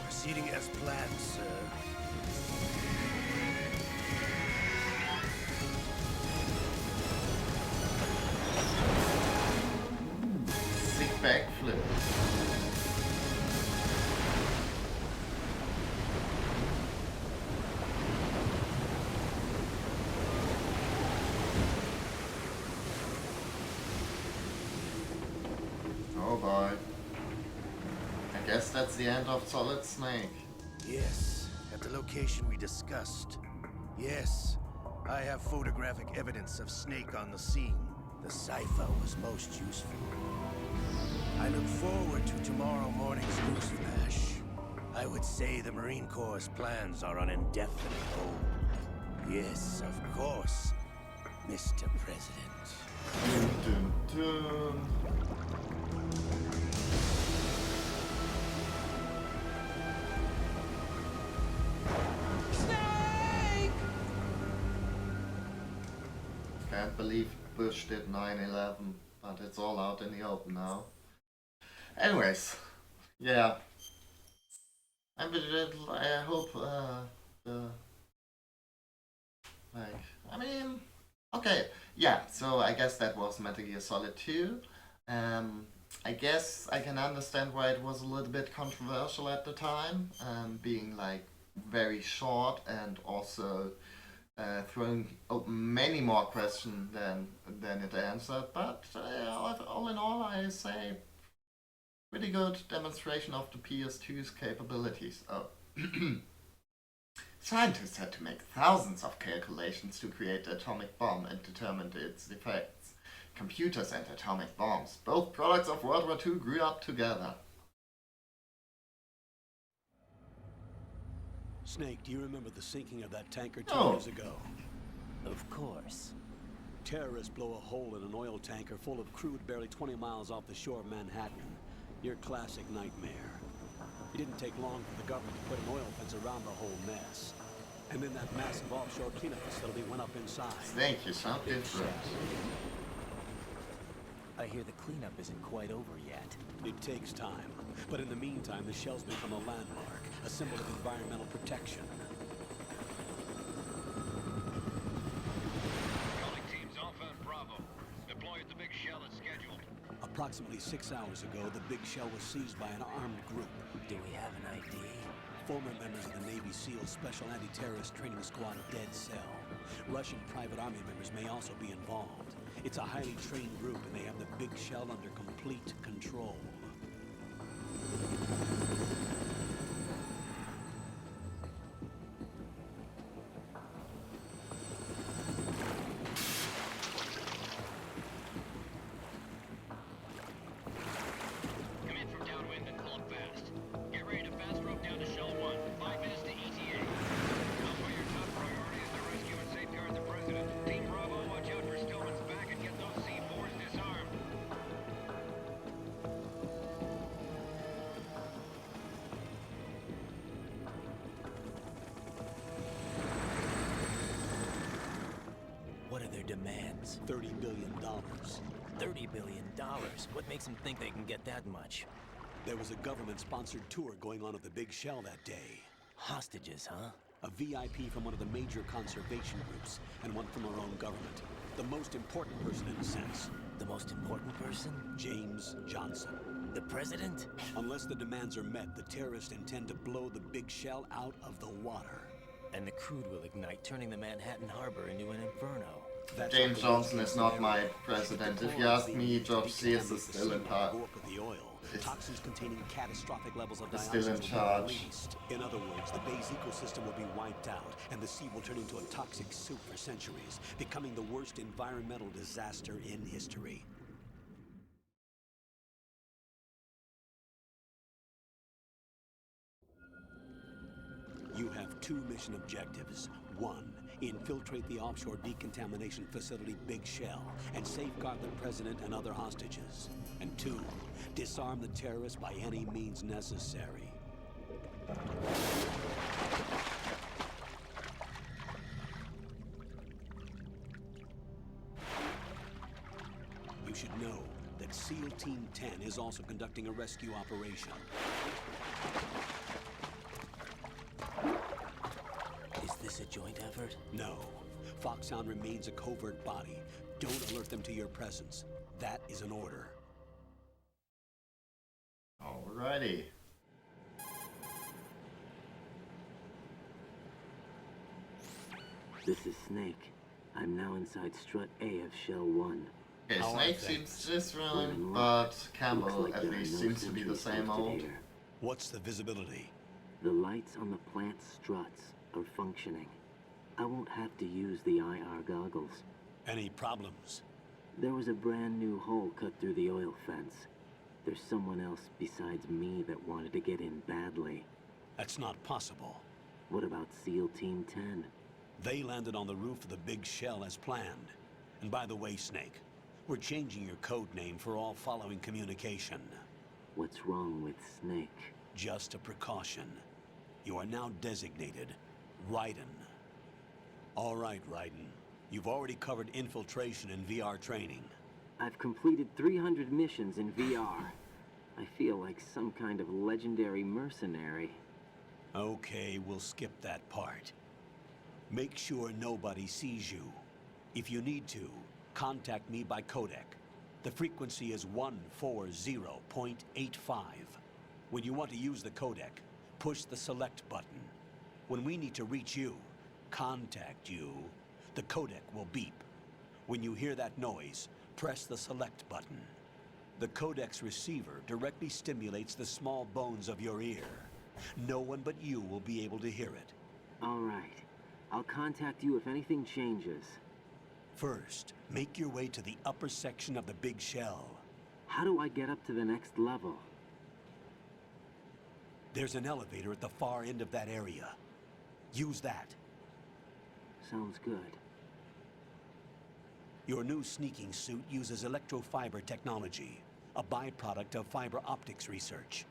Proceeding as planned, sir. Sick backflip. Oh boy. I guess that's the end of Solid Snake. Yes, at the location we discussed. Yes, I have photographic evidence of Snake on the scene. The cipher was most useful. I look forward to tomorrow morning's newsflash. I would say the Marine Corps' plans are on indefinite hold. Yes, of course, Mr. President. Dun, dun. Can't believe Bush did 9/11, but it's all out in the open now. Anyways, yeah. I hope I mean, okay, yeah. So I guess that was Metal Gear Solid 2. I guess I can understand why it was a little bit controversial at the time, being like very short and also throwing open many more questions than it answered. But all in all, I say pretty good demonstration of the PS2's capabilities. Oh. Scientists had to make thousands of calculations to create the atomic bomb and determine its effects. Computers and atomic bombs, both products of World War II, grew up together. Snake, do you remember the sinking of that tanker 2 No. years ago? Of course. Terrorists blow a hole in an oil tanker full of crude barely 20 miles off the shore of Manhattan. Your classic nightmare. It didn't take long for the government to put an oil fence around the whole mess. And then that massive offshore cleanup facility went up inside. Snake, you sound different. I hear the cleanup isn't quite over yet. It takes time. But in the meantime, the shell's become a landmark, a symbol of environmental protection. Calling teams Alpha and Bravo. Deploy at the big shell as scheduled. Approximately 6 hours ago, the big shell was seized by an armed group. Do we have an ID? Former members of the Navy SEAL Special Anti-Terrorist Training Squad Dead Cell. Russian private army members may also be involved. It's a highly trained group, and they have the big shell under complete control. Come in from downwind and pull up fast. Get ready to fast rope down to Shell 1. 5 minutes to ETA. Alpha, your top priority is to rescue and safeguard the President. Team Bravo, watch out for Stillman's back and get those C4s disarmed. What are their demands? $30 billion. $30 billion. What makes them think they can get that much? There was a government-sponsored tour going on at the big shell that day. Hostages, huh? A VIP from one of the major conservation groups, and one from our own government. The most important person in a sense. The most important person? James Johnson. The President? Unless the demands are met, the terrorists intend to blow the big shell out of the water. And the crude will ignite, turning the Manhattan Harbor into an inferno. That's James Johnson is not my president. If you ask me, George Sears is still in charge. Toxins containing catastrophic levels of Is still in dioxin will be charge. released. In other words, the Bay's ecosystem will be wiped out, and the sea will turn into a toxic soup for centuries, becoming the worst environmental disaster in history. You have 2 mission objectives. 1, infiltrate the offshore decontamination facility Big Shell and safeguard the President and other hostages. And 2, disarm the terrorists by any means necessary. You should know that SEAL Team 10 is also conducting a rescue operation. Is this a joint effort? No. Foxhound remains a covert body. Don't alert them to your presence. That is an order. Alrighty. This is Snake. I'm now inside Strut A of Shell 1. Okay, Snake seems different, but Campbell at least seems to be the same old. What's the visibility? The lights on the plant struts are functioning. I won't have to use the IR goggles. Any problems? There was a brand new hole cut through the oil fence. There's someone else besides me that wanted to get in badly. That's not possible. What about SEAL Team 10? They landed on the roof of the Big Shell as planned. And by the way, Snake, we're changing your code name for all following communication. What's wrong with Snake? Just a precaution. You are now designated Raiden. All right, Raiden. You've already covered infiltration and VR training. I've completed 300 missions in VR. I feel like some kind of legendary mercenary. Okay, we'll skip that part. Make sure nobody sees you. If you need to, contact me by codec. The frequency is 140.85. When you want to use the codec, push the select button. When we need to reach you, contact you, the codec will beep. When you hear that noise, press the select button. The codec's receiver directly stimulates the small bones of your ear. No one but you will be able to hear it. All right. I'll contact you if anything changes. First, make your way to the upper section of the Big Shell. How do I get up to the next level? There's an elevator at the far end of that area. Use that. Sounds good. Your new sneaking suit uses electrofiber technology. a byproduct of fiber optics research.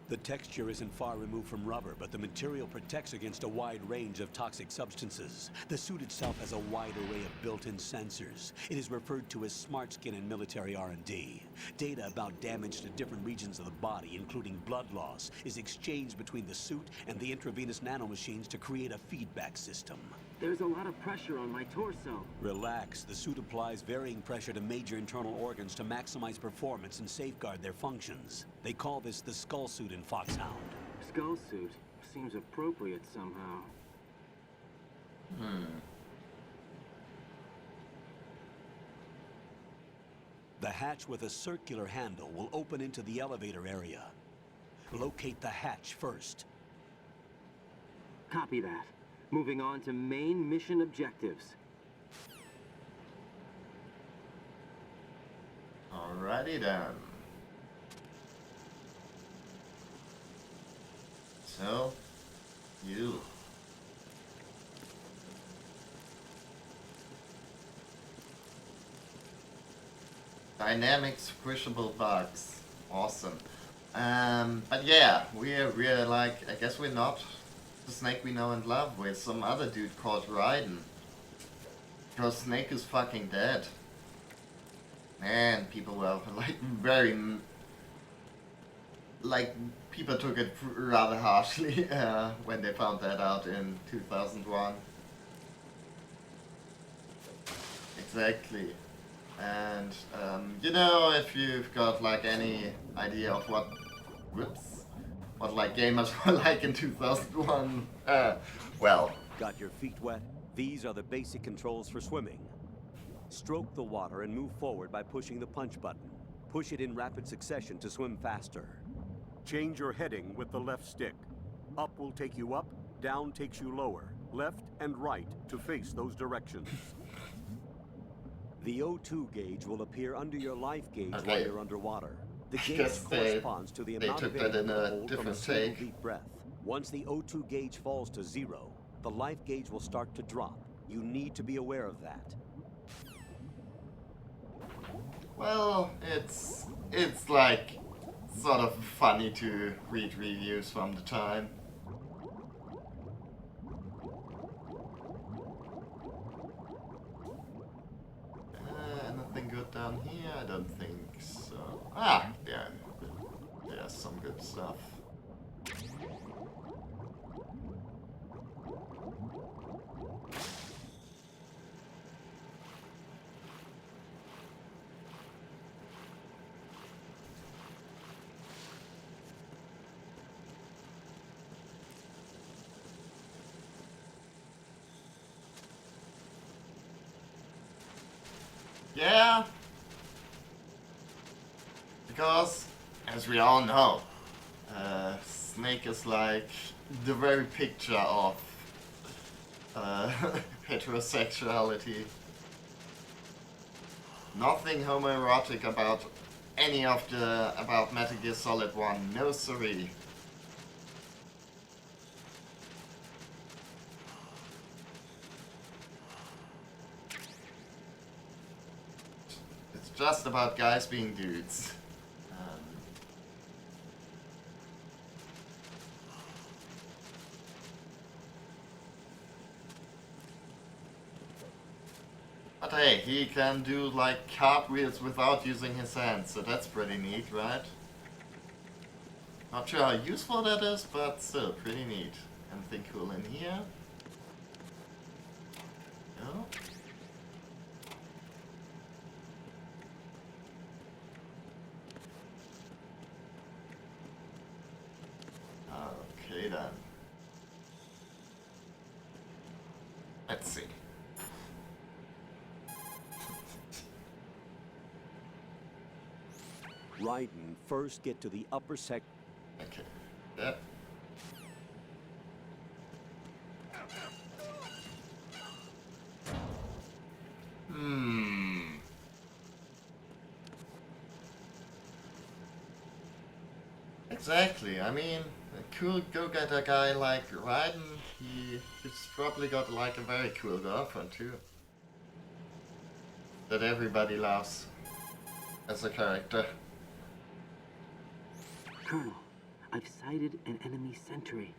The texture isn't far removed from rubber, but the material protects against a wide range of toxic substances. The suit itself has a wide array of built-in sensors. It is referred to as smart skin in military R&D. Data about damage to different regions of the body, including blood loss, is exchanged between the suit and the intravenous nanomachines to create a feedback system. There's a lot of pressure on my torso. Relax. The suit applies varying pressure to major internal organs to maximize performance and safeguard their functions. They call this the skull suit in Foxhound. Skull suit seems appropriate somehow. The hatch with a circular handle will open into the elevator area. Locate the hatch first. Copy that. Moving on to main mission objectives. Alrighty then. So, you. Dynamic squishable bugs. Awesome. But yeah, we're like, I guess we're not the Snake we know and love. We're some other dude called Raiden. Because Snake is fucking dead. Man, people were like very... Like, people took it rather harshly when they found that out in 2001. Exactly. And, you know, if you've got like any idea of what... Whoops. What like gamers were like in 2001, well. Got your feet wet? These are the basic controls for swimming. Stroke the water and move forward by pushing the punch button. Push it in rapid succession to swim faster. Change your heading with the left stick. Up will take you up, down takes you lower. Left and right to face those directions. The O2 gauge will appear under your life gauge while you're underwater. The gauge corresponds to the amount of air you hold from a single deep breath. Once the O2 gauge falls to 0, the life gauge will start to drop. You need to be aware of that. Well, it's like sort of funny to read reviews from the time. Anything good down here? I don't think so. Ah, yeah, there's some good stuff. Yeah, because, as we all know, Snake is like the very picture of heterosexuality. Nothing homoerotic about any of about Metal Gear Solid 1, no siree. Just about guys being dudes. But hey, he can do like cartwheels without using his hands, so that's pretty neat, right? Not sure how useful that is, but still pretty neat. Anything cool in here? No? Okay then. Let's see. Raiden, first get to the upper sec... Okay. Yep. Exactly. I mean, a cool go-getter guy like Raiden, he's probably got like a very cool girlfriend too. That everybody loves. as a character. Colonel, I've sighted an enemy sentry.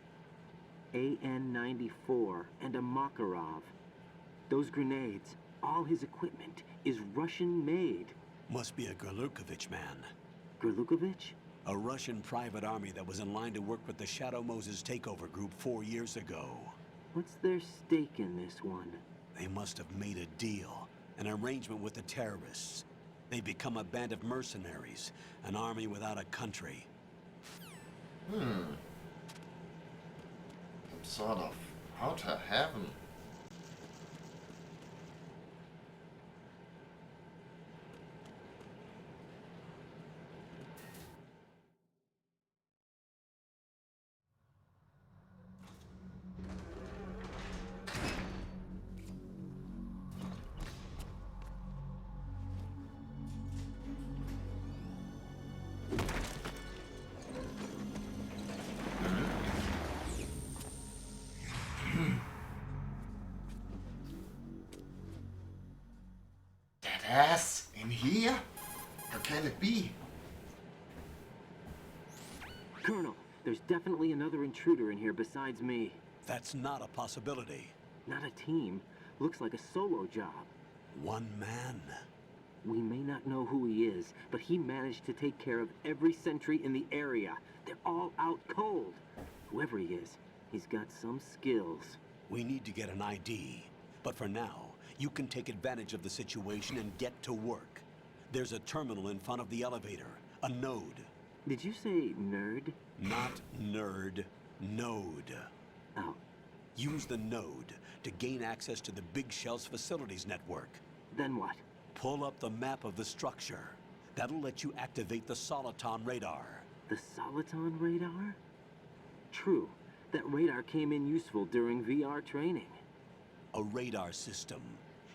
AN-94 and a Makarov. Those grenades, all his equipment, is Russian-made. Must be a Gerlukovich man. Gerlukovich? A Russian private army that was in line to work with the Shadow Moses takeover group 4 years ago. What's their stake in this one? They must have made a deal, an arrangement with the terrorists. They've become a band of mercenaries, an army without a country. Some sort of outer heaven. Ass in here? How can it be? Colonel, there's definitely another intruder in here besides me. That's not a possibility. Not a team. Looks like a solo job. One man. We may not know who he is, but he managed to take care of every sentry in the area. They're all out cold. Whoever he is, he's got some skills. We need to get an ID. But for now, you can take advantage of the situation and get to work. There's a terminal in front of the elevator, a node. Did you say nerd? Not nerd, node. Oh. Use the node to gain access to the Big Shell's facilities network. Then what? Pull up the map of the structure. That'll let you activate the Soliton radar. The Soliton radar? True. That radar came in useful during VR training. A radar system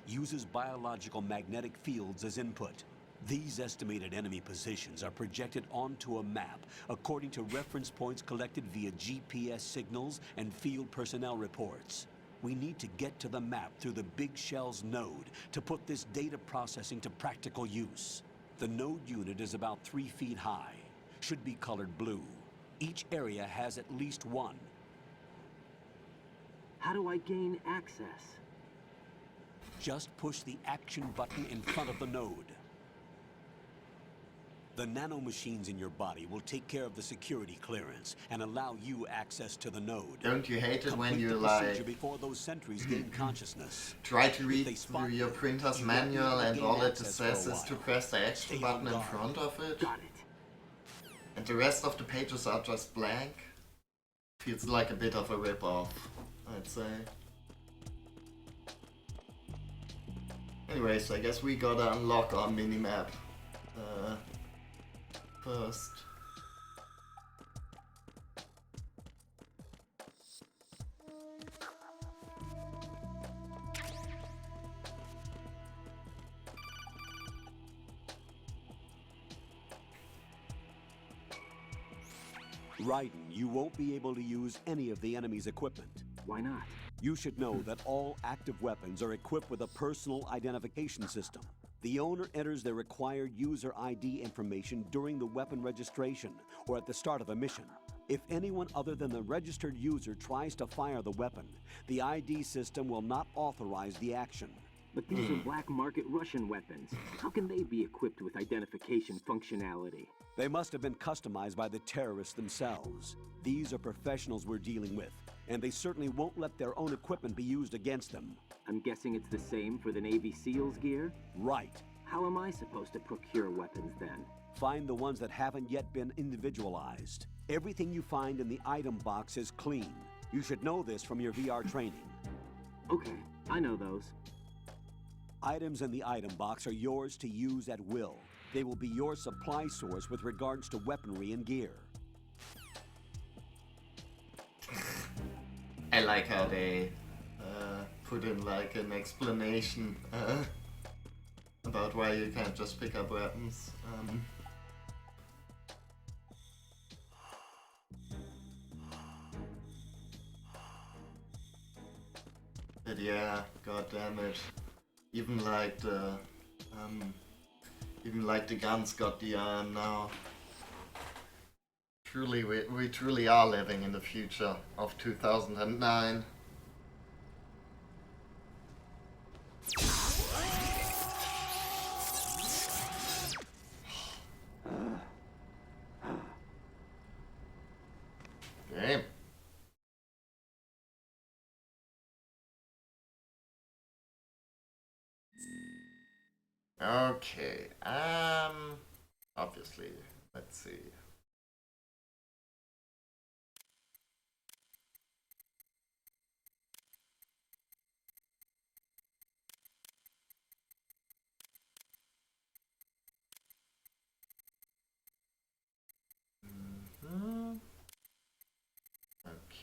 uses biological magnetic fields as input. These estimated enemy positions are projected onto a map according to reference points collected via GPS signals and field personnel reports. We need to get to the map through the Big Shell's node to put this data processing to practical use. The node unit is about 3 feet high, should be colored blue. Each area has at least one. How do I gain access? Just push the action button in front of the node. The nanomachines in your body will take care of the security clearance and allow you access to the node. Don't you hate it when Complete you the like procedure before those sentries gain consciousness? try to read they spot through your you, printer's you won't be able manual to and gain all it access says for a is to while. press the action Stay button on in guard. front of it? Got it. And the rest of the pages are just blank? Feels like a bit of a rip-off, I'd say. Anyways, I guess we gotta unlock our minimap first. Raiden, you won't be able to use any of the enemy's equipment. Why not? You should know that all active weapons are equipped with a personal identification system. The owner enters their required user ID information during the weapon registration or at the start of a mission. If anyone other than the registered user tries to fire the weapon, the ID system will not authorize the action. But these are black market Russian weapons. How can they be equipped with identification functionality? They must have been customized by the terrorists themselves. These are professionals we're dealing with, and they certainly won't let their own equipment be used against them. I'm guessing it's the same for the Navy SEALs gear? Right. How am I supposed to procure weapons then? Find the ones that haven't yet been individualized. Everything you find in the item box is clean. You should know this from your VR training. Okay, I know those. Items in the item box are yours to use at will. They will be your supply source with regards to weaponry and gear. I like how they put in like an explanation about why you can't just pick up weapons. But yeah, god damn it. Even like the Even like the guns got the now. Truly, we truly are living in the future of 2009. Game. Okay, obviously, let's see.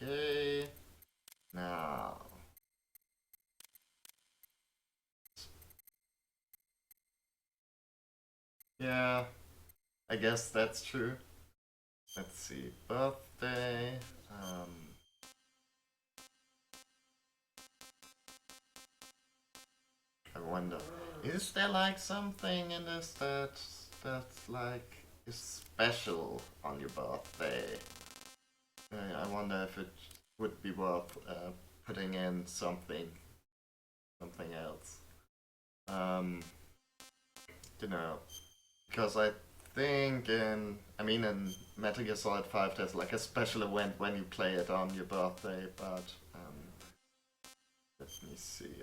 Okay, now. Yeah, I guess that's true. Let's see, birthday, I wonder, is there like something in this that's like is special on your birthday? I wonder if it would be worth putting in something else. You know, because I think in Metal Gear Solid 5 there's like a special event when you play it on your birthday, but let me see.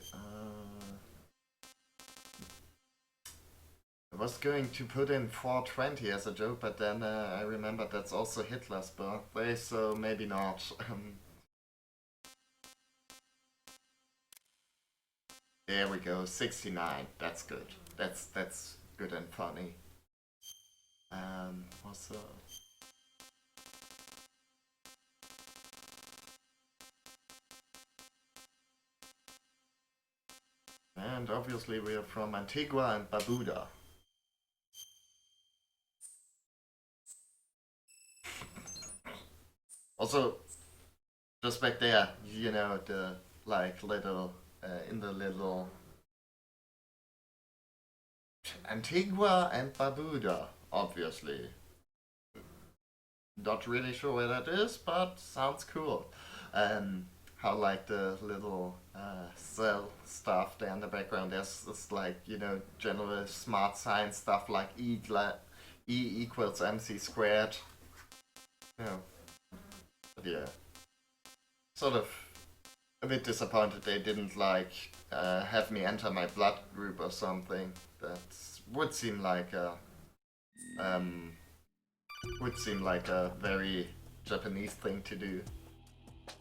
I was going to put in 420 as a joke, but then I remembered that's also Hitler's birthday, so maybe not. There we go, 69. That's good. That's good and funny. Also. And obviously we are from Antigua and Barbuda. Also, just back there, you know, the like little in the little Antigua and Barbuda, obviously. Not really sure where that is, but sounds cool. How like the little cell stuff there in the background, there's this like, you know, general smart science stuff like E equals MC squared. You know, but yeah. Sort of a bit disappointed they didn't like have me enter my blood group or something. That would seem like a very Japanese thing to do.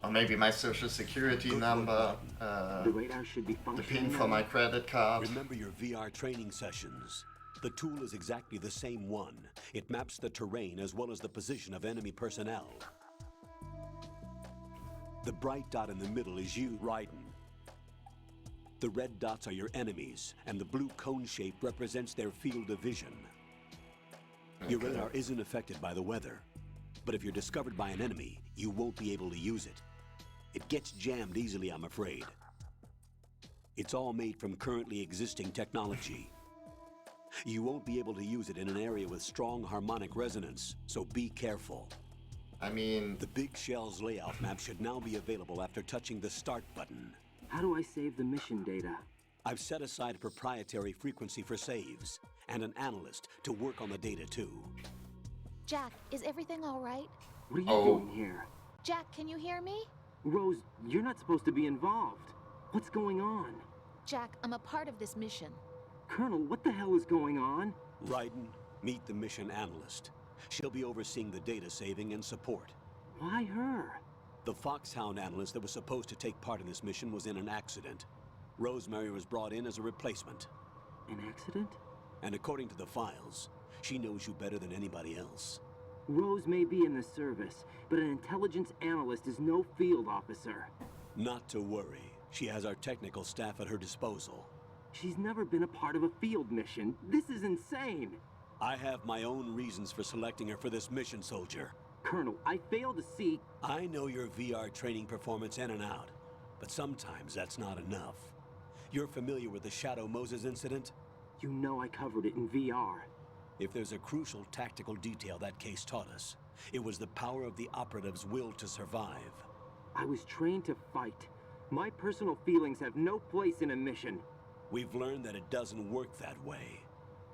Or maybe my social security number, the radar should be the pin for my credit card. Remember your VR training sessions. The tool is exactly the same one. It maps the terrain as well as the position of enemy personnel. The bright dot in the middle is you, Raiden. The red dots are your enemies, and the blue cone shape represents their field of vision. Your radar isn't affected by the weather, but if you're discovered by an enemy, you won't be able to use it. It gets jammed easily, I'm afraid. It's all made from currently existing technology. You won't be able to use it in an area with strong harmonic resonance, so be careful. I mean... The Big Shell's layout map should now be available after touching the Start button. How do I save the mission data? I've set aside a proprietary frequency for saves, and an analyst to work on the data too. Jack, is everything all right? What are you doing here? Jack, can you hear me? Rose, you're not supposed to be involved. What's going on? Jack, I'm a part of this mission. Colonel, what the hell is going on? Raiden, meet the mission analyst. She'll be overseeing the data saving and support. Why her? The Foxhound analyst that was supposed to take part in this mission was in an accident. Rosemary was brought in as a replacement. An accident? And according to the files, she knows you better than anybody else. Rose may be in the service, but an intelligence analyst is no field officer. Not to worry. She has our technical staff at her disposal. She's never been a part of a field mission. This is insane. I have my own reasons for selecting her for this mission, soldier. Colonel, I fail to see... I know your VR training performance in and out, but sometimes that's not enough. You're familiar with the Shadow Moses incident? You know I covered it in VR. If there's a crucial tactical detail that case taught us, it was the power of the operative's will to survive. I was trained to fight. My personal feelings have no place in a mission. We've learned that it doesn't work that way.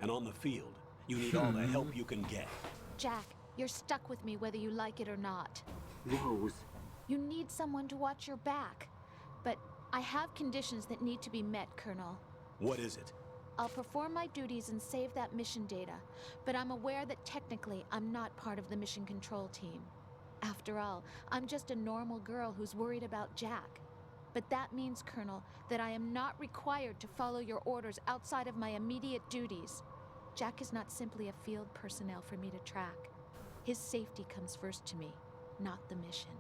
And on the field, you need all the help you can get. Jack, you're stuck with me whether you like it or not. Rose. You need someone to watch your back. But I have conditions that need to be met, Colonel. What is it? I'll perform my duties and save that mission data, but I'm aware that technically I'm not part of the mission control team. After all, I'm just a normal girl who's worried about Jack. But that means, Colonel, that I am not required to follow your orders outside of my immediate duties. Jack is not simply a field personnel for me to track. His safety comes first to me, not the mission.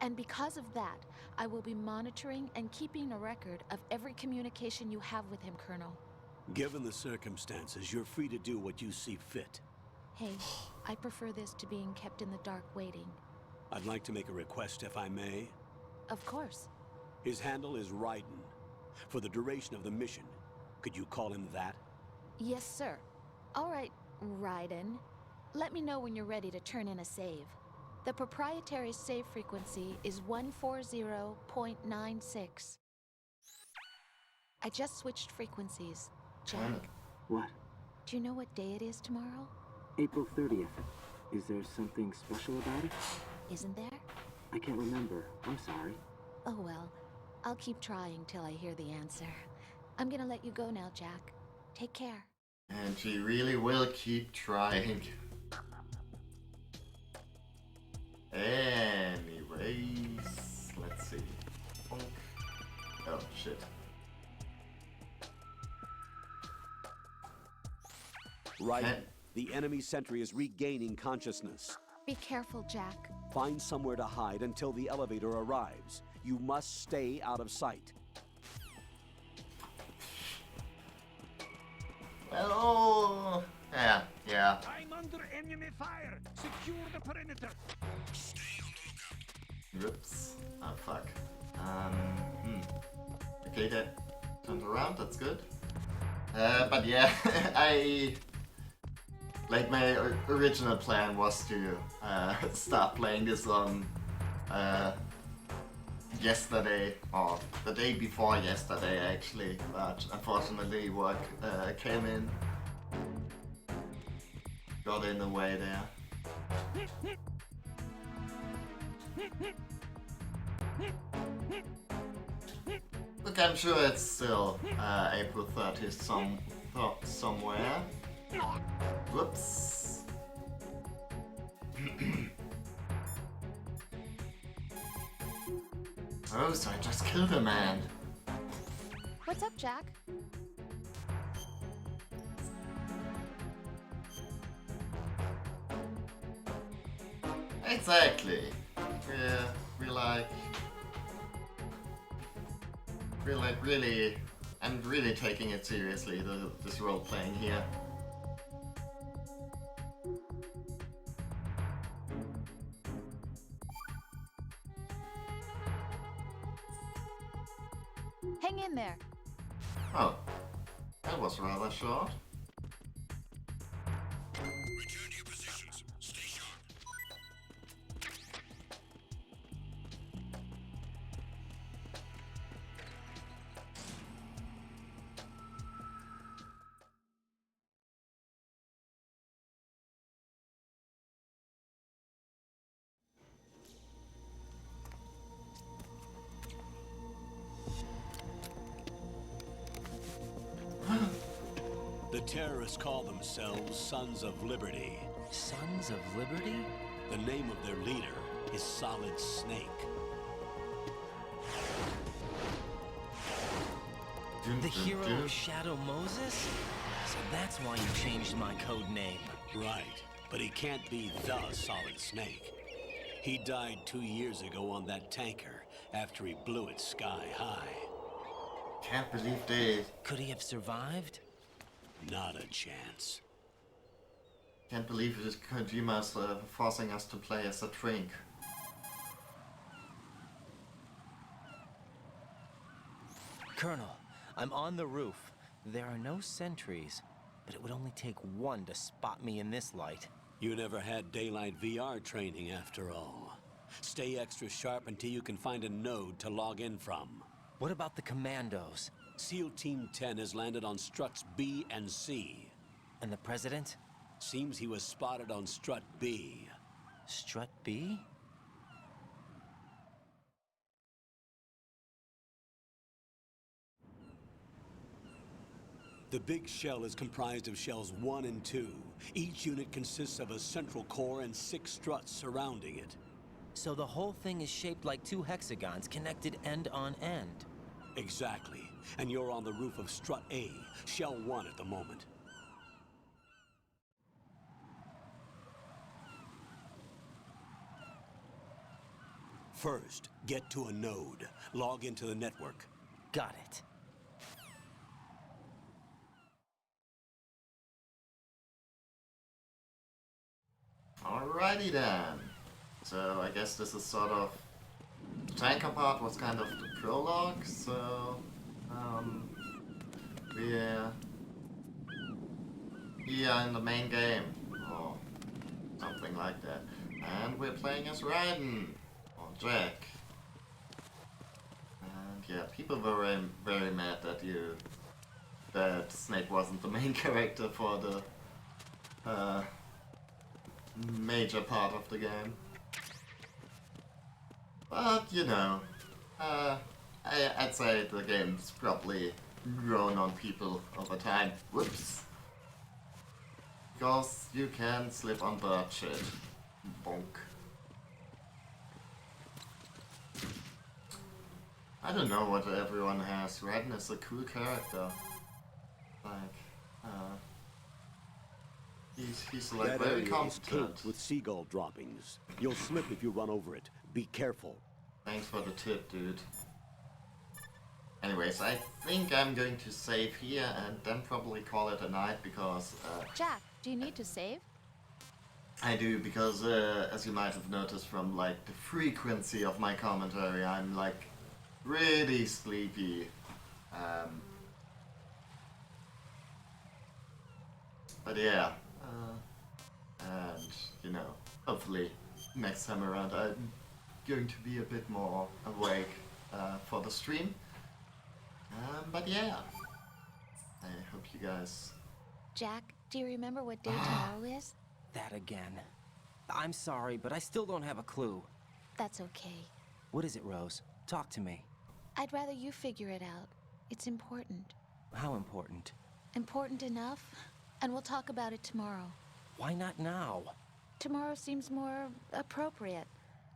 And because of that, I will be monitoring and keeping a record of every communication you have with him, Colonel. Given the circumstances, you're free to do what you see fit. Hey, I prefer this to being kept in the dark waiting. I'd like to make a request, if I may. Of course. His handle is Raiden. For the duration of the mission, could you call him that? Yes, sir. All right, Raiden. Let me know when you're ready to turn in a save. The proprietary save frequency is 140.96. I just switched frequencies. Jack. What? Do you know what day it is tomorrow? April 30th. Is there something special about it? Isn't there? I can't remember. I'm sorry. Oh well. I'll keep trying till I hear the answer. I'm gonna let you go now, Jack. Take care. And she really will keep trying. Anyways, let's see. Oh shit. Raiden, the enemy sentry is regaining consciousness. Be careful, Jack. Find somewhere to hide until the elevator arrives. You must stay out of sight. Well, yeah. I'm under enemy fire. Secure the perimeter. Whoops. Oh, fuck. Okay, that turned around, that's good. But yeah, like my original plan was to start playing this on yesterday, or the day before yesterday actually, but unfortunately work came in, got in the way there. Look, I'm sure it's still April 30th somewhere. Whoops. Oh, so I just killed a man. What's up, Jack? Exactly. We're like really, and really taking it seriously, this role playing here. Hang in there. Oh, that was rather short. Return to your positions. Stay sharp. The terrorists call themselves Sons of Liberty. Sons of Liberty? The name of their leader is Solid Snake. The hero of Shadow Moses? So that's why you changed my code name. Right, but he can't be the Solid Snake. He died 2 years ago on that tanker after he blew it sky high. Can't believe they... Could he have survived? Not a chance. Can't believe this Kojima's forcing us to play as a twink. Colonel, I'm on the roof. There are no sentries, but it would only take one to spot me in this light. You never had daylight VR training after all. Stay extra sharp until you can find a node to log in from. What about the commandos? SEAL Team 10 has landed on struts B and C. And the president? Seems he was spotted on strut B. Strut B? The big shell is comprised of shells 1 and 2. Each unit consists of a central core and 6 struts surrounding it. So the whole thing is shaped like 2 hexagons connected end on end. Exactly. And you're on the roof of strut A, shell 1 at the moment. First, get to a node. Log into the network. Got it. Alrighty then. So I guess this is sort of... The tanker part was kind of the prologue, so... we're here in the main game, or something like that. And we're playing as Raiden, or Jack. And yeah, people were very, very mad that Snake wasn't the main character for the major part of the game. But, you know, I'd say the game's probably grown on people over time. Whoops. Because you can slip on bird shit. Bonk. I don't know what everyone has. Raiden is a cool character. Like, he's like that very area is constant. caked with seagull droppings. You'll slip if you run over it. Be careful. Thanks for the tip, dude. Anyways, I think I'm going to save here and then probably call it a night because... Jack, do you need to save? I do, because as you might have noticed from like the frequency of my commentary, I'm like really sleepy. But yeah, and you know, hopefully next time around I'm going to be a bit more awake for the stream. But yeah, I hope you guys... Jack, do you remember what day tomorrow is? That again. I'm sorry, but I still don't have a clue. That's okay. What is it, Rose? Talk to me. I'd rather you figure it out. It's important. How important? Important enough, and we'll talk about it tomorrow. Why not now? Tomorrow seems more appropriate.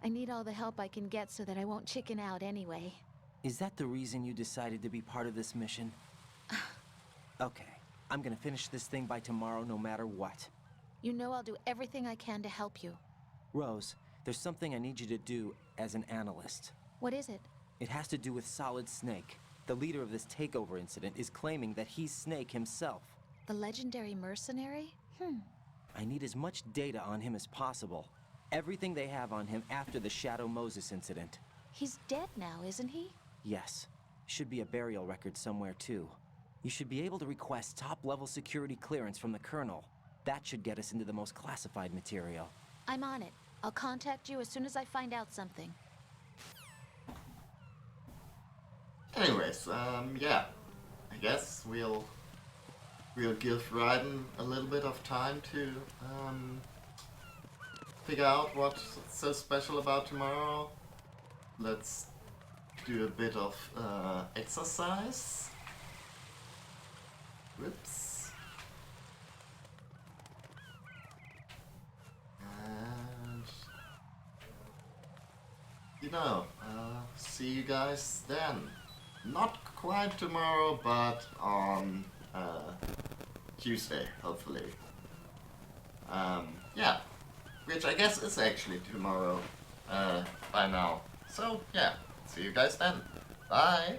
I need all the help I can get so that I won't chicken out anyway. Is that the reason you decided to be part of this mission? Okay, I'm gonna finish this thing by tomorrow no matter what. You know I'll do everything I can to help you. Rose, there's something I need you to do as an analyst. What is it? It has to do with Solid Snake. The leader of this takeover incident is claiming that he's Snake himself. The legendary mercenary? I need as much data on him as possible. Everything they have on him after the Shadow Moses incident. He's dead now, isn't he? Yes. Should be a burial record somewhere, too. You should be able to request top-level security clearance from the Colonel. That should get us into the most classified material. I'm on it. I'll contact you as soon as I find out something. Anyways, yeah. I guess we'll give Raiden a little bit of time to figure out what's so special about tomorrow. Let's do a bit of exercise. Whoops. And you know, see you guys then. Not quite tomorrow, but on Tuesday, hopefully. Yeah, which I guess is actually tomorrow by now. So yeah, see you guys then. Bye.